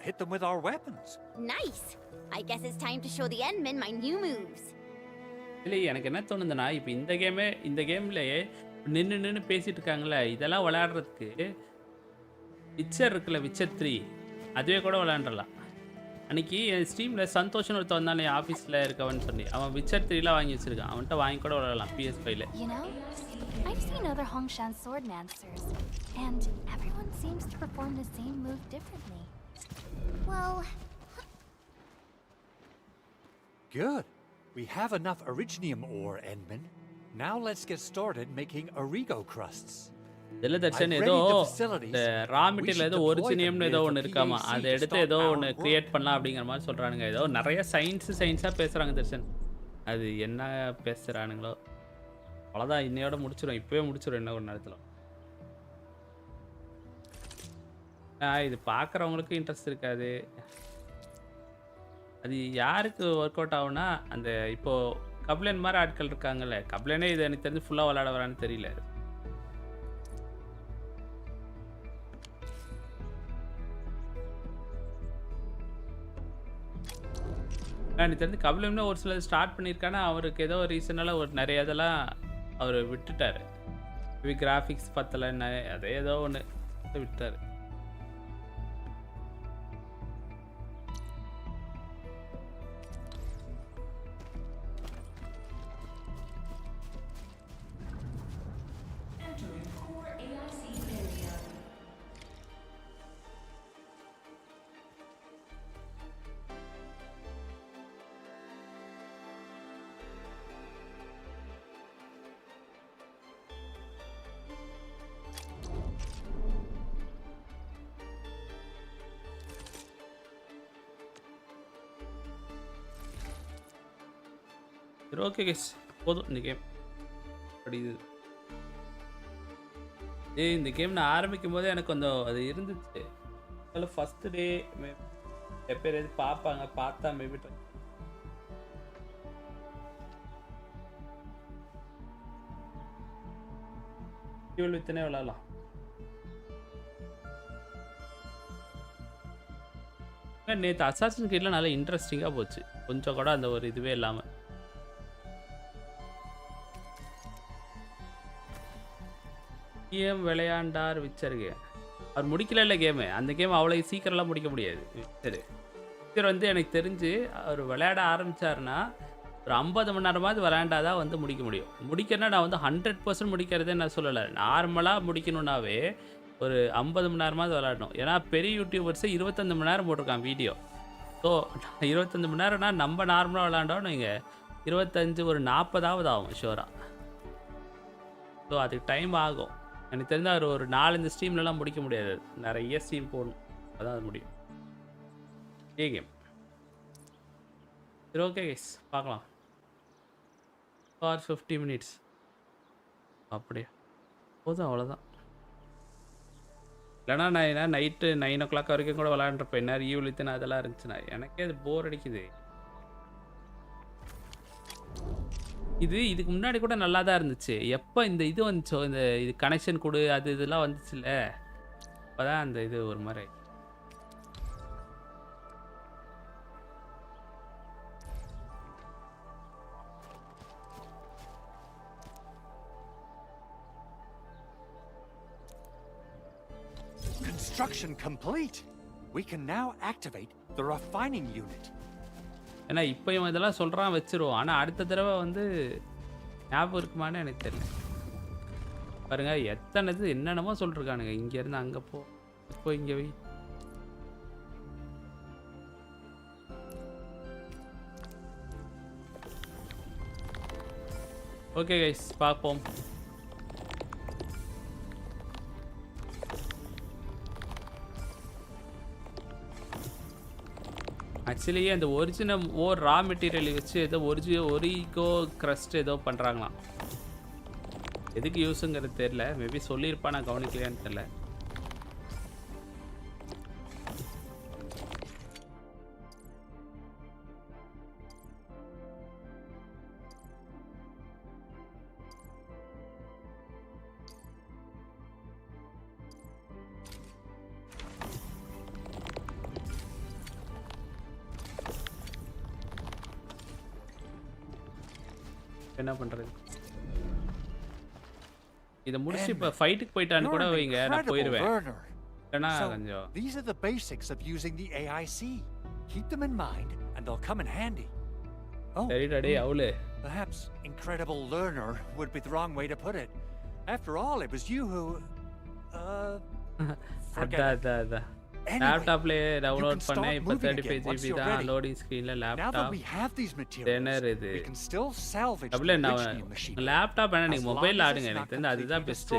hit them with our weapons. Nice! I guess it's time to show the Endmen my new moves. இல்லை எனக்கு என்ன தோணுதுன்னா இப்போ இந்த கேம்லேயே நின்று பேசிட்டு இருக்காங்களே இதெல்லாம் விளையாடுறதுக்கு விச்சர் இருக்குல்ல, விச்சர் 3 அதுவே கூட விளையாண்டுடலாம். அன்றைக்கி என் ஸ்ட்ரீமில் சந்தோஷம்னு ஒருத்தர் வந்தானே ஆஃபீஸில் இருக்கவன்னு சொல்லி அவன் விச்சர் 3லாம் வாங்கி வச்சுருக்கான். அவன்கிட்ட வாங்கி கூட விளையாடலாம் PS5ல. You know, I've seen other Hongshan swordmancers, and everyone seems to perform the same move differently. Well... Good. We have enough originium ore, Endman. Now let's get started making Origo crusts. இதில் தர்ஷன் ஏதோ இந்த raw material ஏதோ ஒரிஜினியம்னு ஏதோ ஒன்று இருக்காமா, அதை எடுத்து ஏதோ ஒன்று க்ரியேட் பண்ணலாம் அப்படிங்கிற மாதிரி சொல்கிறானுங்க. ஏதோ நிறைய சயின்ஸாக பேசுகிறாங்க தர்ஷன். அது என்ன பேசுகிறானுங்களோ அவ்வளோதான். இன்னையோட முடிச்சிடும், இப்போவே முடிச்சிடும் இன்னும் ஒரு நேரத்தில். இது பார்க்குறவங்களுக்கு இன்ட்ரெஸ்ட் இருக்காது. அது யாருக்கு ஒர்க் அவுட் ஆகும்னா அந்த இப்போது கப்லன் மாதிரி ஆட்கள் இருக்காங்கல்ல, கப்லனே இது எனக்கு தெரிஞ்சு ஃபுல்லாக விளையாட வரான்னு தெரியல. எனக்கு தெரிஞ்சு கபிலம்னு ஒரு சிலது ஸ்டார்ட் பண்ணியிருக்கானா அவருக்கு ஏதோ ரீசனால ஒரு நிறைய இதெல்லாம் அவர் விட்டுட்டார். கிராஃபிக்ஸ் பத்தலை அதே ஏதோ ஒன்று விட்டார். சரி ஓகே கைஸ், போதும் இந்த கேம் படிது. இந்த கேம் நான் ஆரம்பிக்கும் போதே எனக்கு கொஞ்சம் அது இருந்துச்சு. அதில் ஃபர்ஸ்ட் டே எப்போ எது பார்ப்பாங்க, பார்த்தா மேபி வித்தனே விளாடலாம். நேற்று அசாசின் கிரீட்ல நல்லா இன்ட்ரெஸ்டிங்காக போச்சு, கொஞ்சம் கூட அந்த ஒரு இதுவே இல்லாமல். கேம் விளையாண்டார் விச்சருங்க, அவர் முடிக்கல இல்லை கேமு. அந்த கேம் அவ்வளோ சீக்கிரம்லாம் முடிக்க முடியாது. சரி விச்சர் வந்து எனக்கு தெரிஞ்சு அவர் விளையாட ஆரம்பித்தாருன்னா ஒரு 50 மணி நேரமாவது விளையாண்டாதான் வந்து முடிக்க முடியும். முடிக்கிறேன்னா நான் வந்து 100% முடிக்கிறதே நான் சொல்லலை. நார்மலாக முடிக்கணுன்னாவே ஒரு 50 மணி நேரமாவது விளையாடணும். ஏன்னா பெரிய யூடியூபர்ஸு 25 மணி நேரம் போட்டிருக்கான் வீடியோ. ஸோ 25 மணி நேரம்னா நம்ம நார்மலாக விளையாண்டோம் நீங்கள் 25 ஒரு 40ஆவது ஆகும் ஷோராக. ஸோ அதுக்கு டைம் ஆகும். எனக்கு தெரிஞ்ச ஒரு 4-5 ஸ்ட்ரீம்லலாம் முடிக்க முடியாது, நிறைய ஸ்ட்ரீம் போடணும், அதான் அது முடியும். கேம் சரி ஓகே கைஸ், பார்க்கலாம். ஃபார் 50 மினிட்ஸ் அப்படியே போதும், அவ்வளோதான். இல்லைனா நான் நைட்டு 9 o'clock வரைக்கும் கூட விளாண்டுருப்பேன். என்ன ஈவிலித்துன்னு அதெல்லாம் இருந்துச்சுன்னா எனக்கே அது போர் அடிக்குது. இதுக்கு முன்னாடி கூட நல்லா தான் இருந்துச்சு. எப்போ இந்த இது வந்துச்சோ, இந்த இது கனெக்ஷன் கொடு அது இதெல்லாம் வந்துச்சுல்ல, அப்போ தான் அந்த இது ஒரு மாதிரி. Construction complete. We can now activate the refining unit. ஏன்னா இப்போ இவன் இதெல்லாம் சொல்கிறான் வச்சிருவோம், ஆனால் அடுத்த தடவை வந்து ஞாபகம் இருக்குமான்னு எனக்கு தெரியல. பாருங்க எத்தனை இது என்னென்னமோ சொல்லிருக்கானுங்க. இங்கேருந்து அங்கே இப்போ இங்கே வை. ஓகே கைஸ், பார்ப்போம். ஆக்சுவலி அந்த ஒரிஜினல் ரா மெட்டீரியல் வச்சு ஏதோ ஒரிகோ க்ரஸ்ட் ஏதோ பண்ணுறாங்களாம். எதுக்கு யூஸுங்கிறது தெரில, மேபி சொல்லியிருப்பா, நான் கவனிக்கலையான்னு தெரில. என்ன பண்றது, இத முடிச்சு இப்ப ஃபைட்டுக்கு போய்ட்டான்னு கூட வைங்க, நான் போயிடுவேன். ஏன்னா கொஞ்சம் These are the basics of using the AIC. Keep them in mind and they'll come in handy. சரி டேய் அவளே. Perhaps incredible learner would be the wrong way to put it. After all, it was you who அத லேப்டாப்ல download பண்ணேன். இப்போ 35 GB தான் loading ஸ்கிரீன்ல laptop. Tenure இது டபுள் நான் லேப்டாப் வேணா நீங்க மொபைல்ல ஆடுங்க, எனக்கு தெரிஞ்சு அதுதான் பெஸ்ட்.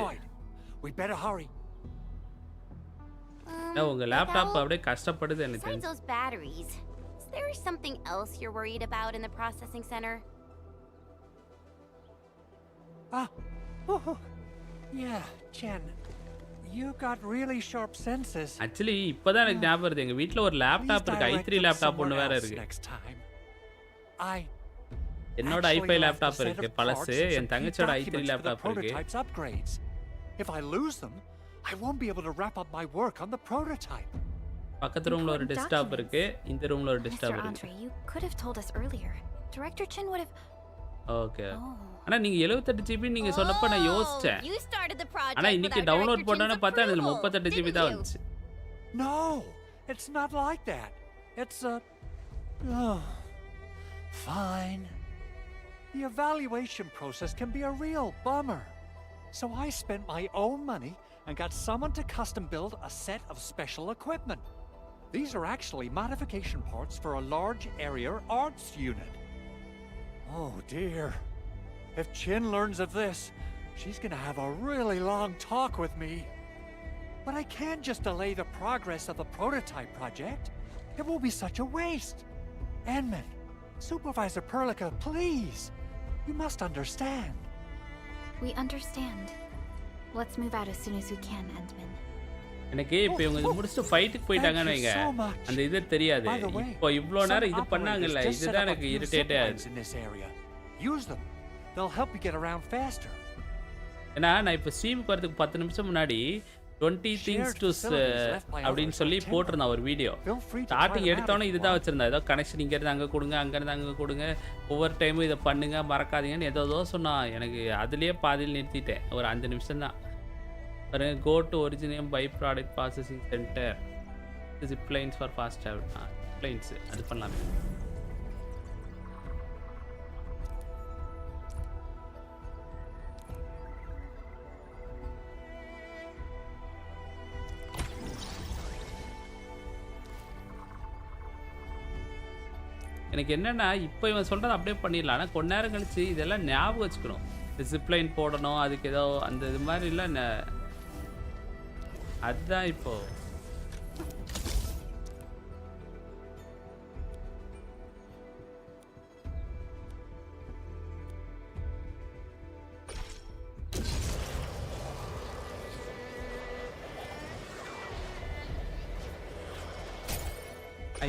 உங்க லேப்டாப் அப்படியே கஷ்டப்படுது எனக்கு தெரிஞ்சு. Besides those batteries, is there something else you're worried about in the processing center? Yeah, Chen. You got really sharp senses. Actually, இப்போதான் எனக்கு ஞாபகம் வருது, எங்க வீட்ல ஒரு லேப்டாப் இருக்கு, i3 லேப்டாப் ஒன்னு வேற இருக்கு. என்னோட i5 லேப்டாப் இருக்கு பழசு, என் தங்கச்சியோட i3 லேப்டாப் இருக்கு. If I lose them, I won't be able to wrap up my work on the prototype. பக்கத்து ரூம்ல ஒரு டெஸ்க்டாப் இருக்கு, இந்த ரூம்ல ஒரு டெஸ்க்டாப் இருக்கு. Mr. Andre, you could have told us earlier. Director Chen would have. Okay. ஆனா நீங்க 78 GB நீங்க சொன்னப்ப நான் யோசிச்சேன். ஆனா இன்னைக்கு டவுன்லோட் பண்ணனே பார்த்தா அதுல 38 GB தான் வந்துச்சு. No, it's not like that. It's fine. The evaluation process can be a real bummer. So I spent my own money and got someone to custom build a set of special equipment. These are actually modification parts for a large area arts unit. Oh dear. If Chin learns of this, she's gonna have a really long talk with me. But I can't just delay the progress of the prototype project. It will be such a waste. Enman, Supervisor Perlica, please. You must understand. We understand. Let's move out as soon as we can, Endman. எனக்கு இப்போ இவங்க இது முடிச்சுட்டு ஃபைட்டுக்கு போயிட்டாங்கன்னு வைங்க அந்த இது தெரியாது. இப்போ இவ்வளோ நேரம் இது பண்ணாங்கல்ல இதுதான் எனக்கு இரிட்டேட்டே ஆகுது. Use them. They'll help you get around faster. ஏன்னா நான் இப்போ ஸ்ட்ரீமுக்கு வரதுக்கு 10 நிமிஷம் முன்னாடி 20 things to அப்படின்னு சொல்லி போட்டிருந்தான் ஒரு வீடியோ. ஸ்டார்டிங் எடுத்தோன்னே இதுதான் வச்சிருந்தேன். ஏதோ கனெக்ஷன் இங்கேருந்து அங்கே கொடுங்க, அங்கேருந்து அங்கே கொடுங்க, ஒவ்வொரு டைமும் இதை பண்ணுங்க மறக்காதீங்கன்னு ஏதோ சொன்னான். எனக்கு அதுலேயே பாதியில் நிறுத்திட்டேன். ஒரு 5 நிமிஷம் தான். பாருங்க, go to originium by product processing centre ziplines for fast travel. Ziplines அது பண்ணலாமே. எனக்கு என்னென்னா இப்போ இவன் சொல்கிறது அப்படியே பண்ணிடலாம். ஆனால் கொஞ்ச நேரம் கழிச்சு இதெல்லாம் ஞாபகம் வச்சுக்கணும். ஜிப்லைன் போடணும், அதுக்கு ஏதோ அந்த இது மாதிரிலாம் அதுதான் இப்போ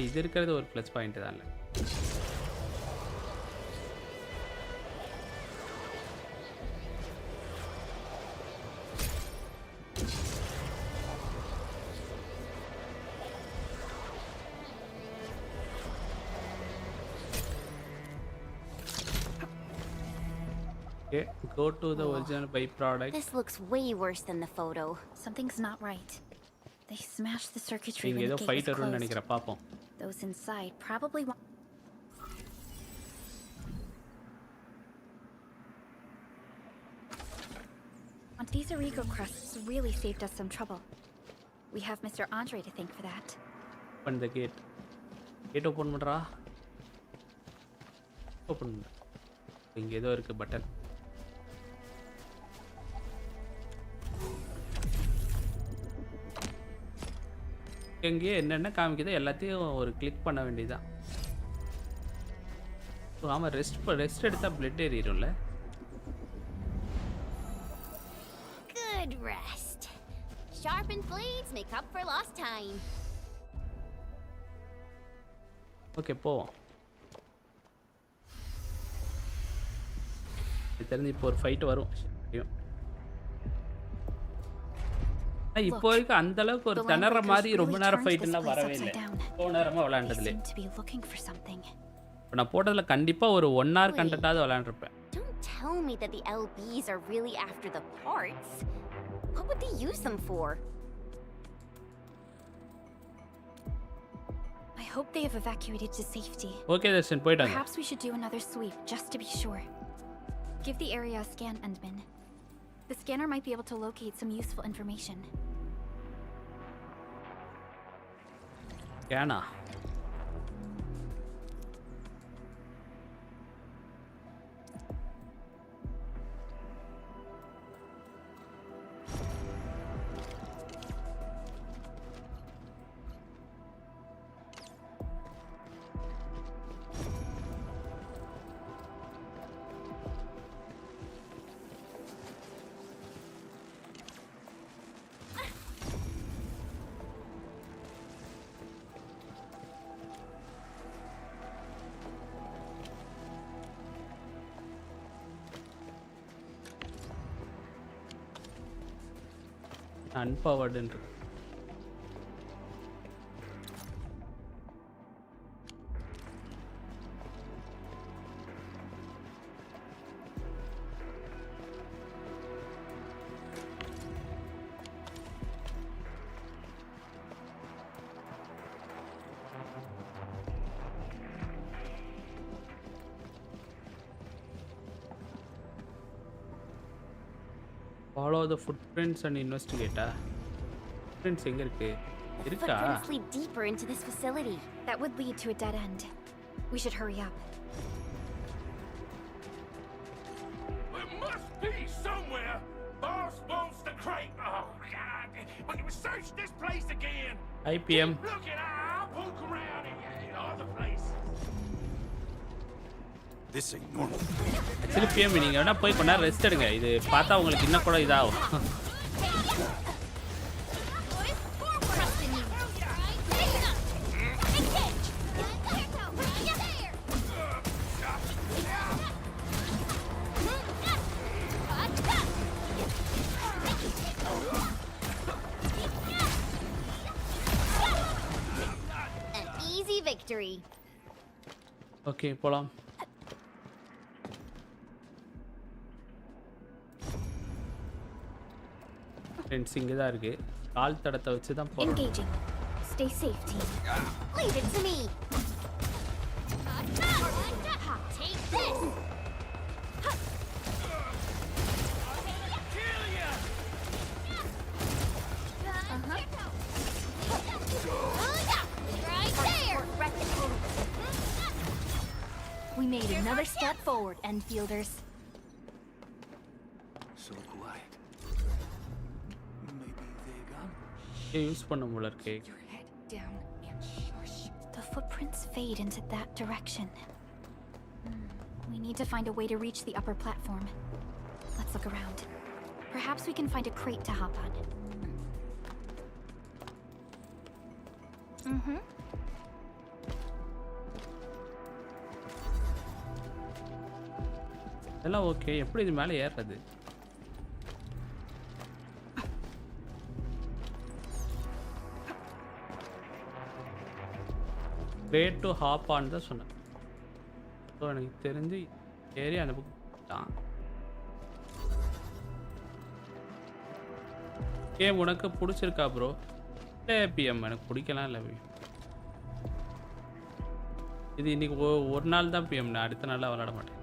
இது இருக்கிறது ஒரு ப்ளஸ் பாயிண்ட் தான். இல்லை Okay, go to the original byproduct. This looks way worse than the photo. Something's not right. They smashed the circuitry இங்க when ஏதோ the gate ஃபைட் was வரும்னு closed. நினைக்கிறேன். பாப்போம். Those inside probably want... These Origo crusts really saved us some trouble. We have Mr. Andre to thank for that. Open the gate. Gate open பண்றா. Open. இங்க ஏதோ இருக்கு button. இங்கே என்னென்ன காமிக்குதோ எல்லாத்தையும் ஒரு கிளிக் பண்ண வேண்டியதுதான். ஆமா, ரெஸ்ட் எடுத்தா பிளட் ஏறிடும்ல. Good rest. Sharpened blades make up for lost time. Okay, போவோம். தெரிஞ்சு இப்போ ஒரு ஃபைட் வரும். இப்போ வரைக்கும் அந்த அளவுக்கு ஒரு திணற மாதிரி ரொம்ப நேரம் ஃபைட்லாம் வரவே இல்லை. போன நேரமாக விளையாண்டதுல இப்போ நான் போட்டதில் கண்டிப்பாக ஒரு 1 hour கண்டென்ட்டாவது விளையாண்டுருப்பேன். Don't tell me that the LBs are really after the parts. What would they use them for? I hope they have evacuated to safety. Okay, Darshan, போயிட்டாங்க. Perhaps we should do another sweep just to be sure. Give the area a scan, Endman. The scanner might be able to locate some useful information. Scanner. Unpowered and follow the footprints and investigate. Footprints எங்க இருக்கு? இருக்கா? Footprints lead deeper into this facility. That would lead to a dead end. We should hurry up. There must be somewhere. Boss wants the crate. Oh God! When you search this place again. IPM. Look at I'll poke around in other places. This ain't normal. Actually PM நீங்க வேணா போய் கொஞ்ச நேரம் rest எடுங்க. இது பார்த்தா உங்களுக்கு இன்னும் கூட இதாகும். An easy victory. ஓகே போலாம். ஃப்ரெண்ட்ஸ் இங்கே தான் இருக்கு. கால் தடத்தை வச்சு தான் போறோம். Engaging. Stay safe, team. Leave it to me. Take this. Right there. We made another step forward, Endfielders. So quiet. Maybe they're gone. Use பண்ண போல இருக்கே. Your head down and shush. The footprints fade into that direction. We need to find a way to reach the upper platform. Let's look around. Perhaps we can find a crate to hop on. இதெல்லாம் okay. எப்படி இது மேலே ஏறுறது? Way to hop on தான் சொன்னேன். So எனக்கு தெரிஞ்சு ஏறி அந்த புக் தான். கேம் உனக்கு பிடிச்சிருக்கா ப்ரோ? இல்லை பிஎம் எனக்கு பிடிக்கலாம் இல்லை. இது இன்னைக்கு ஒரு நாள் தான் பிஎம். நான் அடுத்த நாளாக விளாட மாட்டேன்.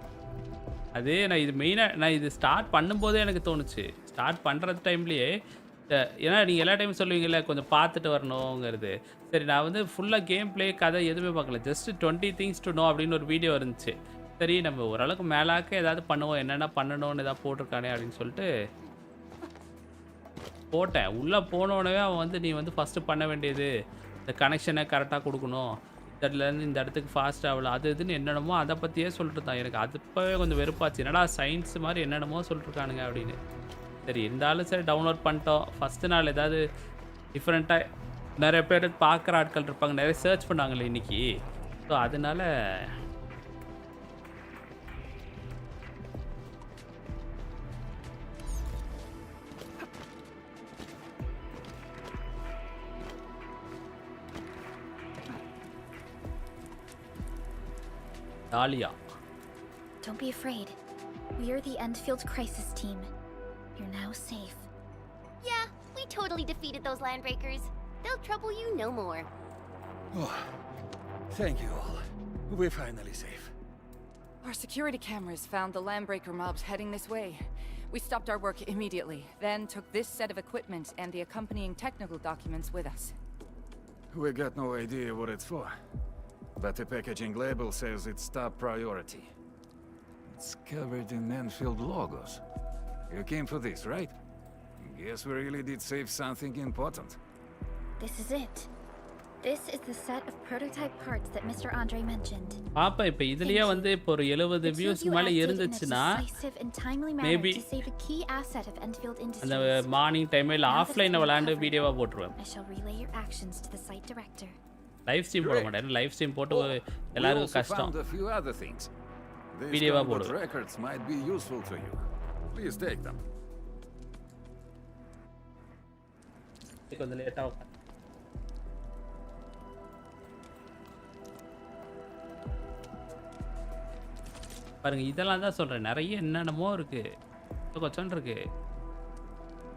அதே நான் இது மெயினாக நான் இது ஸ்டார்ட் பண்ணும்போதே எனக்கு தோணுச்சு. ஸ்டார்ட் பண்ணுற டைம்லேயே ஏன்னா நீங்கள் எல்லா டைமும் சொல்லுவீங்கல்ல கொஞ்சம் பார்த்துட்டு வரணுங்கிறது. சரி நான் வந்து ஃபுல்லாக கேம் ப்ளே கதை எதுவுமே பார்க்கல. ஜஸ்ட் 20 things to know அப்படின்னு ஒரு வீடியோ இருந்துச்சு. சரி நம்ம ஓரளவுக்கு மேலாக்க ஏதாவது பண்ணுவோம், என்னென்ன பண்ணணும்னு ஏதாவது போட்டிருக்கானே அப்படின்னு சொல்லிட்டு போட்டேன். உள்ளே போனோடனே அவன் வந்து நீ வந்து ஃபஸ்ட்டு பண்ண வேண்டியது இந்த கனெக்ஷனை கரெக்டாக கொடுக்கணும், இதுலேருந்து இந்த இடத்துக்கு ஃபாஸ்ட் ஆகலாம், அது இதுன்னு என்னென்னமோ அதை பற்றியே சொல்லிட்டு தான். எனக்கு அது இப்போவே கொஞ்சம் வெறுப்பாச்சு. என்னடா சயின்ஸ் மாதிரி என்னென்னமோ சொல்லிட்டுருக்கானுங்க அப்படின்னு. சரி இருந்தாலும் சரி டவுன்லோட் பண்ணிட்டோம். ஃபஸ்ட்டு நாள் ஏதாவது டிஃப்ரெண்ட்டாக நிறைய பேர் பார்க்குற ஆட்கள் இருப்பாங்க, நிறைய சர்ச் பண்ணாங்களே இன்றைக்கி. ஸோ அதனால Dahlia. Don't be afraid. We are the Endfield crisis team. You're now safe. Yeah, we totally defeated those landbreakers. They'll trouble you no more. Oh, thank you all. We're finally safe. Our security cameras found the landbreaker mobs heading this way. We stopped our work immediately, then took this set of equipment and the accompanying technical documents with us. We got no idea what it's for, but the packaging label says it's top priority. It's covered in Endfield logos. You came for this, right? Guess we really did save something important. This is it. This is the set of prototype parts that Mr. Andre mentioned. பாப்பா இப்போ இதுலயே வந்து இப்போ ஒரு 70 views மேலே இருந்துச்சுன்னா maybe அந்த morning time இல்ல ஆஃப்லைன்ல விளையாண்டு வீடியோவா போட்டுருவேன். I shall relay your actions to the site director. Live stream போட மாட்டேன். லைவ் ஸ்ட்ரீம் போட்டு எல்லாருக்கும் கஷ்டம். வீடியோவா போடுவேன். Records might be useful to you. Please take them. கொஞ்சம் லேட்டா பாருங்க இதெல்லாம் தான் சொல்றேன். நிறைய என்னென்னமோ இருக்கு, கொஞ்சம் இருக்கு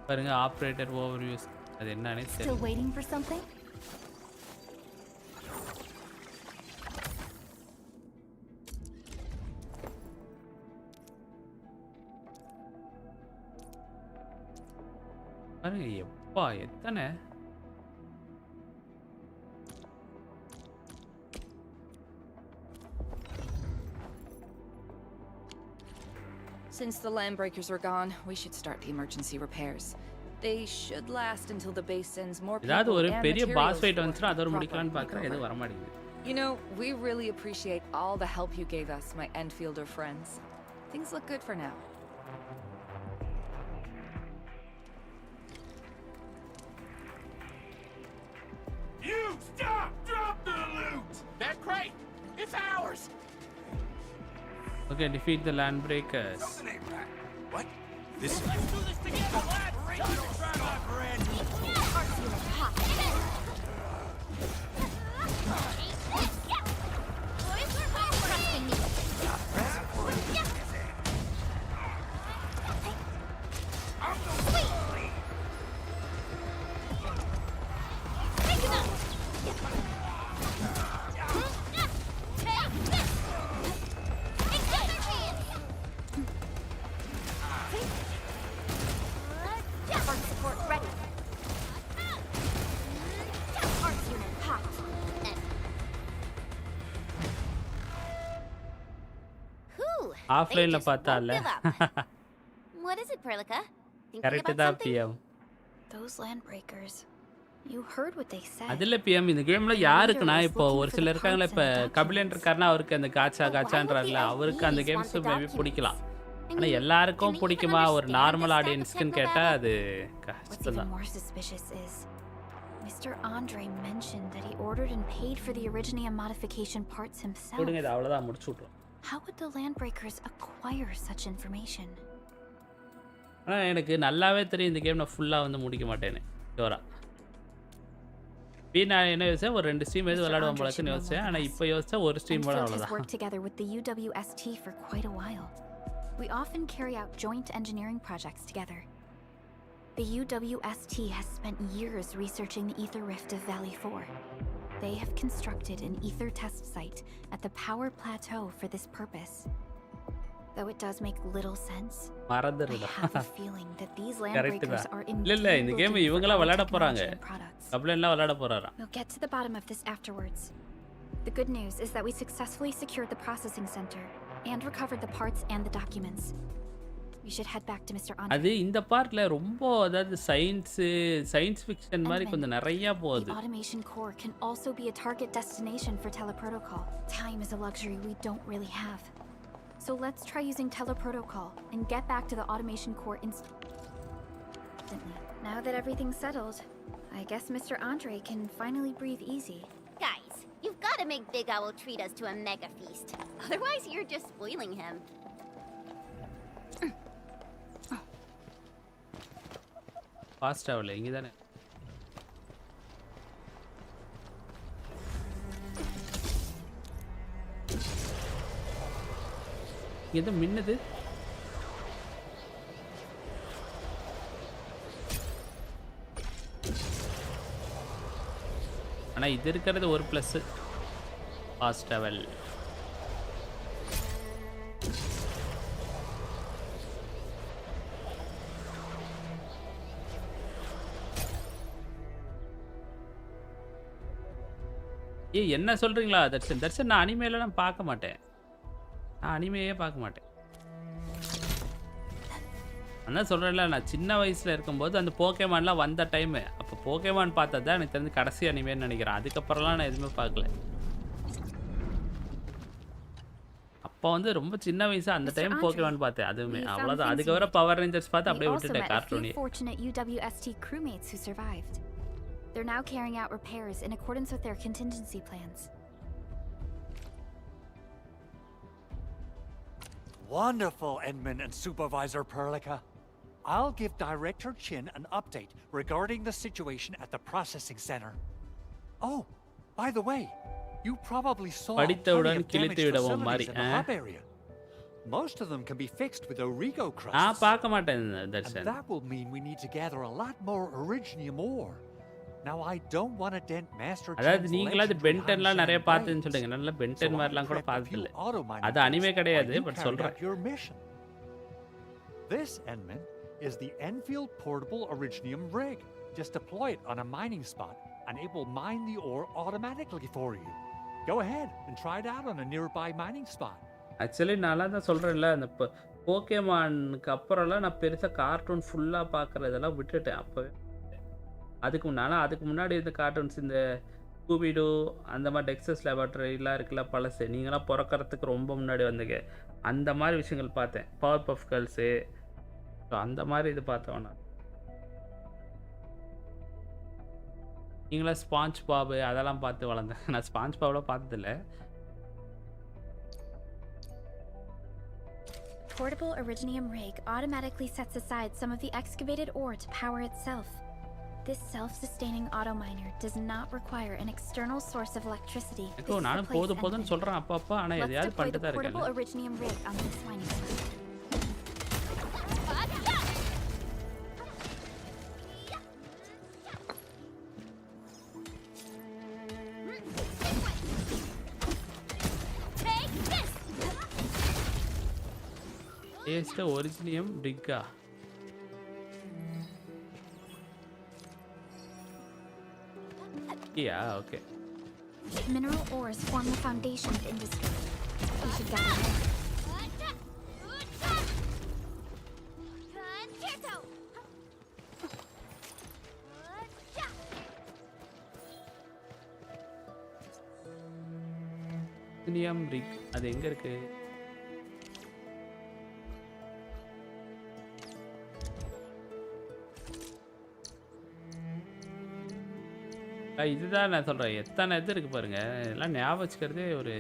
பாருங்க. ஆப்ரேட்டர் ஓவர்வியூஸ் அது என்னன்னே தெரியல. Still waiting for something? பாருங்க எப்பா எத்தனை Since the landbreakers are gone, we should start the emergency repairs. They should last until the base sends more people ஏதாவது ஒரு and பெரிய பாஸ் materials ஃபைட் for வந்துச்சுனா அதோட proper முடிக்கலாம்னு பார்க்கறேன். எதுவும் recovery. வர மாட்டேங்குது. You know, we really appreciate all the help you gave us, my Endfielder friends. Things look good for now. You stop! Drop the loot! That crate! It's ours! Okay, defeat the land breakers. Something ain't right. What? This is... Let's do this together, lads! Time to try my brand new ஆஃப்லைன்ல பார்த்தால What is it, Perlica? Thinking correct about தான் something? PM. Those landbreakers. You heard what they said. அதுல PM இந்த கேம்ல யாருக்குனா இப்போ ஒரு சில இருக்காங்களே இப்ப கபிலன் இருக்காருன்னா அவருக்கு அந்த காச்சான்றாருல அவருக்கு அந்த கேம்ஸ் மேபி பிடிக்கலாம். ஆனா எல்லாருக்கும் பிடிக்குமா ஒரு நார்மல் ஆடியன்ஸ்க்குன்னு கேட்டா அது What's கஷ்டம் even தான். more suspicious is Mr. Andre mentioned that he ordered and paid for the Originium modification parts himself. கொடுங்க இது அவ்வளவுதான் முடிச்சு விட்டுரும். How would the landbreakers acquire such information? ஆனா எனக்கு நல்லாவே தெரியும் இந்த கேம் நான் ஃபுல்லா வந்து முடிக்க மாட்டேன்னு ஷோரா. நான் என்ன யோசிச்சேன் ஒரு 2 ஸ்ட்ரீம் எது விளையாடுவோம் போலன்னு யோசிச்சேன். ஆனா இப்போ யோசிச்சா ஒரு ஸ்ட்ரீம் போல Endfield has அவ்வளவுதான். worked together with the UWST for quite a while. We often carry out joint engineering projects together. The UWST has spent years researching the ether rift of Valley 4. They have constructed an ether test site at the power plateau for this purpose. Though it does make little sense, I have a feeling that these landbreakers are இல்ல இந்த game இவங்களா விளையாட போறாங்க. கபிலன்லாம் விளையாட போறாராம். We'll get to the bottom of this afterwards. The good news is that we successfully secured the processing center and recovered the parts and the documents. We should head back to Mr. Andre. அது இந்த பார்ட்ல ரொம்ப அதாவது science fiction மாதிரி கொஞ்சம் நிறைய போகுது. The automation core can also be a target destination for teleprotocol. Time is a luxury we don't really have. So let's try using teleprotocol and get back to the automation core instantly. Now that everything's settled, I guess Mr. Andre can finally breathe easy. Guys, you've got to make Big Owl treat us to a mega feast. Otherwise, you're just spoiling him. Fast ஆவல இங்க தானே. எது மின்னது? ஆனா இது இருக்கிறது ஒரு plus fast travel. என்ன சொல்றீங்களா தர்ஷன்? நான் அனிமேலாம் பார்க்க மாட்டேன். நான் அனிமேயே பார்க்க மாட்டேன். அதான் சொல்கிறேன்ல நான் சின்ன வயசில் இருக்கும்போது அந்த போக்கேமான்லாம் வந்த டைமு அப்போ போக்கேமான் பார்த்தது தான் எனக்கு தெரிஞ்சு கடைசி அனிமேன்னு நினைக்கிறேன். அதுக்கப்புறம்லாம் நான் எதுவுமே பார்க்கல. அப்போ வந்து ரொம்ப சின்ன வயசு அந்த டைம் போக்கேமான் பார்த்தேன். அதுவுமே அவ்வளோதான். அதுக்கப்புறம் பவர் ரேஞ்சர்ஸ் பார்த்து அப்படியே விட்டுட்டேன் கார்ட்டூனே. Fortunate UWST crewmates who survived. They're now carrying out repairs in accordance with their contingency plans. Wonderful, Edmund and Supervisor Perlica. I'll give Director Chin an update regarding the situation at the processing center. Oh, by the way, you probably saw plenty of damaged facilities in the hub area. Most of them can be fixed with Origo crusts. And that will mean we need to gather a lot more Originium ore. Now I don't want to dent Master Chin's அதாவது நீங்களா அது பென்டன்லாம் நிறைய பார்த்தேன்னு சொல்றீங்க. நல்ல Ben 10 மாதிரிலாம் கூட பார்த்தது இல்ல. அது அனிமே கிடையாது பட் சொல்றேன். This, Edmund, is the Endfield portable Originium rig. Just deploy it on a mining spot and it will mine the ore automatically for you. Go ahead and try it out on a nearby mining spot. Actually நான் தான் சொல்றேன்ல அந்த போக்கேமானுக்கு அப்புறம்லாம் நான் பெருசா cartoon ஃபுல்லா பார்க்கறதெல்லாம் விட்டுட்டேன். அப்பவே அதுக்கு முன்னாடி இந்த கார்ட்டூன்ஸ் இந்த ஸ்கூபிடோ அந்த மாதிரி டெக்ஸஸ் லேபரட்டரிலாம் இருக்குல்ல பழசு, நீங்களாம் பிறக்கறதுக்கு ரொம்ப முன்னாடி வந்தீங்க, அந்த மாதிரி விஷயங்கள் பார்த்தேன். பவர் பஃப் கேர்ள்ஸு, ஸோ அந்த மாதிரி இது பார்த்தேன் நான். நீங்களாம் ஸ்பாஞ்ச் பாபு அதெல்லாம் பார்த்து வளர்ந்தேன். நான் ஸ்பாஞ்ச் பாபுலாம் பார்த்ததில்ல. Portable Originium rig automatically sets aside some of the excavated ore to power itself. This self-sustaining auto miner does not require an external source of electricity. நானும் போதும்னு சொல்றேன் அப்பப்ப, ஆனா எதையாவது பண்ணிட்டு தான் இருக்கேன். Portable Originium rig on this mining site. ஏஸ்ட ஒரிஜினியம் டிக்கா. Yeah, okay. Mineral ores form the foundation of industry. We should gather more. Originium rig அது எங்க இருக்கு? இதுதான் நான் சொல்கிறேன், எத்தனை இது இருக்குது பாருங்க, எல்லாம் ஞாபகம் வச்சுக்கிறதே ஒரு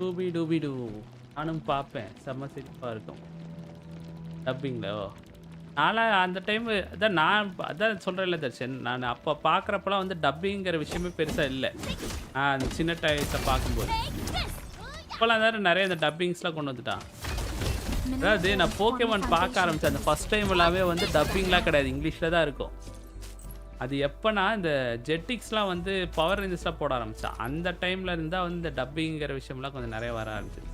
டூபி டூபி டூ. நானும் பார்ப்பேன், செம்ம சிரிப்பாக இருக்கும் டப்பிங்கில். நான்லாம் அந்த டைம் அதான் நான் அதான் சொல்கிறேன்ல தர்ஷன், நான் அப்போ பார்க்குறப்பெல்லாம் வந்து டப்பிங்கிற விஷயமே பெருசாக இல்லை. அந்த சின்ன டயத்தை பார்க்கும்போது இப்போலாம் தான் நிறைய இந்த டப்பிங்ஸ்லாம் கொண்டு வந்துட்டான். அதாவது நான் போக்கேமான் பார்க்க ஆரம்பித்தேன், அந்த ஃபஸ்ட் டைம் எல்லாமே வந்து டப்பிங்லாம் கிடையாது, இங்கிலீஷில் தான் இருக்கும். அது எப்போனா இந்த ஜெட்டிக்ஸ்லாம் வந்து பவர் ரேஞ்சஸ்லாம் போட ஆரம்பித்தான், அந்த டைமில் இருந்தால் வந்து இந்த டப்பிங்கிற விஷயம்லாம் கொஞ்சம் நிறைய வர ஆரம்பிச்சிது.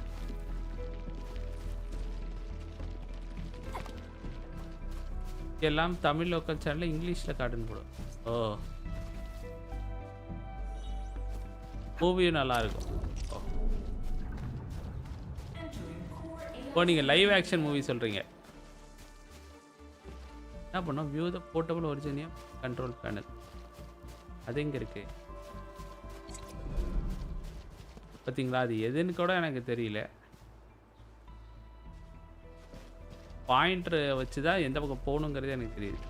எல்லாம் தமிழ் லோக்கல் சேனலில் இங்கிலீஷில் காட்டுன்னு போடும். ஓ, மூவியும் நல்லாயிருக்கும். ஓ, நீங்கள் லைவ் ஆக்ஷன் மூவி சொல்கிறீங்க. என்ன பண்ணோம்? View the portable originium control panel, அது எங்கே இருக்கு பார்த்தீங்களா? அது எதுன்னு கூட எனக்கு தெரியல. பாயிண்டர் வச்சு தான் எந்த பக்கம் போகணுங்கிறது எனக்கு தெரியுது.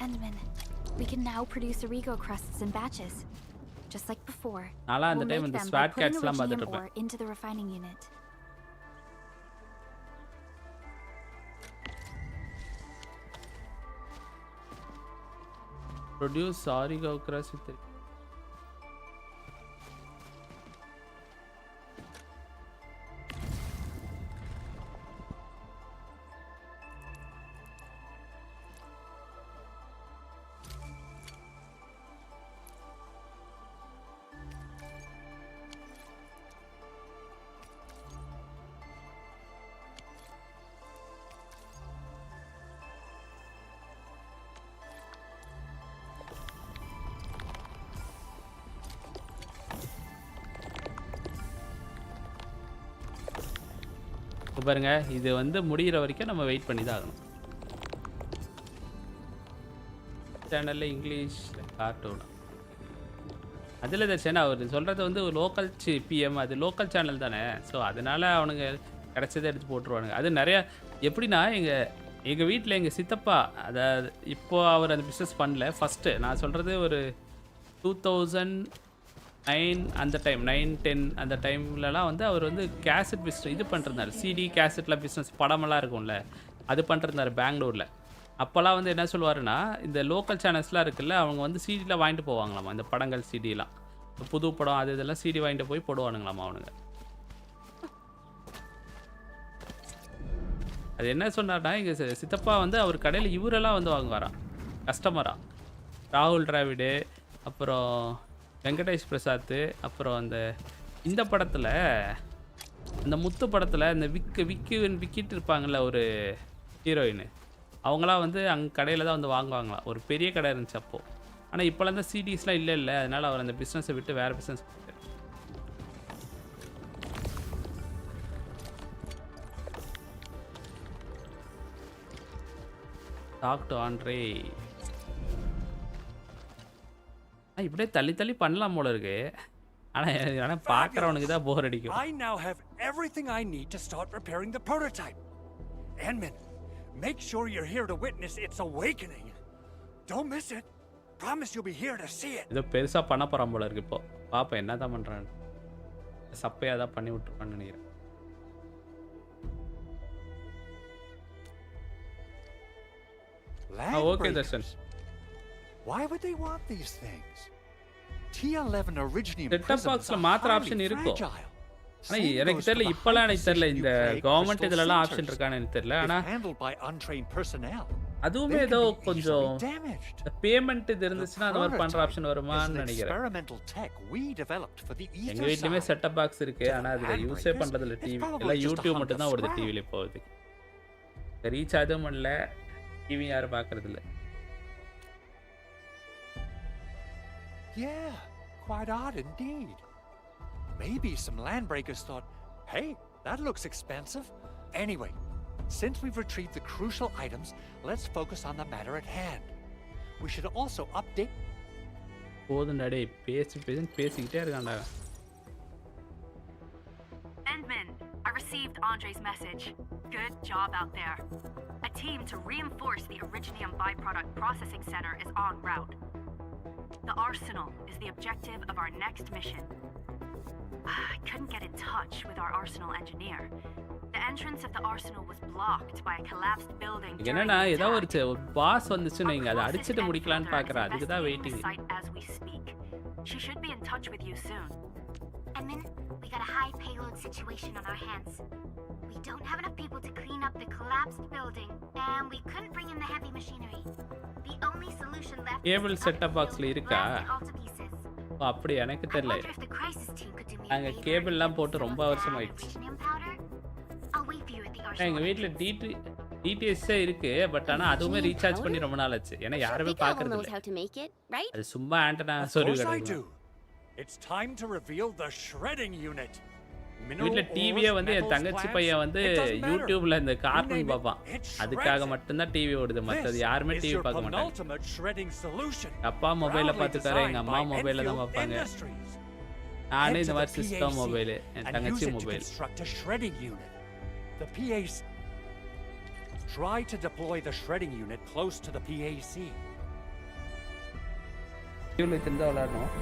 Endman, we can now produce Origo crusts in batches. Just like before, நான்லாம் அந்த டைம் இந்த ஸ்வாட் கேட்ஸ்லாம் பார்த்துட்டு ore இருப்பேன். into the refining unit. Produce Origo crust with பாருங்க, இது வந்து முடிகிற வரைக்கும் நம்ம வெயிட் பண்ணி தான் ஆகணும். சேனலில் இங்கிலீஷில் கார்ட்டூன் அதில் தர்ஷன் அவர் சொல்கிறது வந்து லோக்கல் பிஎம், அது லோக்கல் சேனல் தானே. ஸோ அதனால் அவனுங்க கிடச்சதை எடுத்து போட்டுருவானுங்க. அது நிறையா எப்படின்னா எங்கள் வீட்டில் எங்கள் சித்தப்பா, அதாவது இப்போது அவர் அந்த பிஸ்னஸ் பண்ணல. ஃபஸ்ட்டு நான் சொல்கிறது ஒரு 2009 அந்த டைம் 9-10 அந்த டைம்லலாம் வந்து அவர் வந்து கேசட் பிஸ்னஸ் இது பண்ணிருந்தார். சிடி கேசட்டில் பிஸ்னஸ் படமெல்லாம் இருக்கும்ல, அது பண்ணிருந்தார் பெங்களூரில். அப்போல்லாம் வந்து என்ன சொல்லுவாருன்னா, இந்த லோக்கல் சேனல்ஸ்லாம் இருக்குல்ல, அவங்க வந்து சிடியில் வாங்கிட்டு போவாங்களாமா, இந்த படங்கள் சிடிலாம், புது படம் அது இதெல்லாம் சிடி வாங்கிட்டு போய் போடுவானுங்களாமா அவனுங்க. அது என்ன சொன்னார்னா எங்கள் சித்தப்பா வந்து அவர் கடையில் இவரெல்லாம் வந்து வாங்குவாராம் கஸ்டமரா. ராகுல் டிராவிடு, அப்புறம் வெங்கடேஷ் பிரசாத், அப்புறம் இந்த படத்தில் அந்த முத்து படத்தில் இந்த விக்கிட்டு இருப்பாங்கள்ல ஒரு ஹீரோயின், அவங்களாம் வந்து அங்கே கடையில் தான் வந்து வாங்குவாங்களாம். ஒரு பெரிய கடை இருந்துச்சு அப்போது. ஆனால் இப்போலாம் தான் சிடிஸ்லாம் இல்லை, அதனால் அவர் அந்த பிஸ்னஸை விட்டு வேறு பிஸ்னஸ் பண்ணிட்டார். டாக்டர் ஆண்ட்ரே இப்படியே தள்ளி பண்ணலாம் போல இருக்கு. ஆனால் பார்க்குறவனுக்கு தான் போர் அடிக்கும். I now have everything I need to start preparing the prototype. Enmin, make sure you're here to witness its awakening. Don't miss it. Promise you'll be here to see it. ஏதோ பெருசாக பண்ண போகிறான் போல இருக்கு. இப்போ பாப்பா என்ன தான் பண்ணுறான்னு, சப்பையாக தான் பண்ணி விட்டுருப்பான்னு நினைக்கிறேன். Okay Darshan. Why would they want these things? T11 originium setup பாக்ஸ்ல மாத்திர ஆப்ஷன் இருக்கும். ஆனா எனக்கு தெரியல, இப்பலாம் எனக்கு தெரியல இந்த கவர்மெண்ட் இதெல்லாம் ஆப்ஷன் இருக்கான்னு எனக்கு தெரியல. ஆனா அதுவுமே ஏதோ கொஞ்சம் பேமெண்ட் இது இருந்துச்சுன்னா அந்த மாதிரி பண்ற ஆப்ஷன் வருமான்னு நினைக்கிறேன். எங்க வீட்லயுமே செட்டப் பாக்ஸ் இருக்கு, ஆனா அதுல யூஸே பண்றது இல்ல. டிவி எல்லாம் யூடியூப் மட்டும் தான் ஓடுது டிவில போகுது. ரீச் ஆதும் இல்ல, டிவி யாரும் பார்க்கறது இல்ல. Yeah, quite odd indeed. Maybe some landbreakers thought, hey, that looks expensive. Anyway, since we've retrieved the crucial items, let's focus on the matter at hand. We should also update... போதுண்டா பேசிக்கிட்டே இருக்கான்டா. Endman, I received Andre's message. Good job out there. A team to reinforce the Originium byproduct processing center is en route. The arsenal is the objective of our next mission. I couldn't get in touch with our arsenal engineer. The entrance of the arsenal was blocked by a collapsed building. என்னன்னா ஏதோ ஒரு pass வந்துச்சு, நீங்க அதை அடிச்சிட்டு முடிக்கலாம்னு பார்க்கறேன். அதுக்கு தான் waiting. She should be in touch with you soon. Admin, we got a high payload situation on our hands. We don't have enough people to clean up the collapsed building, and we couldn't bring in the heavy machinery. The only solution left cable setup பாக்ஸ்ல இருக்கா? அப்படி எனக்கு தெரியல. அங்க கேபிள்லாம் போட்டு ரொம்ப வருஷம் ஆயிடுச்சு. எங்க வீட்ல டிடிஎஸ் இருக்கு, பட் ஆனா அதுவுமே ரீசார்ஜ் பண்ணி ரொம்ப நாள் ஆச்சு. ஏன்னா யாருமே பார்க்கறது இல்ல. அது சும்மா antenna சொருகிடுறாங்க. It's time to reveal the shredding unit. வீட்ல டிவியே வந்து என் தங்கச்சி பையன் வந்து யூடியூப்ல இந்த கார்ட்டூன் பார்ப்பான். அதுக்காக மட்டும்தான் டிவி ஓடுது, மற்றது யாருமே டிவி பார்க்க மாட்டாங்க. அப்பா மொபைல பார்த்துக்காரு, எங்க அம்மா மொபைல தான் பார்ப்பாங்க. நானே இந்த மாதிரி சிஸ்டம் மொபைல், என் தங்கச்சி mobile. The PAC. Try to deploy the shredding unit close to the PAC. இவளுக்கு இந்த விளையாடணும்.